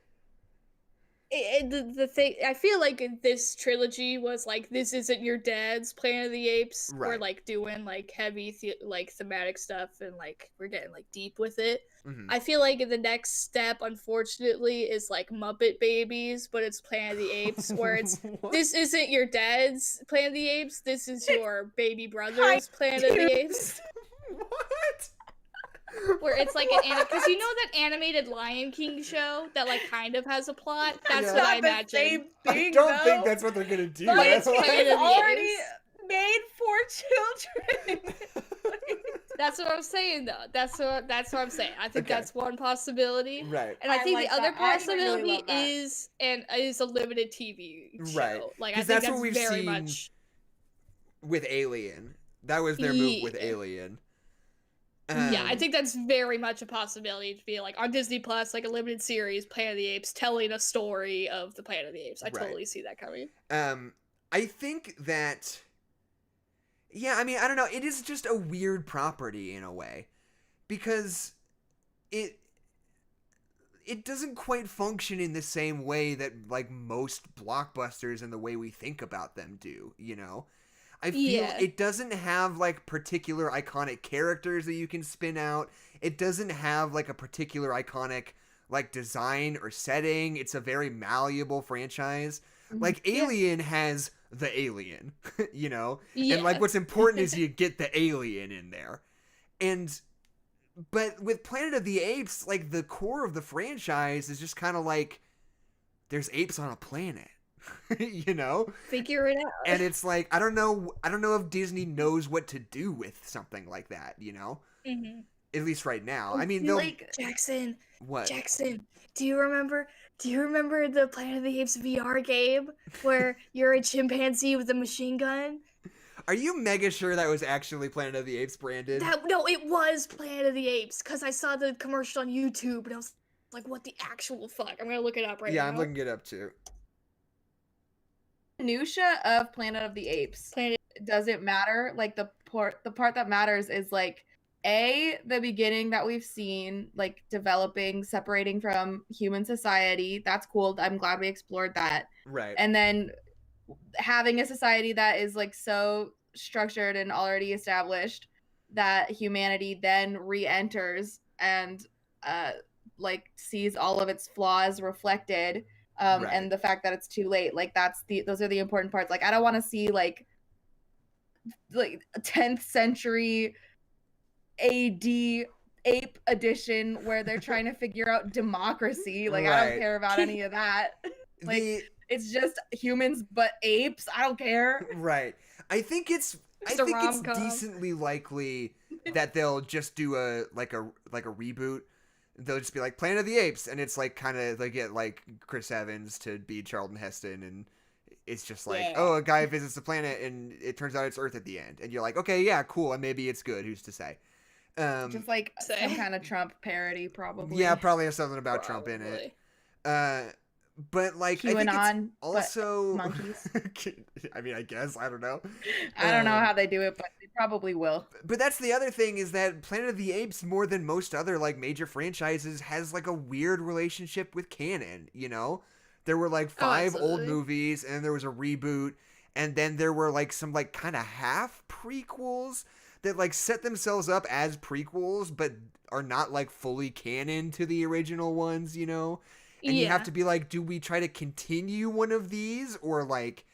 the thing. I feel like this trilogy was like, this isn't your dad's Planet of the Apes. We're like doing like heavy like thematic stuff, and like we're getting like deep with it. I feel like the next step, unfortunately, is like Muppet Babies, but it's Planet of the Apes, where it's this isn't your dad's Planet of the Apes. This is your baby brother's Planet of the Apes. What? Where it's like because you know that animated Lion King show that like kind of has a plot? That's what I imagine. I don't think that's what they're gonna do. But it's already made for children. That's what I'm saying, though. That's what I'm saying. I think that's one possibility. Right. And I think like the other that. I actually really possibility love that. is a limited TV show. Right. Like, I 'Cause think that's what we've very seen much with Alien. That was their move with Alien. Yeah, I think that's very much a possibility to be like on Disney Plus, like a limited series, Planet of the Apes, telling a story of the Planet of the Apes. I totally see that coming. I think that, yeah, I mean, I don't know. It is just a weird property in a way, because it doesn't quite function in the same way that like most blockbusters and the way we think about them do, you know? I feel Yeah. it doesn't have like particular iconic characters that you can spin out. It doesn't have like a particular iconic like design or setting. It's a very malleable franchise. Like Alien has the alien, you know? And like Yeah. what's important is you get the alien in there. But with Planet of the Apes, like the core of the franchise is just kind of like there's apes on a planet. You know? Figure it out. And it's like I don't know if Disney knows what to do with something like that, you know? Mm-hmm. At least right now. I I mean, feel they'll like Jackson, what? Jackson, do you remember the Planet of the Apes VR game where you're a chimpanzee with a machine gun? Are you mega sure that was actually Planet of the Apes branded? No, it was Planet of the Apes because I saw the commercial on YouTube and I was like, what the actual fuck? I'm gonna look it up right now. Yeah, I'm looking it up too. minutia of Planet of the Apes doesn't matter. Like the part that matters is like the beginning that we've seen, like developing, separating from human society. That's cool. I'm glad we explored that. Right. And then having a society that is like so structured and already established that humanity then re-enters and like sees all of its flaws reflected. Right. And the fact that it's too late, like those are the important parts. Like I don't want to see like 10th century AD ape edition where they're trying to figure out democracy. Like I don't care about any of that. Like it's just humans but apes. I don't care. Right. I think it's decently likely that they'll just do a reboot. They'll just be like Planet of the Apes, and it's like kind of they get like Chris Evans to be Charlton Heston, and it's just like a guy visits the planet, and it turns out it's Earth at the end, and you're like, okay, yeah, cool, and maybe it's good. Who's to say? Just like some kind of Trump parody, probably. Yeah, probably has something about Trump in it. But like QAnon, I think it's also monkeys. I mean, I guess I don't know. I don't know how they do it, but they probably will. But that's the other thing is that Planet of the Apes, more than most other like major franchises, has like a weird relationship with canon. You know, there were like 5 old movies, and there was a reboot, and then there were like some like kind of half prequels that like set themselves up as prequels, but are not like fully canon to the original ones. You know. And you have to be like, do we try to continue one of these or like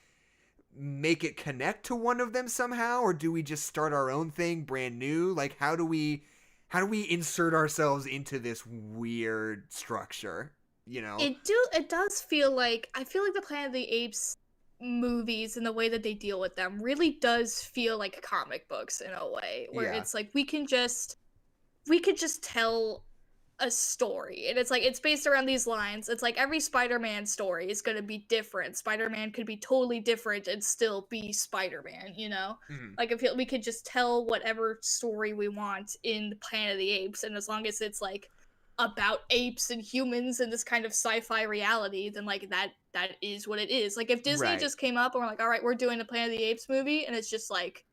make it connect to one of them somehow? Or do we just start our own thing brand new? Like, how do we insert ourselves into this weird structure? You know, it does feel like, I feel like the Planet of the Apes movies and the way that they deal with them really does feel like comic books in a way where it's like, we could just tell a story, and it's like it's based around these lines. It's like every Spider-Man story is going to be different. Spider-Man could be totally different and still be Spider-Man, you know? Like I feel we could just tell whatever story we want in Planet of the Apes, and as long as it's like about apes and humans and this kind of sci-fi reality, then like that is what it is. Like if Disney just came up and we're like, all right, we're doing a Planet of the Apes movie, and it's just like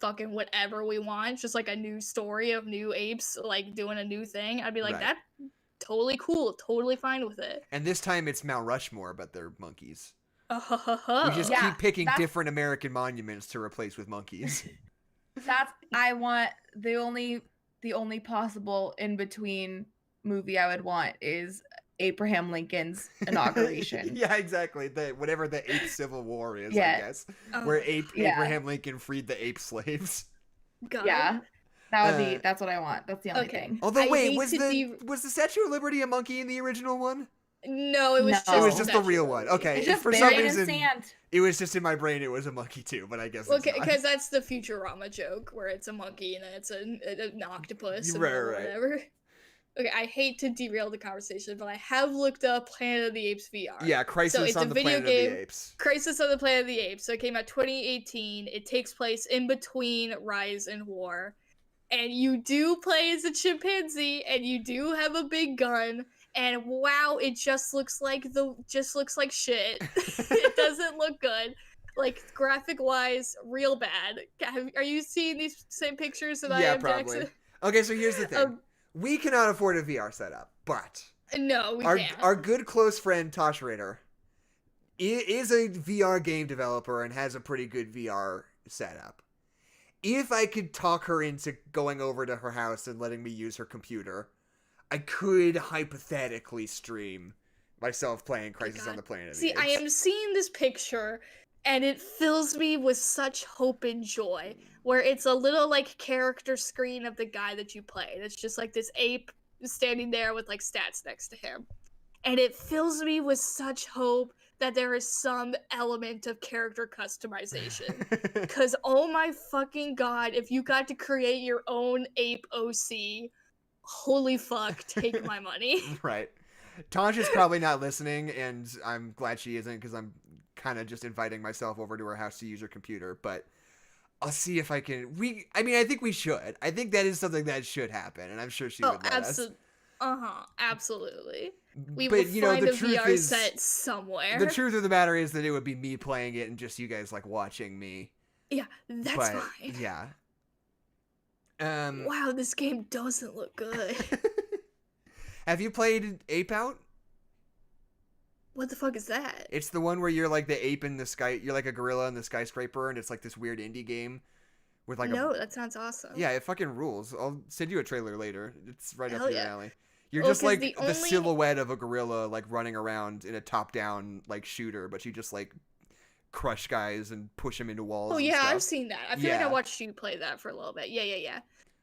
fucking whatever we want, just like a new story of new apes like doing a new thing, I'd be like, that totally cool, totally fine with it. And this time it's Mount Rushmore, but they're monkeys. We just keep picking different American monuments to replace with monkeys. I want the only possible in between movie I would want is Abraham Lincoln's inauguration. Yeah, exactly. Whatever the ape civil war is, I guess. Where Abraham Lincoln freed the ape slaves. That would be that's what I want. That's the only thing. Although wait, was the Statue of Liberty a monkey in the original one? No, it was just the real one. Okay. It's just for some reason it was just in my brain it was a monkey too, but I guess because that's the Futurama joke where it's a monkey and then it's an octopus or whatever. Okay, I hate to derail the conversation, but I have looked up Planet of the Apes VR. Yeah, Crisis on the Planet of the Apes. Crisis on the Planet of the Apes. So it came out 2018. It takes place in between Rise and War. And you do play as a chimpanzee, and you do have a big gun. And wow, it just looks like shit. It doesn't look good. Like graphic wise, real bad. Are you seeing these same pictures that I am, probably. Jackson? Okay, so here's the thing. We cannot afford a VR setup, but no, we can't. Our good close friend Tosh Rader is a VR game developer and has a pretty good VR setup. If I could talk her into going over to her house and letting me use her computer, I could hypothetically stream myself playing Crisis on the Planet of the See, Apes. I am seeing this picture, and it fills me with such hope and joy, where it's a little, like, character screen of the guy that you play. And it's just, like, this ape standing there with, like, stats next to him. And it fills me with such hope that there is some element of character customization. Because, oh my fucking god, if you got to create your own ape OC, holy fuck, take my money. Right. Tasha's probably not listening, and I'm glad she isn't, because I'm kind of just inviting myself over to her house to use her computer, but I'll see if I can. I think we should. I think that is something that should happen, and I'm sure she would let us. Absolutely. We will find a VR set somewhere. The truth of the matter is that it would be me playing it and just you guys, like, watching me. Yeah, that's fine. Yeah. Wow, this game doesn't look good. Have you played Ape Out? What the fuck is that? It's the one where you're like the ape in the sky. You're like a gorilla in the skyscraper, and it's like this weird indie game with like that sounds awesome. Yeah, it fucking rules. I'll send you a trailer later. It's right up your alley. You're Well, just like the the silhouette of a gorilla, like running around in a top-down like shooter, but you just like crush guys and push them into walls. Oh and yeah, stuff. I've seen that. I feel like I watched you play that for a little bit. Yeah.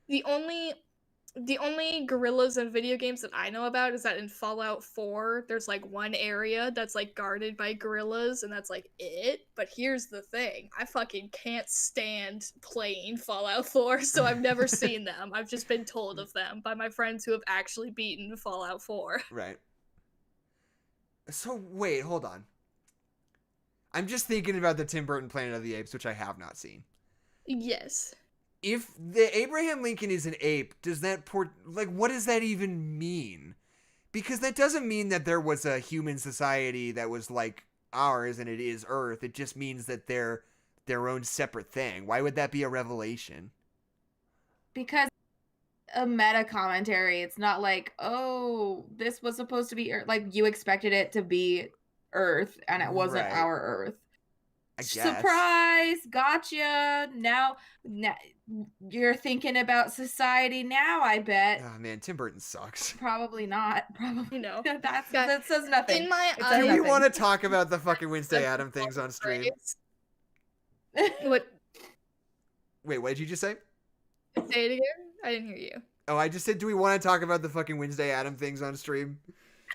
The only gorillas in video games that I know about is that in Fallout 4, there's like one area that's like guarded by gorillas, and that's like it. But here's the thing, I fucking can't stand playing Fallout 4, so I've never seen them. I've just been told of them by my friends who have actually beaten Fallout 4. Right. So wait, hold on. I'm just thinking about the Tim Burton Planet of the Apes, which I have not seen. Yes. If the Abraham Lincoln is an ape, does that what does that even mean? Because that doesn't mean that there was a human society that was like ours and it is Earth. It just means that they're their own separate thing. Why would that be a revelation? Because a meta commentary. It's not like, oh, this was supposed to be Earth. Like, you expected it to be Earth and it wasn't our Earth. I guess. Surprise! Gotcha! Now you're thinking about society now, I bet. Oh man, Tim Burton sucks. Probably not. Probably no. That says nothing. In my Do we want to talk about the fucking Wednesday Adam things on stream? What? Wait, what did you just say? Say it again? I didn't hear you. Oh, I just said, do we want to talk about the fucking Wednesday Adam things on stream?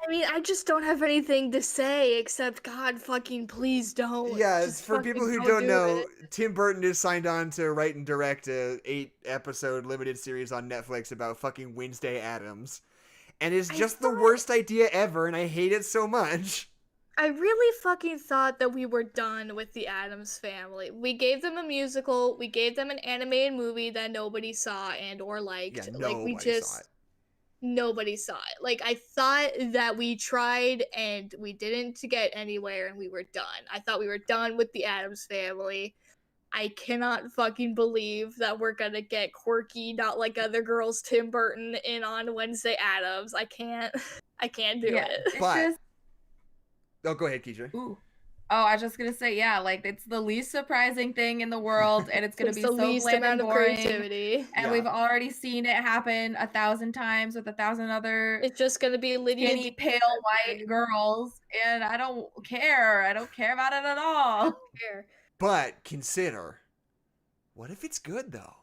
I mean, I just don't have anything to say except, God fucking please don't. Yeah, just for people who don't know, Tim Burton is signed on to write and direct a 8-episode limited series on Netflix about fucking Wednesday Addams. And it's just the worst idea ever, and I hate it so much. I really fucking thought that we were done with the Addams Family. We gave them a musical, we gave them an animated movie that nobody saw and or liked. Yeah, Nobody saw it. Like, I thought that we tried and we didn't get anywhere and we were done. I thought we were done with the Addams Family. I cannot fucking believe that we're gonna get quirky, not like other girls, Tim Burton in on Wednesday Addams. I can't do it. But oh, go ahead, Kezia. Ooh. Oh, I was just gonna say, yeah, like it's the least surprising thing in the world, and it's gonna be so bland and boring. And we've already seen it happen 1,000 times with 1,000 other. It's just gonna be skinny, pale white girls, and I don't care. I don't care about it at all. I don't care. But consider, what if it's good though?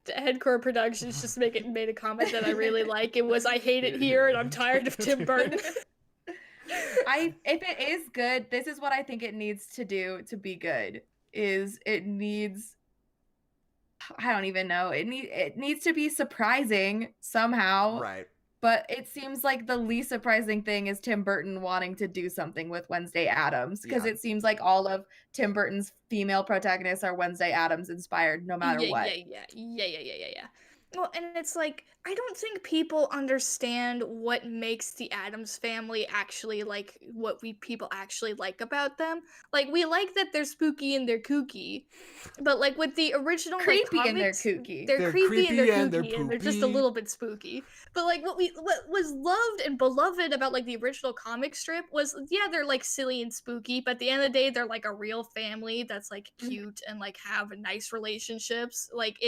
The Headcore Productions just made a comment that I really like. It was, I hate it here, and I'm tired of Tim Burton. If it is good, this is what I think it needs to do to be good. It needs, I don't even know. It needs to be surprising somehow. Right. But it seems like the least surprising thing is Tim Burton wanting to do something with Wednesday Addams, because it seems like all of Tim Burton's female protagonists are Wednesday Addams inspired, no matter what. Yeah. Well, and it's like, I don't think people understand what makes the Addams Family actually like what people actually like about them. Like, we like that they're spooky and they're kooky, but like with the original like Creepy and they're comics, kooky. they're creepy and they're and they're kooky and they're just a poopy. little bit spooky. But like what was loved and beloved about like the original comic strip was, yeah, they're like silly and spooky, but at the end of the day, they're like a real family that's like cute and like have nice relationships. Like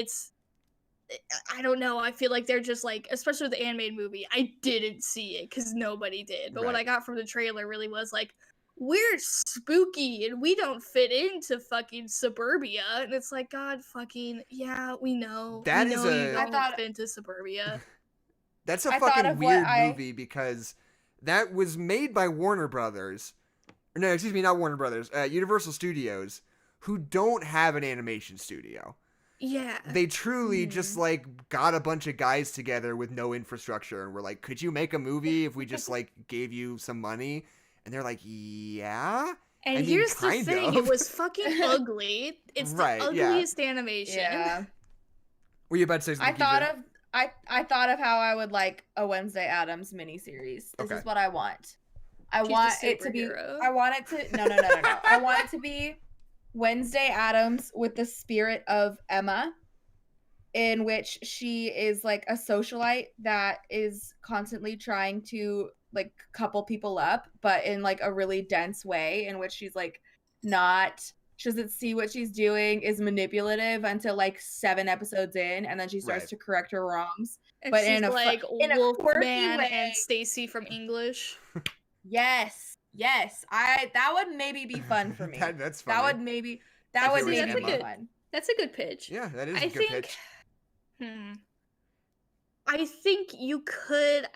I don't know. I feel like they're just like, especially with the animated movie, I didn't see it because nobody did. But what Right. I got from the trailer really was like, we're spooky and we don't fit into fucking suburbia. And it's like, God fucking, yeah, we know. That we is know you a- don't I thought- fit into suburbia. That's a I thought fucking of what weird I- movie because that was made by Warner Brothers. No, excuse me, not Warner Brothers. Universal Studios, who don't have an animation studio. Yeah. They truly just like got a bunch of guys together with no infrastructure and were like, could you make a movie if we just like gave you some money? And they're like, yeah. And I mean, here's the kind thing, of. it was fucking ugly. It's Right, the yeah. ugliest animation. Yeah. Were you about to say something? I thought of how I would like a Wednesday Addams miniseries. This Okay. is what I want. I She's a want it to be. superhero. I want it to. No. I want it to be Wednesday Addams with the spirit of Emma, in which she is like a socialite that is constantly trying to like couple people up, but in like a really dense way, in which she's like she doesn't see what she's doing, is manipulative until like 7 episodes in, and then she starts Right. to correct her wrongs. And But she's in a like in a quirky Wolfman way. and Stacy from English. Yes. That would maybe be fun for me. That's funny. That would maybe If it was be Emma. fun. That's a good pitch. Yeah, that is a I good think. pitch. I think you could.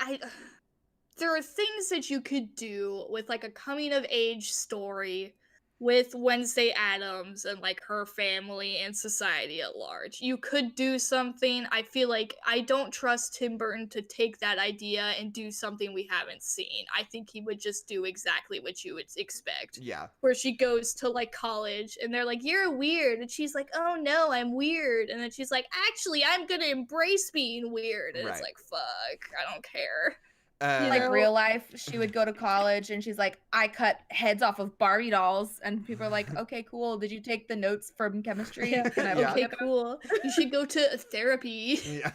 There are things that you could do with like a coming of age story with Wednesday Addams and like her family and society at large. You could do something. I feel like I don't trust Tim Burton to take that idea and do something we haven't seen. I think he would just do exactly what you would expect. Yeah. Where she goes to like college and they're like, you're weird, and she's like, oh no, I'm weird, and then she's like, actually I'm gonna embrace being weird, and Right. it's like, fuck, I don't care. Like know? real life, she would go to college and she's like, I cut heads off of Barbie dolls, and people are like, okay, cool. Did you take the notes from chemistry? Yeah. Can I Yeah. look Okay, at them?" cool, you should go to therapy. Yeah.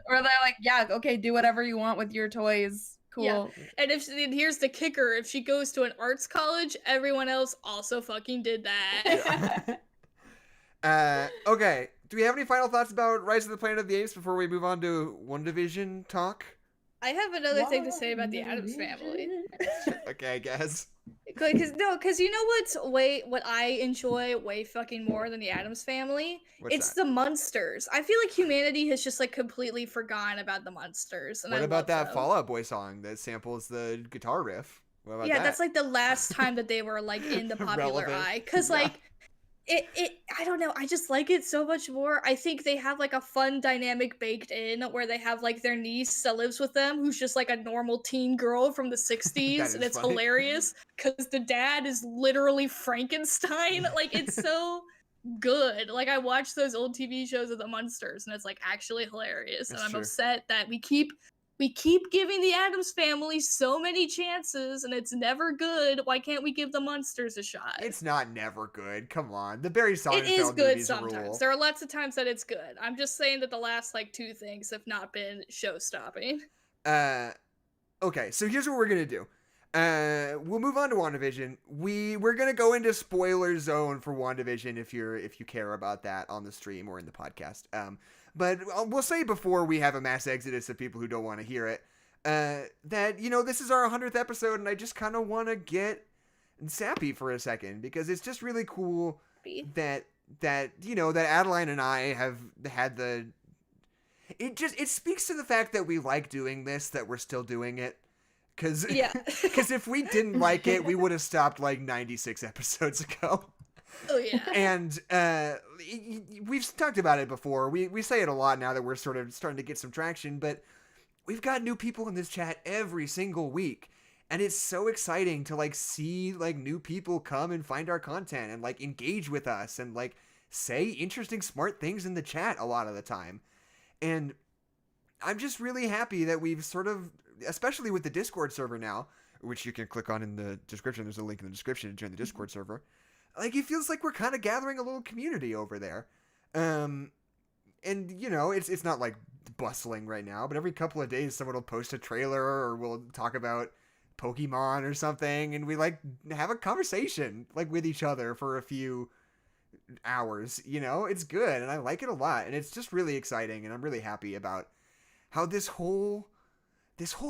Or they're like, yeah, okay, do whatever you want with your toys. Cool. Yeah. And here's the kicker, if she goes to an arts college, everyone else also fucking did that. Okay. Do we have any final thoughts about Rise of the Planet of the Apes before we move on to WandaVision talk? I have another thing to say about the Addams Family. Okay, I guess. Because you know what I enjoy way fucking more than the Addams Family? What's It's that? the Munsters. I feel like humanity has just like completely forgotten about the Munsters. And What I about love that them. Fall Out Boy song that samples the guitar riff? What about Yeah, that? that's like the last time that they were like in the popular Relevant. eye. Cause Yeah. like it I don't know, I just like it so much more. I think they have like a fun dynamic baked in where they have like their niece that lives with them who's just like a normal teen girl from the 60s, is and it's funny. hilarious because the dad is literally Frankenstein. Like it's so good. Like I watch those old TV shows of the Munsters and it's like actually hilarious. That's and I'm true. upset that we keep giving the Addams Family so many chances and it's never good. Why can't we give the Munsters a shot? It's not never good. Come on. The Barry Sonnenfeld It is good movies sometimes. rule. There are lots of times that it's good. I'm just saying that the last like 2 things have not been show-stopping. Okay, so here's what we're gonna do. We'll move on to WandaVision. We're gonna go into spoiler zone for WandaVision if you care about that on the stream or in the podcast. But we'll say before we have a mass exodus of people who don't want to hear it, that this is our 100th episode, and I just kind of want to get sappy for a second because it's just really cool that Adeline and I have had the. It speaks to the fact that we like doing this, that we're still doing it. Because if we didn't like it, we would have stopped like 96 episodes ago. Oh yeah. And we've talked about it before. We say it a lot now that we're sort of starting to get some traction, but we've got new people in this chat every single week. And it's so exciting to like see like new people come and find our content and like engage with us and like say interesting, smart things in the chat a lot of the time. And I'm just really happy that we've sort of, especially with the Discord server now, which you can click on in the description. There's a link in the description to join the Discord server. Like, it feels like we're kind of gathering a little community over there. And, you know, it's not like bustling right now, but every couple of days someone will post a trailer or we'll talk about Pokemon or something, and we like have a conversation like with each other for a few hours. You know, it's good and I like it a lot, and it's just really exciting, and I'm really happy about how this whole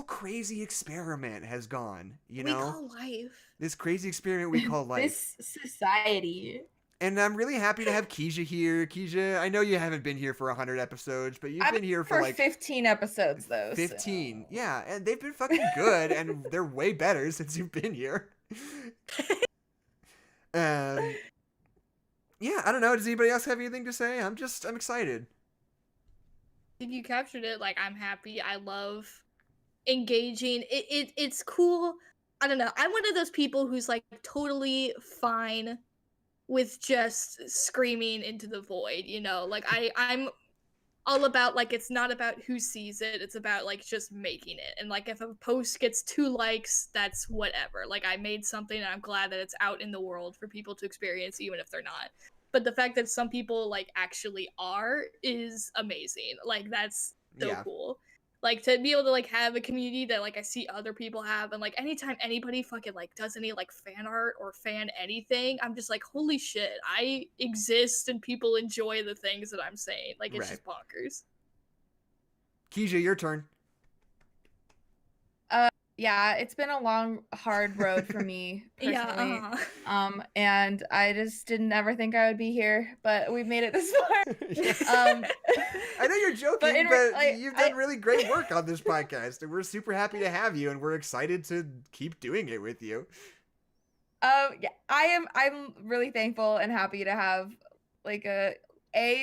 crazy experiment has gone. You know, we call life. This crazy experiment we call life. This society. And I'm really happy to have Kezia here. Kezia, I know you haven't been here for 100 episodes, but you've been here for like 15 episodes though. 15. So. Yeah, and they've been fucking good, and they're way better since you've been here. Yeah, I don't know. Does anybody else have anything to say? I'm excited. I think you captured it. Like, I'm happy. I love engaging. It's cool. I don't know. I'm one of those people who's like totally fine with just screaming into the void, you know? Like, I'm all about, like, it's not about who sees it, it's about, like, just making it. And, like, if a post gets 2 likes, that's whatever. Like, I made something, and I'm glad that it's out in the world for people to experience, even if they're not. But the fact that some people, like, actually are is amazing. Like, that's so cool. Like, to be able to, like, have a community that, like, I see other people have, and, like, anytime anybody fucking, like, does any, like, fan art or fan anything, I'm just like, holy shit, I exist and people enjoy the things that I'm saying. Like, it's just bonkers. Kezia, your turn. Yeah, it's been a long, hard road for me personally. Yeah, and I just didn't ever think I would be here, but we've made it this far. I know you're joking, but you've done really great work on this podcast, and we're super happy to have you, and we're excited to keep doing it with you. Yeah, I'm really thankful and happy to have like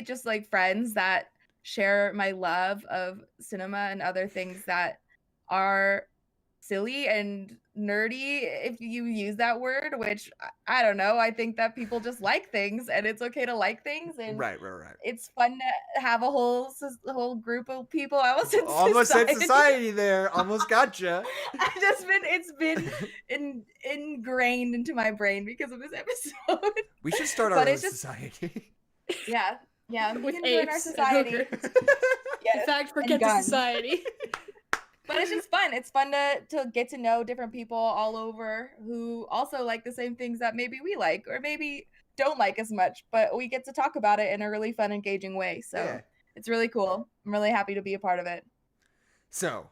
just like friends that share my love of cinema and other things that are silly and nerdy, if you use that word, which I don't know. I think that people just like things, and it's okay to like things, and right. It's fun to have a whole group of people. I almost said society there. Almost gotcha. It's been ingrained into my brain because of this episode. We should start our own society. Yeah, with we can apes join our society. Yes, in fact, forget the society. But it's just fun. It's fun to get to know different people all over who also like the same things that maybe we like, or maybe don't like as much, but we get to talk about it in a really fun, engaging way. So It's really cool. I'm really happy to be a part of it. So,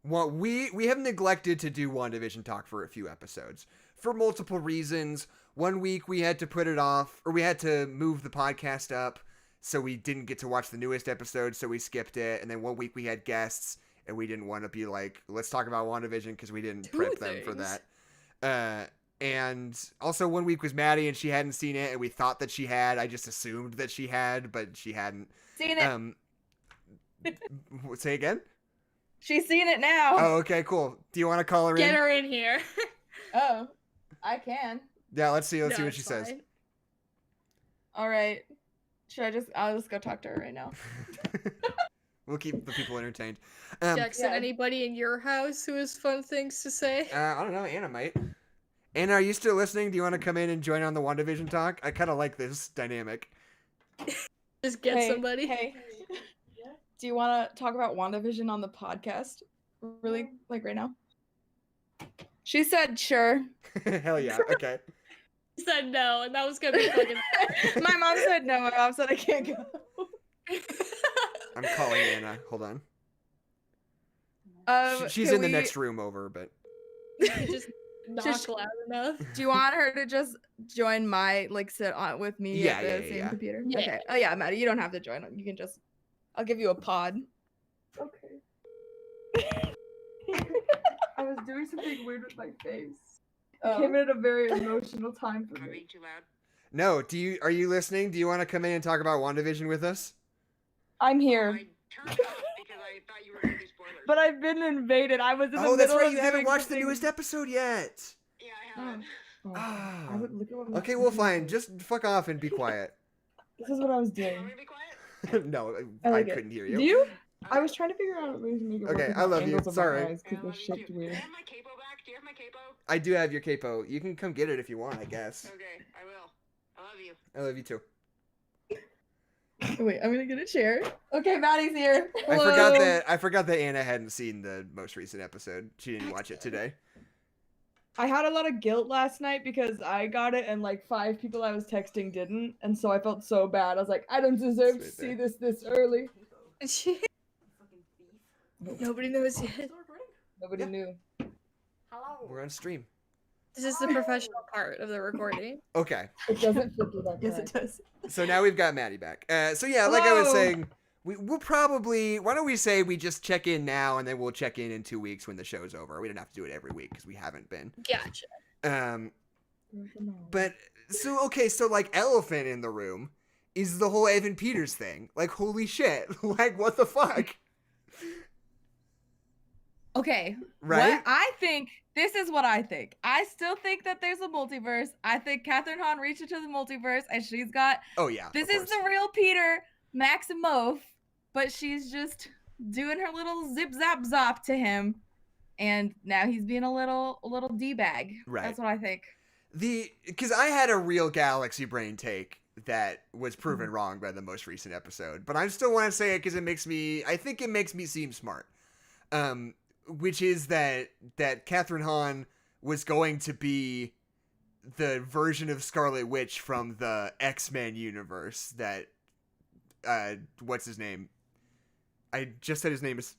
we have neglected to do WandaVision talk for a few episodes for multiple reasons. One week we had to put it off, or we had to move the podcast up, so we didn't get to watch the newest episode, so we skipped it. And then one week we had guests, and we didn't want to be like, let's talk about WandaVision, because we didn't prep them for that. And also 1 week was Maddie, and she hadn't seen it, and we thought that she had. I just assumed that she had, but she hadn't. Seen it. Say again? She's seen it now. Oh, okay, cool. Do you want to call her in? Get her in here. Oh, I can. Yeah, let's see what she says. All right. I'll just go talk to her right now. We'll keep the people entertained. Jackson, anybody in your house who has fun things to say? I don't know. Anna might. Anna, are you still listening? Do you want to come in and join on the WandaVision talk? I kind of like this dynamic. Just get somebody. Hey. Do you want to talk about WandaVision on the podcast? Really? Like right now? She said sure. Hell yeah. Okay. She said no, and that was going to be fucking... My mom said no. My mom said I can't go. I'm calling Anna. Hold on. She's in the next room over, but just not loud enough. Do you want her to just join my sit on with me at the same computer? Yeah. Okay. Oh yeah, Maddie, you don't have to join. You can just. I'll give you a pod. Okay. I was doing something weird with my face. It came at a very emotional time for me. Being too loud? No. Are you listening? Do you want to come in and talk about WandaVision with us? I'm here. I turned it off because I thought you were going to do spoilers. But I've been invaded. I was in the middle that's right. of You haven't watched the something... newest episode yet. Yeah, I haven't. Okay, well, fine. Just fuck off and be quiet. This is what I was You want doing. me to be quiet? No, I I like it. couldn't hear Do you. you? I was trying to figure out ways to make it work Okay, with I my love you. angles of Sorry. my eyes because they're shaped Do weird. I have my capo back? Do you have my capo? I do have your capo. You can come get it if you want, I guess. Okay, I will. I love you. I love you too. Wait, I'm gonna get a chair. Okay, Maddie's here. I forgot that Anna hadn't seen the most recent episode. She didn't watch it today. I had a lot of guilt last night because I got it and like 5 people I was texting didn't, and so I felt so bad. I was like, I don't deserve It's to right see this early. Nobody knows yet. Nobody knew. We're on stream. This is the professional part of the recording. Okay. It doesn't fit through that. Yes, it does. So now we've got Maddie back. So yeah, like I was Hello. saying, we'll probably, why don't we say we just check in now and then we'll check in 2 weeks when the show's over. We don't have to do it every week because we haven't been. Gotcha. But so okay, so like elephant in the room is the whole Evan Peters thing. Like holy shit, like what the fuck, Okay. right? What I think, this is what I think. I still think that there's a multiverse. I think Catherine Hahn reached into the multiverse and she's got, Oh yeah, this of is course. the real Peter Maximoff, but she's just doing her little zip zap zop to him. And now he's being a little D-bag. Right. That's what I think. Because I had a real galaxy brain take that was proven wrong by the most recent episode, but I still want to say it because I think it makes me seem smart. Which is that Catherine Hahn was going to be the version of Scarlet Witch from the X-Men universe that, what's his name? I just said his name is,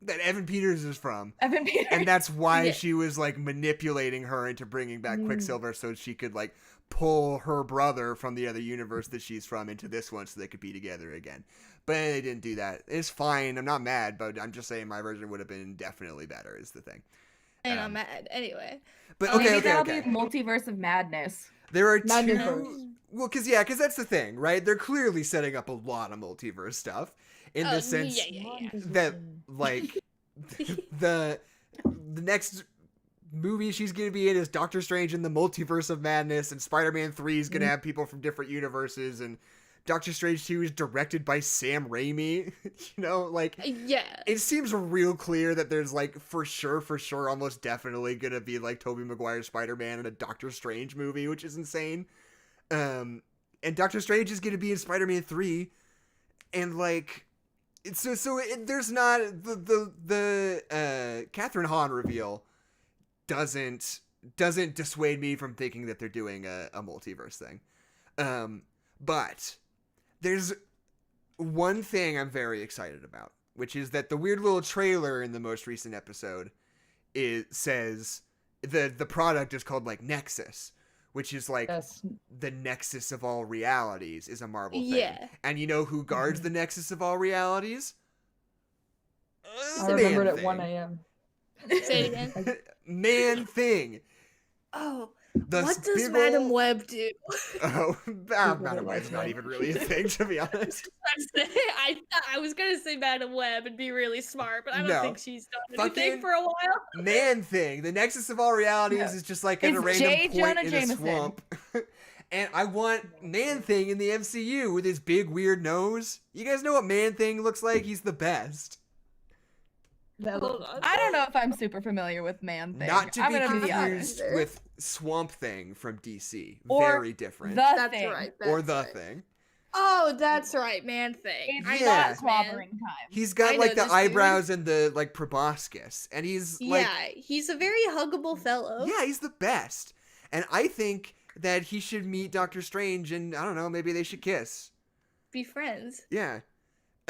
that Evan Peters is from. Evan Peters. And that's why Yeah. she was like manipulating her into bringing back Quicksilver so she could like pull her brother from the other universe that she's from into this one so they could be together again. But they didn't do that. It's fine. I'm not mad, but I'm just saying my version would have been definitely better is the thing. And I'm mad. Anyway. But Maybe okay. that'll be multiverse of madness. There are Madness. two. Well, because that's the thing, right? They're clearly setting up a lot of multiverse stuff in the sense Yeah. that, like, the next movie she's gonna be in is Doctor Strange in the Multiverse of Madness, and Spider-Man 3 is gonna have people from different universes, and Doctor Strange 2 is directed by Sam Raimi. Like, Yeah. it seems real clear that there's like for sure, almost definitely gonna be like Tobey Maguire's Spider-Man in a Doctor Strange movie, which is insane. And Doctor Strange is gonna be in Spider-Man 3, and like, there's not the Catherine Hahn reveal doesn't dissuade me from thinking that they're doing a multiverse thing. But there's one thing I'm very excited about, which is that the weird little trailer in the most recent episode says the product is called like Nexus, which is like the nexus of all realities is a Marvel thing. Yeah. And you know who guards the nexus of all realities? I remembered at Man-Thing. 1 a.m. Say it again. Man-Thing. Oh. The What does big Madam ol'- Web do? Oh, Madam Web's not even really a thing, to be honest. I was gonna say Madam Web and be really smart, but I don't No. think she's done Fucking anything for a while. Man-Thing. The nexus of all realities Yeah. is just like at a It's random J. point Jonah in a Jameson. swamp. And I want Man-Thing in the MCU with his big weird nose. You guys know what Man-Thing looks like? He's the best. Hold on. I don't know if I'm super familiar with Man Thing. Not to I'm be gonna be honest. confused with Swamp Thing from DC. Or Very different. The That's Thing. right. Or that's the right. Thing. Oh, that's right, Man Thing. It's I Yeah. know not this man. clobbering time. He's I got know like the this dude. eyebrows and the like proboscis. And he's like, Yeah, he's a very huggable fellow. yeah, he's the best. And I think that he should meet Doctor Strange and I don't know, maybe they should kiss. Be friends. Yeah.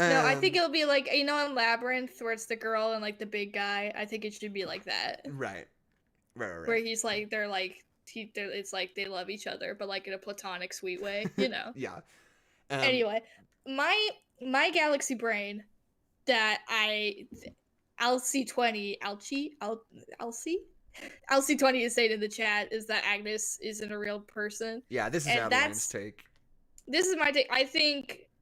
No, I think it'll be like, you know, in Labyrinth where it's the girl and like the big guy. I think it should be like that, Right. where he's like, it's like they love each other, but like in a platonic, sweet way, you know. Yeah. Anyway, my galaxy brain that LC20 is saying in the chat is that Agnes isn't a real person. Yeah, this is and Adeline's take. This is my take.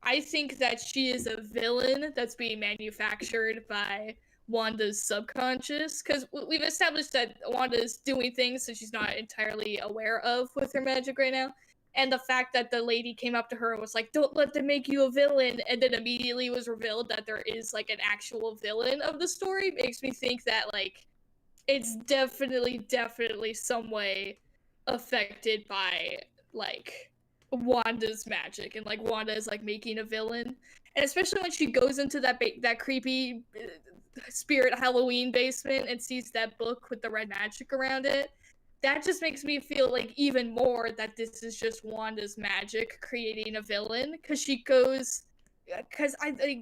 I think that she is a villain that's being manufactured by Wanda's subconscious, because we've established that Wanda's doing things that she's not entirely aware of with her magic right now, And the fact that the lady came up to her and was like, don't let them make you a villain, and then immediately was revealed that there is like an actual villain of the story, makes me think that like it's definitely some way affected by like Wanda's magic, and like Wanda is like making a villain. And especially when she goes into that creepy spirit Halloween basement and sees that book with the red magic around it, that just makes me feel like even more that this is just Wanda's magic creating a villain, because she goes, because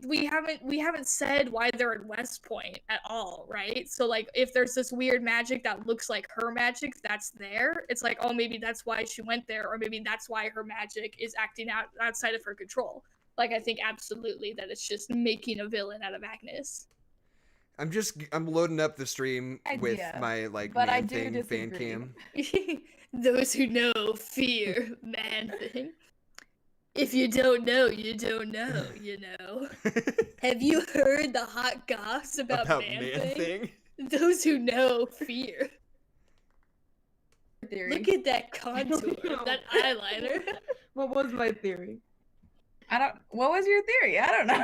we haven't said why they're in West Point at all, right? So like if there's this weird magic that looks like her magic that's there, it's like, oh, maybe that's why she went there, or maybe that's why her magic is acting outside of her control. Like I think absolutely that it's just making a villain out of Agnes. I'm loading up the stream with Idea, my like but I man do thing fan disagree. cam. Those who know fear man thing. If you don't know, you don't know, you know. Have you heard the hot goss about man thing? Those who know fear. Theory. Look at that contour, that eyeliner. What was my theory? What was your theory? I don't know.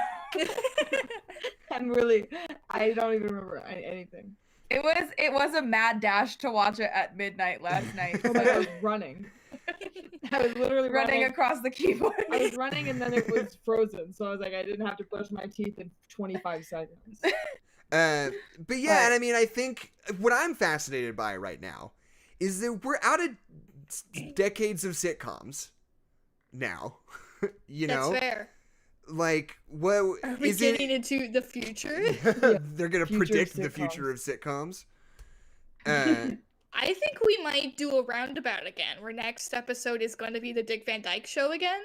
I don't even remember anything. It was a mad dash to watch it at midnight last night. Oh my God, I was running. I was literally running across the keyboard. I was running and then it was frozen, so I was like, I didn't have to brush my teeth in 25 seconds. But yeah, and I mean, I think what I'm fascinated by right now is that we're out of decades of sitcoms now. You know, that's fair. Like, what are we getting into the future? They're gonna predict the future of sitcoms. I think we might do a roundabout again, where next episode is going to be the Dick Van Dyke Show again,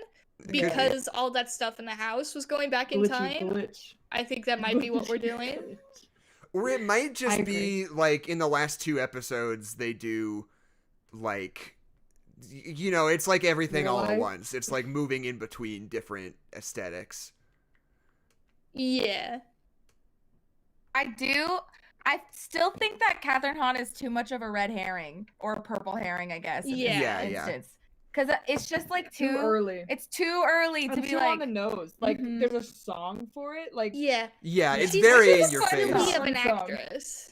because all that stuff in the house was going back in time. I think that might be what we're doing. Or it might just be like in the last 2 episodes they do like, you know, it's like everything all at once. It's like moving in between different aesthetics. Yeah. I still think that Catherine Hahn is too much of a red herring, or a purple herring, I guess. In this instance. Because it's just like too early. It's too early to be too like on the nose. Like there's a song for it. Like yeah, it's very in your face. She's of an actress.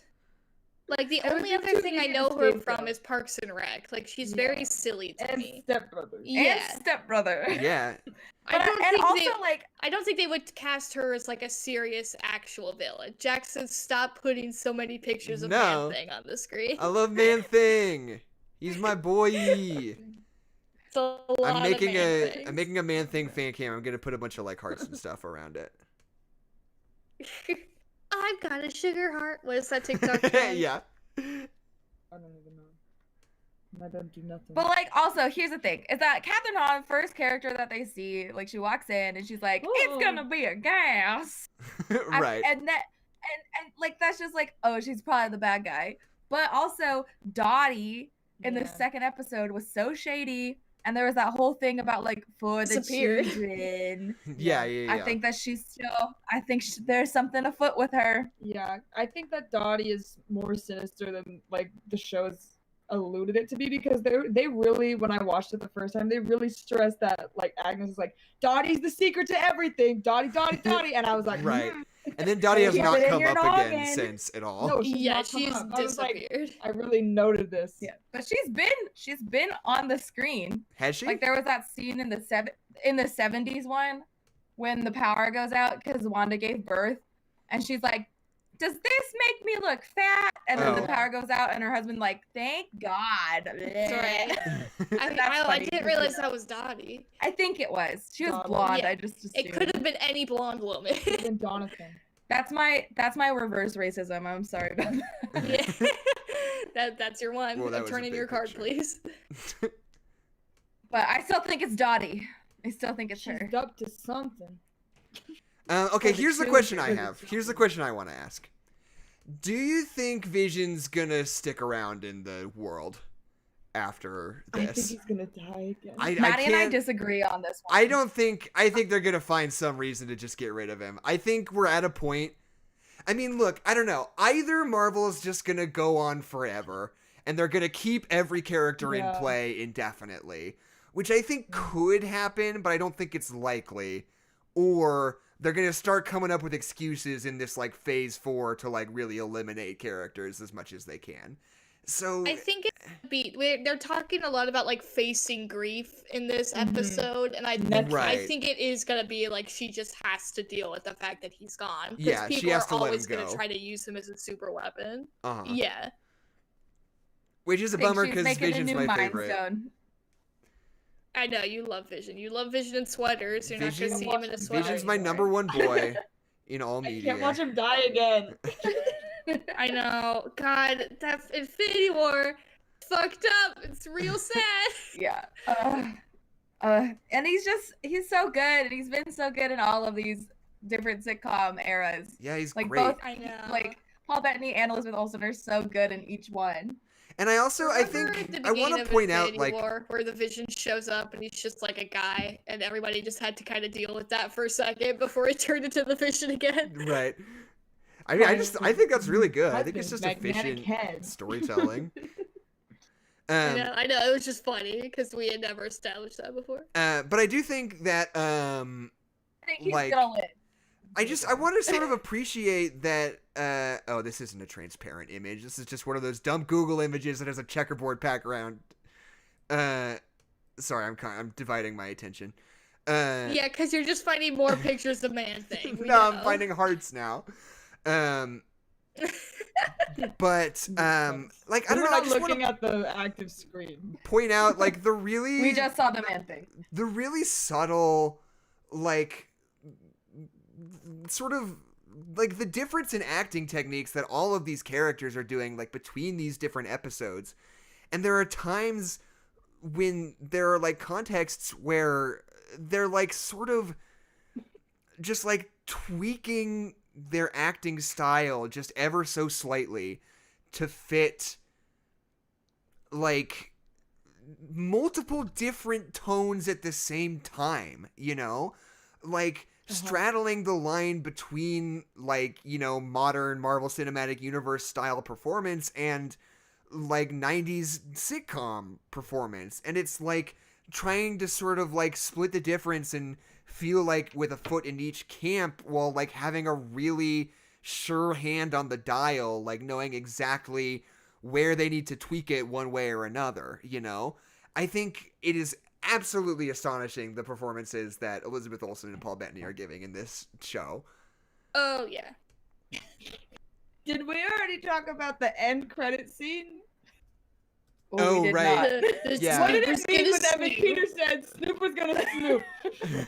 Like the only other thing I know her from is Parks and Rec. Like she's very silly to me. Step Brothers. And Step Brother. Yeah. I don't think they would cast her as like a serious actual villain. Jackson, stop putting so many pictures of Man Thing on the screen. I love Man Thing. He's my boy. I'm making a Man Thing fan cam. I'm gonna put a bunch of like hearts and stuff around it. I've got a sugar heart. What is that TikTok? Yeah. I don't even know. I don't do nothing. But like, also, here's the thing: is that Catherine Hahn, first character that they see, like she walks in and she's like, "It's gonna be a gas," right? And like that's just like, oh, she's probably the bad guy. But also, Dottie in the second episode was so shady. And there was that whole thing about like for the children. Yeah. I think that she's still. I think there's something afoot with her. Yeah, I think that Dottie is more sinister than like the show's alluded it to be, because they really, when I watched it the first time, they really stressed that like Agnes is like, Dottie's the secret to everything. Dottie, and I was like, right. And then Dottie has not come up again since at all. No, she's disappeared. I really noted this. Yeah, but she's been on the screen. Has she? Like there was that scene in the 70s one when the power goes out because Wanda gave birth, and she's like, "Does this make me look fat?" And then the power goes out, and her husband like, "Thank God." Sorry. I didn't realize that was Dottie. I think it was. She was blonde. Yeah. I just assumed. It could have been any blonde woman. And Jonathan. That's my reverse racism. I'm sorry about that. Yeah. That's your one. Well, turn in your card, please. But I still think it's Dottie. I still think it's her. She's up to something. Okay, here's the question I have. Here's the question I want to ask. Do you think Vision's gonna stick around in the world after this? I think he's gonna die again. Maddie and I disagree on this one. I think they're gonna find some reason to just get rid of him. I think we're at a point. I mean, look, I don't know. Either Marvel is just gonna go on forever, and they're gonna keep every character in play indefinitely, which I think could happen, but I don't think it's likely. Or they're going to start coming up with excuses in this like phase 4 to like really eliminate characters as much as they can. So I think they're talking a lot about like facing grief in this episode, and I Right. think it is gonna be like she just has to deal with the fact that he's gone. Yeah, she people has are to let always him gonna go. try to use him as a super weapon. Uh-huh. Yeah. Which is a Think bummer she's because making a Vision's new my Mind favorite. Stone. I know you love Vision. You love Vision in sweaters. You're not gonna see him in a sweater. Vision's my anymore. number one boy in all I media. can't watch him die again. I know. God, that Infinity War fucked up. It's real sad. Yeah. And he's so good, and he's been so good in all of these different sitcom eras. Yeah, he's Like great. both, I know. like Paul Bettany and Elizabeth Olsen are so good in each one. And I also, I Remember think, at the I want beginning to of point out, Infinity like, War, where the Vision shows up and he's just like a guy, and everybody just had to kind of deal with that for a second before it turned into the Vision again. right. I mean, I think that's really good. I think it's just Magnetic efficient head. storytelling. I know, it was just funny because we had never established that before. But I do think that, I think he's Like- gonna win. I want to sort of appreciate that. Oh, this isn't a transparent image. This is just one of those dumb Google images that has a checkerboard background. Sorry, I'm dividing my attention. Yeah, because you're just finding more pictures of Man-Thing. No, I'm finding hearts now. But like I don't We're know. I not just want looking to at the active screen. point out like the really We just saw the Man Thing. the really subtle like sort of like the difference in acting techniques that all of these characters are doing like between these different episodes. And there are times when there are like contexts where they're like sort of just like tweaking their acting style just ever so slightly to fit like multiple different tones at the same time, you know? Like straddling the line between like, you know, modern Marvel Cinematic Universe style performance and like 90s sitcom performance. And it's like trying to sort of like split the difference and feel like with a foot in each camp while like having a really sure hand on the dial, like knowing exactly where they need to tweak it one way or another, you know? I think it is absolutely astonishing the performances that Elizabeth Olsen and Paul Bettany are giving in this show. Oh, yeah. Did we already talk about the end credit scene? Oh, we did right. not. Yeah. What did Snoop's it mean gonna when Evan snoop. Peter said Snoop was gonna snoop?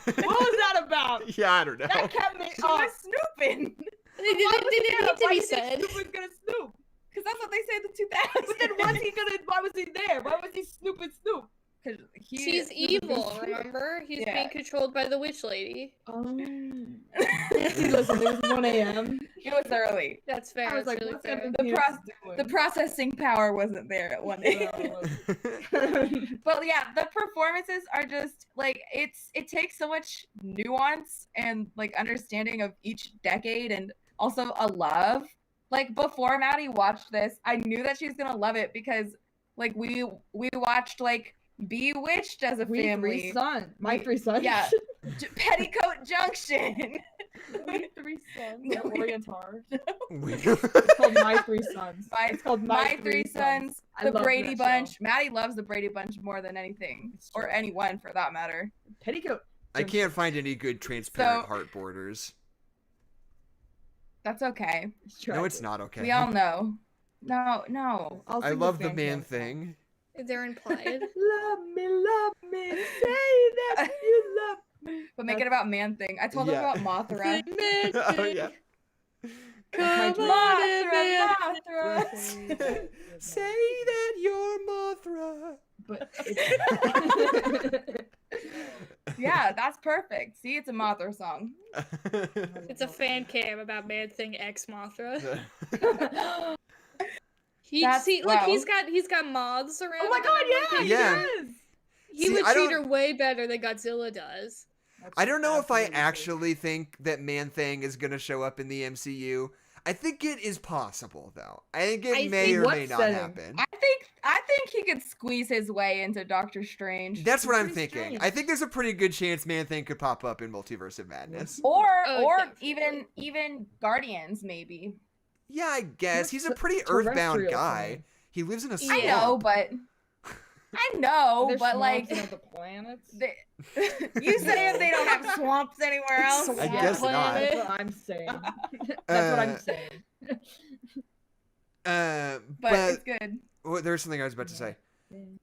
What was that about? Yeah, I don't know. That kept me She off. was snooping. It didn't need to Why be did you think said. Snoop was gonna snoop? Because that's what they say in the 2000s. But then why was he there? Why was he snooping Snoop? Because She's evil, remember? He's Yeah. being controlled by the witch lady. Listen, it was 1 a.m. It was early. That's fair. I was That's like, really what's fair. Evan The Peters The doing? processing power wasn't there at 1 a.m. But yeah, the performances are just like it takes so much nuance and like understanding of each decade and also a love. Like before Maddie watched this, I knew that she was gonna love it because like we watched like Bewitched as a We family. three sons. My We- three sons. Yeah. Petticoat Junction. We three sons. The Orientar. Weird. It's called My Three Sons. It's called My Three Sons. I The love Brady that show. Bunch. Maddie loves the Brady Bunch more than anything, It's or true. anyone for that matter. Petticoat. I can't find any good transparent So- heart borders. That's okay. No, it's not okay. We all know. No. I'll I sing love the fan man cam song. thing. They're implied. Love me, say that you love me. But make it about Man Thing. I told them Yeah. about Mothra. Oh yeah. Come Mothra, on, man. Mothra. Say that you're Mothra. But it's... Yeah, that's perfect. See, it's a Mothra song. It's a fan cam about Man Thing X Mothra. He's Wow. got moths around. Oh my him god, and yeah, everything. Yeah. yes. He See, would I treat don't- her way better than Godzilla does. I don't know if I Absolutely true. actually think that Man Thing is gonna show up in the MCU. I think it is possible, though. I think it I may think or what may not setting? happen. I think he could squeeze his way into Doctor Strange. That's what I'm pretty thinking. I strange. think there's a pretty good chance Man-Thing could pop up in Multiverse of Madness. Or definitely. even Guardians maybe. Yeah, I guess. What's He's a the pretty earthbound terrestrial guy. thing? He lives in a I swamp. know, but There's like swamps in other planets. you say if they don't have swamps anywhere else. I guess not. That's what I'm saying. That's what I'm saying. But it's good. Well, there's something I was about to say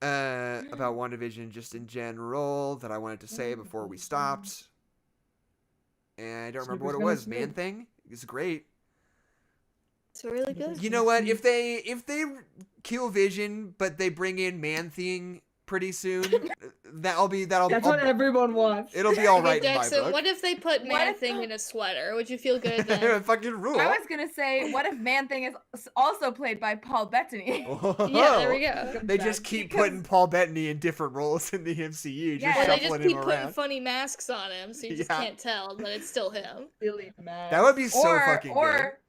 about WandaVision just in general that I wanted to say before we stopped. And I don't remember what it was. Man-Thing? It's great. It's really good. You know what? If they kill Vision, but they bring in Man-Thing pretty soon, That's what everyone wants. it'll be all Okay, right in my Jackson, book. what if they put What if- Man-Thing in a sweater? Would you feel good then? Fucking rule. I was gonna say, what if Man-Thing is also played by Paul Bettany? Yeah, there we go. They just keep Because- putting Paul Bettany in different roles in the MCU, just Yeah, Or they just shuffling keep him putting around. funny masks on him, so you just Yeah. can't tell, but it's still him. Really mad. That would be so fucking or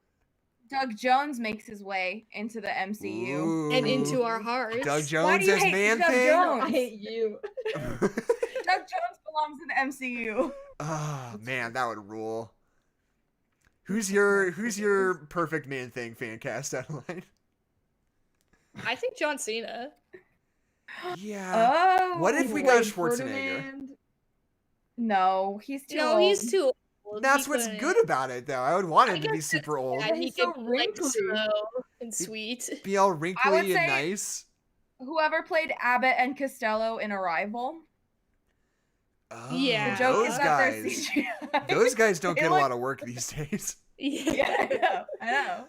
Doug Jones makes his way into the good. MCU. And into Ooh. our hearts. Doug Why Jones do you as hate Doug Man-Thing? Jones? I hate you. Doug Jones belongs in the MCU. Oh man, that would rule. Who's your perfect Man-Thing fan cast, Adeline? I think John Cena. Yeah. Oh. What if we got Schwarzenegger? No, he's too No, old. he's too old. That's He what's couldn't- good about it, though. I would want him to be guess super old. Yeah, he He's can so be, like wrinkly. slow and sweet. Be all wrinkly and say- nice. Whoever played Abbott and Costello in Arrival. Oh, Yeah. The joke those is that they're guys. CGI. Those guys don't They get a look- lot of work these days. Yeah. I know.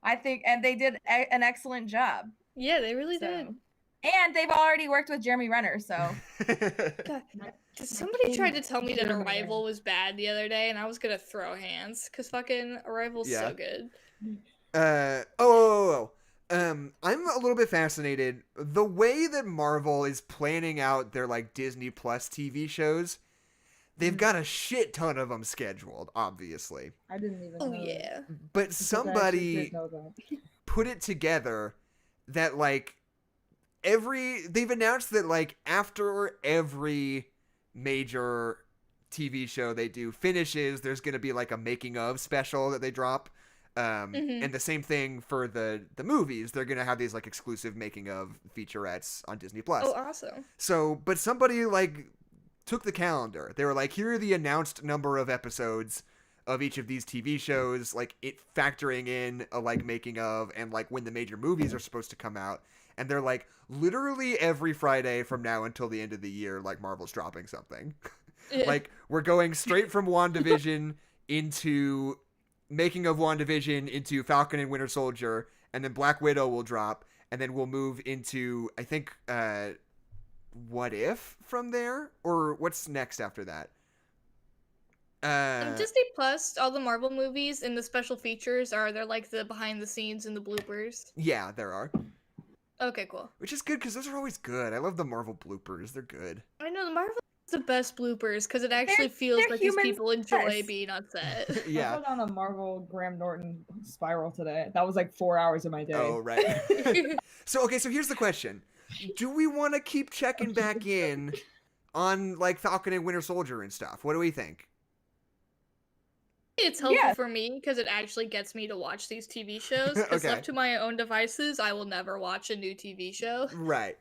I think, and they did an excellent job. Yeah, they really So. did. And they've already worked with Jeremy Renner, so Somebody tried to tell me that Jeremy Arrival Renner. was bad the other day, and I was gonna throw hands because fucking Arrival's Yeah. so good. I'm a little bit fascinated. The way that Marvel is planning out their like Disney Plus TV shows, they've got a shit ton of them scheduled, obviously. I didn't even Oh know. yeah. But I actually somebody did know that. put it together that like they've announced that like after every major TV show they do finishes, there's gonna be like a making of special that they drop. Mhm. And the same thing for the movies. They're gonna have these like exclusive making of featurettes on Disney Plus. Oh, awesome. So, but somebody like took the calendar. They were like, here are the announced number of episodes of each of these TV shows, like it factoring in a like making of and like when the major movies are supposed to come out. And they're like, literally every Friday from now until the end of the year, like Marvel's dropping something. Like we're going straight from WandaVision into making of WandaVision into Falcon and Winter Soldier, and then Black Widow will drop, and then we'll move into I think What If from there, or what's next after that? Disney Plus, all the Marvel movies and the special features they're like the behind the scenes and the bloopers. Yeah, there are, Okay, cool. which is good because those are always good. I love the Marvel bloopers; they're good. I know the Marvel is the best bloopers because it actually feels they're like these human people enjoy flesh. being on set. I Yeah. put on a Marvel Graham Norton spiral today. That was like 4 hours of my day. Oh right. So here's the question: do we want to keep checking back in on like Falcon and Winter Soldier and stuff? What do we think? It's helpful Yeah. for me because it actually gets me to watch these TV shows. Because Okay. left to my own devices, I will never watch a new TV show. Right.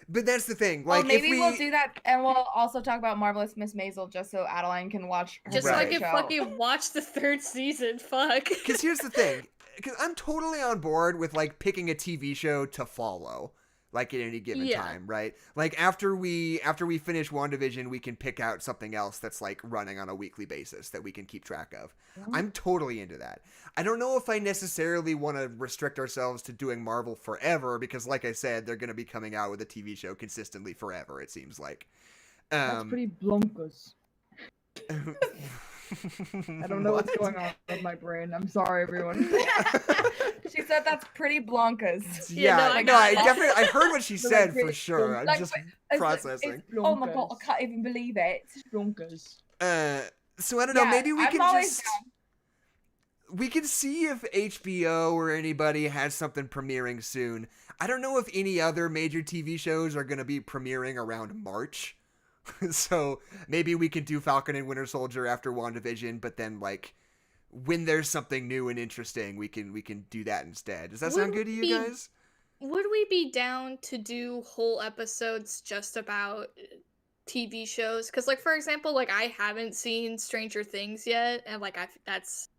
But that's the thing. Well, Like, maybe if we'll do that, and we'll also talk about Marvelous Miss Maisel just so Adeline can watch her Just so I Right. can show. fucking watch the third season. Fuck. Because here's the thing. Because I'm totally on board with like picking a TV show to follow, like at any given Yeah. time, right? Like after we finish WandaVision, we can pick out something else that's like running on a weekly basis that we can keep track of. I'm totally into that. I don't know if I necessarily want to restrict ourselves to doing Marvel forever because, like I said, they're going to be coming out with a TV show consistently forever. It seems like. That's pretty blonkers. I don't know what's going on with my brain. I'm sorry, everyone. She said that's pretty Blanca's. Yeah, no, I no, got I it. definitely I heard what she They're said like for really sure. I'm Like, just It's- processing. it's- oh my god, I can't even believe it. Blonkers. So I don't know. Yeah, Maybe we I'm can always just down. we can see if HBO or anybody has something premiering soon. I don't know if any other major TV shows are going to be premiering around March. So maybe we can do Falcon and Winter Soldier after WandaVision, but then like when there's something new and interesting, we can do that instead. Does that sound good to you guys? Would we be down to do whole episodes just about TV shows? Because, like, for example, like, I haven't seen Stranger Things yet, and, like, that's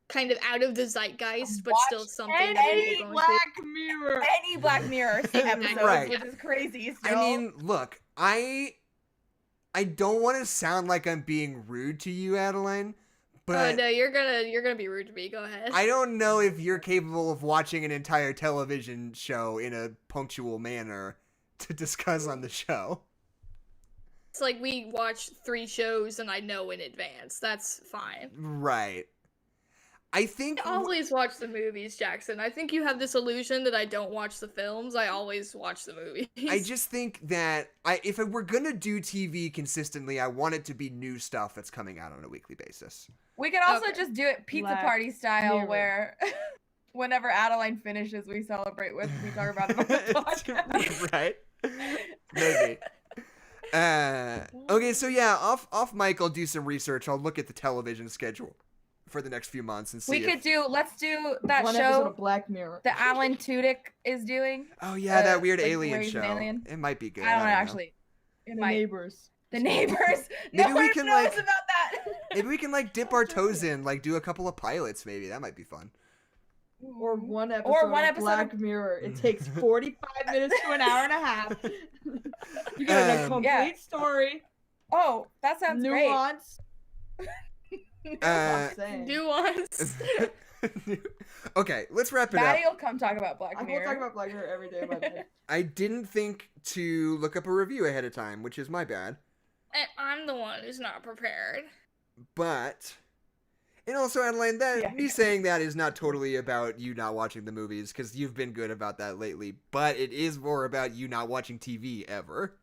kind of out of the zeitgeist, but still something that any people Black Mirror. Any Black Mirror episodes, Right. which is crazy still. I mean, look, I don't want to sound like I'm being rude to you, Adeline, but Oh no, you're gonna be rude to me. Go ahead. I don't know if you're capable of watching an entire television show in a punctual manner to discuss on the show. It's like we watch 3 shows and I know in advance. That's fine. Right. I think I always watch the movies, Jackson. I think you have this illusion that I don't watch the films. I always watch the movies. I just think that if we're gonna do TV consistently, I want it to be new stuff that's coming out on a weekly basis. we could also Okay. just do it pizza Black party style, Mirror. where whenever Adeline finishes, we celebrate with we talk about it on the podcast. Right? Maybe. Okay, so yeah, off mic, I'll do some research. I'll look at the television schedule for the next few months and see. We could do. Let's do that One episode show of Black Mirror. that Alan Tudyk is doing. Oh yeah, that weird like, alien where he's show. an alien. It might be good. I don't know know. actually. It The might. Neighbors. The Neighbors. Maybe No we one can, knows like- about that. Maybe we can like dip our toes in, like do a couple of pilots. Maybe that might be fun. Or one episode, one of episode Black Mirror. It takes 45 minutes to an hour and a half. You get a complete Yeah. story, Oh, that sounds great. nuance. Uh, I'm saying. Nuance. Okay, let's wrap it up. Maddie will come talk about Black I will Mirror. talk about Black Mirror every day of my life. I didn't think to look up a review ahead of time, which is my bad. And I'm the one who's not prepared. But, and also Adeline, that Yeah. me saying that is not totally about you not watching the movies, because you've been good about that lately. But it is more about you not watching TV ever.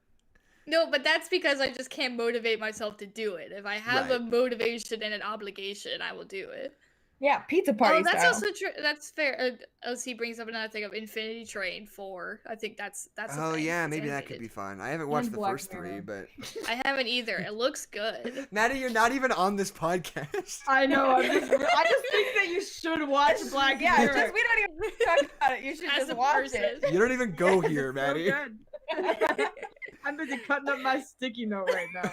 No, but that's because I just can't motivate myself to do it. If I have a Right. motivation and an obligation, I will do it. Yeah, pizza party Oh, that's style. also true. That's fair. OC brings up another thing of Infinity Train 4. I think that's a Oh thing. yeah, It's maybe that could animated. be fun. I haven't watched the Black first 3, Mirror. but I haven't either. It looks good. Maddie, you're not even on this podcast. I know. I just think that you should watch Black Yeah, Mirror. just we don't even talk about it. You should As just a watch person. it. You don't even go here, It's Maddie. So good. I'm busy cutting up my sticky note right now.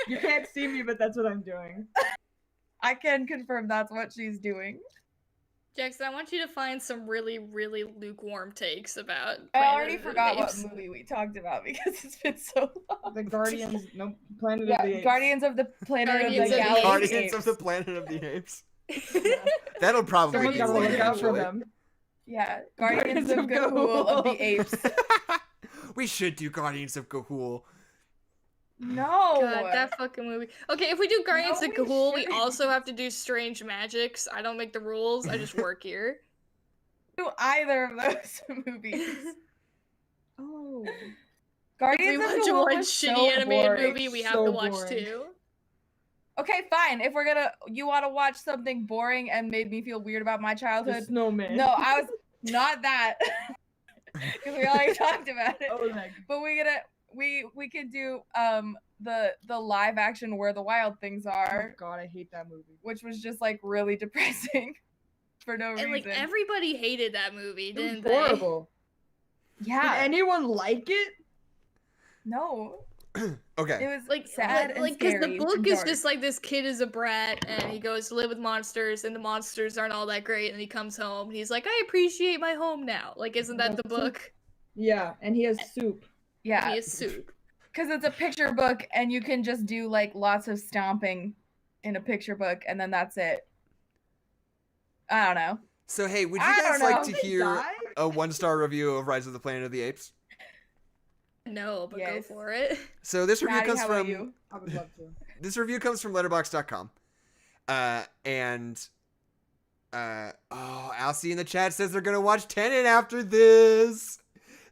You can't see me, but that's what I'm doing. I can confirm that's what she's doing. Jackson, I want you to find some really, really lukewarm takes about. I Planet already of the forgot what Apes. movie we talked about because it's been so long. The Guardians, no Planet of the Yeah, Apes. Guardians of the Planet Guardians of of the the Galaxy. Guardians of the Planet of the Apes. That'll probably Someone's be gotta one look out for eventually. them. Yeah, Guardians Guardians of of Gahul of the Gahul. Apes. We should do Guardians of Gahul. No. God, that fucking movie. Okay, if we do Guardians No, of we Gahul, we shouldn't. also have to do Strange Magics. I don't make the rules. I just work here. Do either of those movies. Oh. If we Guardians of watch Gahul one was shitty so animated boring. movie, we have So to watch boring. 2. Okay, fine. If you want to watch something boring and made me feel weird about my The childhood. snowman. No, I was not that. Because we already talked about it. Oh, like, But we could do the live action Where the Wild Things oh Are, God, I hate that movie. which was just like really depressing for no And like reason. everybody hated that movie, It was didn't they? horrible. Did Yeah. anyone like it? No. Okay. It was Like sad and like because scary the book and is dark. just like this kid is a brat and he goes to live with monsters and the monsters aren't all that great and he comes home and he's like, I appreciate my home now. Like, isn't that the That's so- book? Yeah, and he has soup. Yeah. He is soup. Because it's a picture book and you can just do like lots of stomping in a picture book and then that's it. I don't know. So hey, would you I guys don't like know. to They hear died? a 1-star review of Rise of the Planet of the Apes? No, but go Yes. for it. So this review Maddie, comes how about from you? I would love to. this review comes from letterboxd.com. Alcie in the chat says they're gonna watch Tenet after this.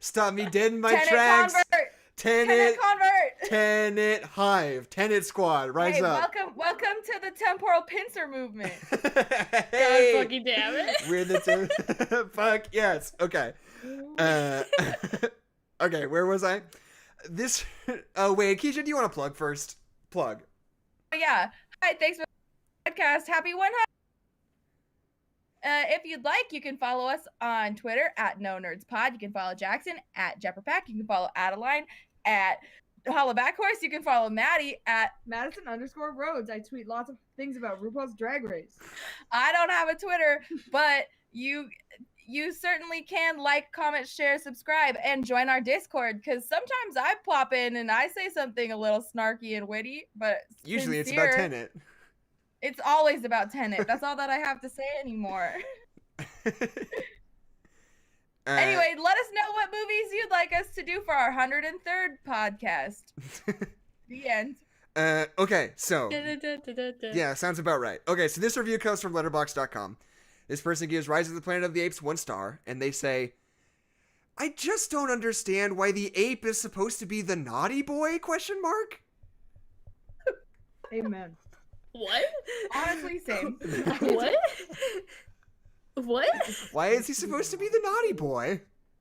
Stop me dead in my Tenet tracks. convert! Tenet, Tenet convert! Tenet Hive, Tenet Squad, rise Hey, up. welcome to the temporal pincer movement. Hey, God fucking damn it. we're the fuck yes. Okay. Okay, where was I? This. Oh wait, Keisha, do you want to plug first? Plug. Oh, yeah. Hi, thanks for the podcast. Happy 100. If you'd like, you can follow us on Twitter at No Nerds Pod. You can follow Jackson at Jepperpack. You can follow Adeline at Hollowbackhorse. You can follow Maddie at Madison_Rhodes. I tweet lots of things about RuPaul's Drag Race. I don't have a Twitter, but you certainly can like, comment, share, subscribe, and join our Discord, because sometimes I pop in and I say something a little snarky and witty, but Usually it's sincere. about Tenet. It's always about Tenet. That's all that I have to say anymore. Anyway, let us know what movies you'd like us to do for our 103rd podcast. The end. Okay, so Da-da-da-da-da-da. yeah, sounds about right. Okay, so this review comes from Letterboxd.com. This person gives Rise of the Planet of the Apes 1 star, and they say, "I just don't understand why the ape is supposed to be the naughty boy? ? Amen. What? Honestly, same. What? What? Why is he supposed to be the naughty boy?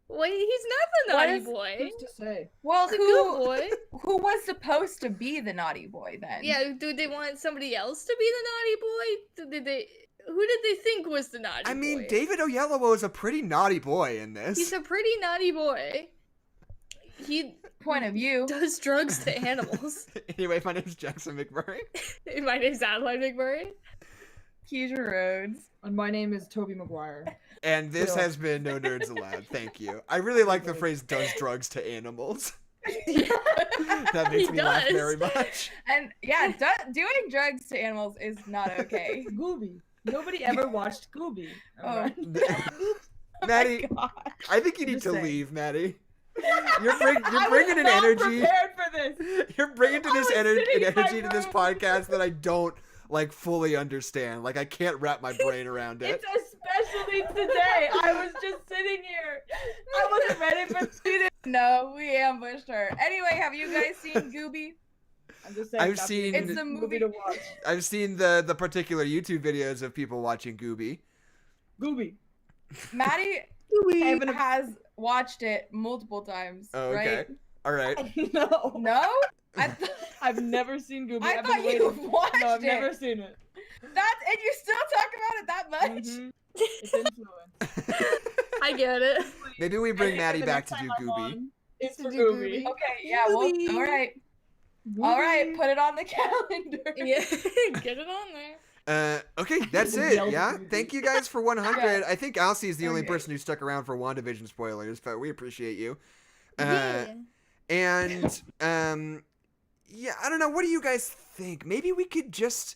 Wait, he's not the What naughty is- boy. Who's to say? Well, He's a good boy. who was supposed to be the naughty boy then? Yeah, do they want somebody else to be the naughty boy? Who did they think was the naughty boy? I mean, David Oyelowo is a pretty naughty boy in this. He's a pretty naughty boy. He Point of view. does drugs to animals. Anyway, my name's Jackson McMurray. My name's Adeline McMurray. Kezia Rhodes. And my name is Toby Maguire. And this Cool. has been No Nerds Allowed. Thank you. I really like the phrase "does drugs to animals." That makes He me laugh does. very much. And yeah, doing drugs to animals is not okay. Gooby. Nobody ever watched Gooby. Oh. Maddie, God. I think you need Just to saying. leave, Maddie. You're bringing I an was not energy. prepared for this. You're bringing to I this was energy sitting in my to this room. podcast that I don't like fully understand. Like I can't wrap my brain around it. It's especially today. I was just sitting here. I wasn't ready for this. No, we ambushed her. Anyway, have you guys seen Gooby? I'm just saying. I've stop seen- being It's a movie. to watch. I've seen the particular YouTube videos of people watching Gooby. Gooby. Maddie haven't- has watched it multiple times, Oh, okay. right? All right. No. No? I've never seen Gooby. I I've thought been you waiting. watched No, I've it. never seen it. And you still talk about it that much? Mhm. It's influence. I get it. Maybe we bring And Maddie the back next to do time I'm Gooby. on, It's To for do Gooby. Gooby. Okay, yeah, well, Gooby. all right. All right, put it on the calendar. Yeah, get it on there. Okay, that's We'll it. yell Yeah, Gooby. thank you guys for 100. I think Alcee is the only Okay. person who stuck around for WandaVision spoilers, but we appreciate you. Yeah. And yeah, I don't know. What do you guys think? Maybe we could just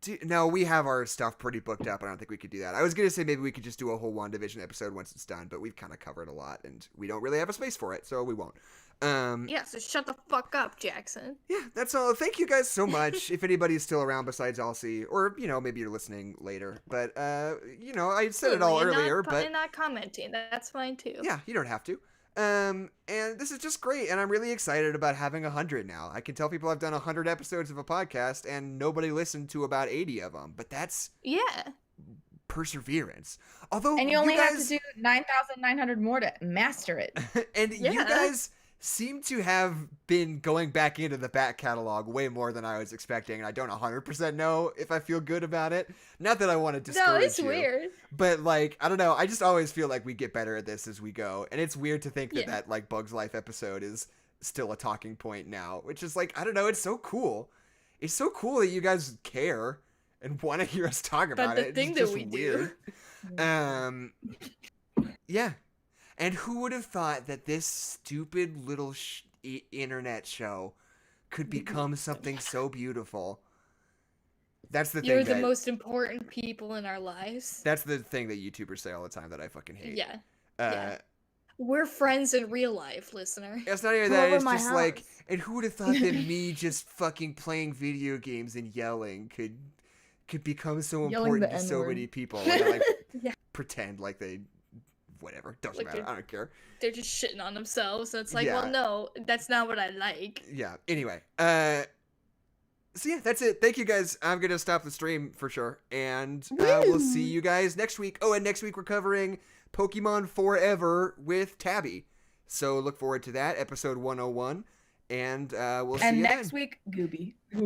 do. No, we have our stuff pretty booked up. I don't think we could do that. I was gonna say maybe we could just do a whole WandaVision episode once it's done, but we've kind of covered a lot, and we don't really have a space for it, so we won't. Yeah, so shut the fuck up, Jackson. Yeah, that's all. Thank you guys so much. If anybody's still around besides Alcee, or maybe you're listening later, but I said it all And not earlier, co- but and not commenting. That's fine too. yeah, you don't have to. And this is just great, and I'm really excited about having 100 now. I can tell people I've done 100 episodes of a podcast, and nobody listened to about 80 of them, but that's Yeah. perseverance. Although And you only have to guys, do 9,900 more to master it. and you Yeah. guys seem to have been going back into the back catalog way more than I was expecting, and I don't 100% know if I feel good about it. Not that I want to discourage No, it's you, weird. but like I don't know. I just always feel like we get better at this as we go, and it's weird to think that Yeah. that like Bugs Life episode is still a talking point now, which is like I don't know. It's so cool. It's so cool that you guys care and want to hear us talk about the it. thing It's that just we do. weird. Yeah. And who would have thought that this stupid little internet show could become something so beautiful? That's the You're thing. the that, most important people in our lives. That's the thing that YouTubers say all the time that I fucking hate. Yeah. Uh, yeah. We're friends in real life, listener. It's not even Come that. over It's my just like, house. and who would have thought that me just fucking playing video games and yelling could become so Yelling important the to so N-word. many people? And I, like Yeah. pretend like they, whatever, doesn't Like matter. they're- I don't care. They're just shitting on themselves. So it's like, Yeah. well, no, that's not what I like. Yeah. Anyway, So yeah, that's it. Thank you guys. I'm gonna stop the stream for sure, and we'll see you guys next week. Oh, and next week we're covering Pokemon Forever with Tabby. So look forward to that, episode 101, and we'll see you And then. next week, Gooby.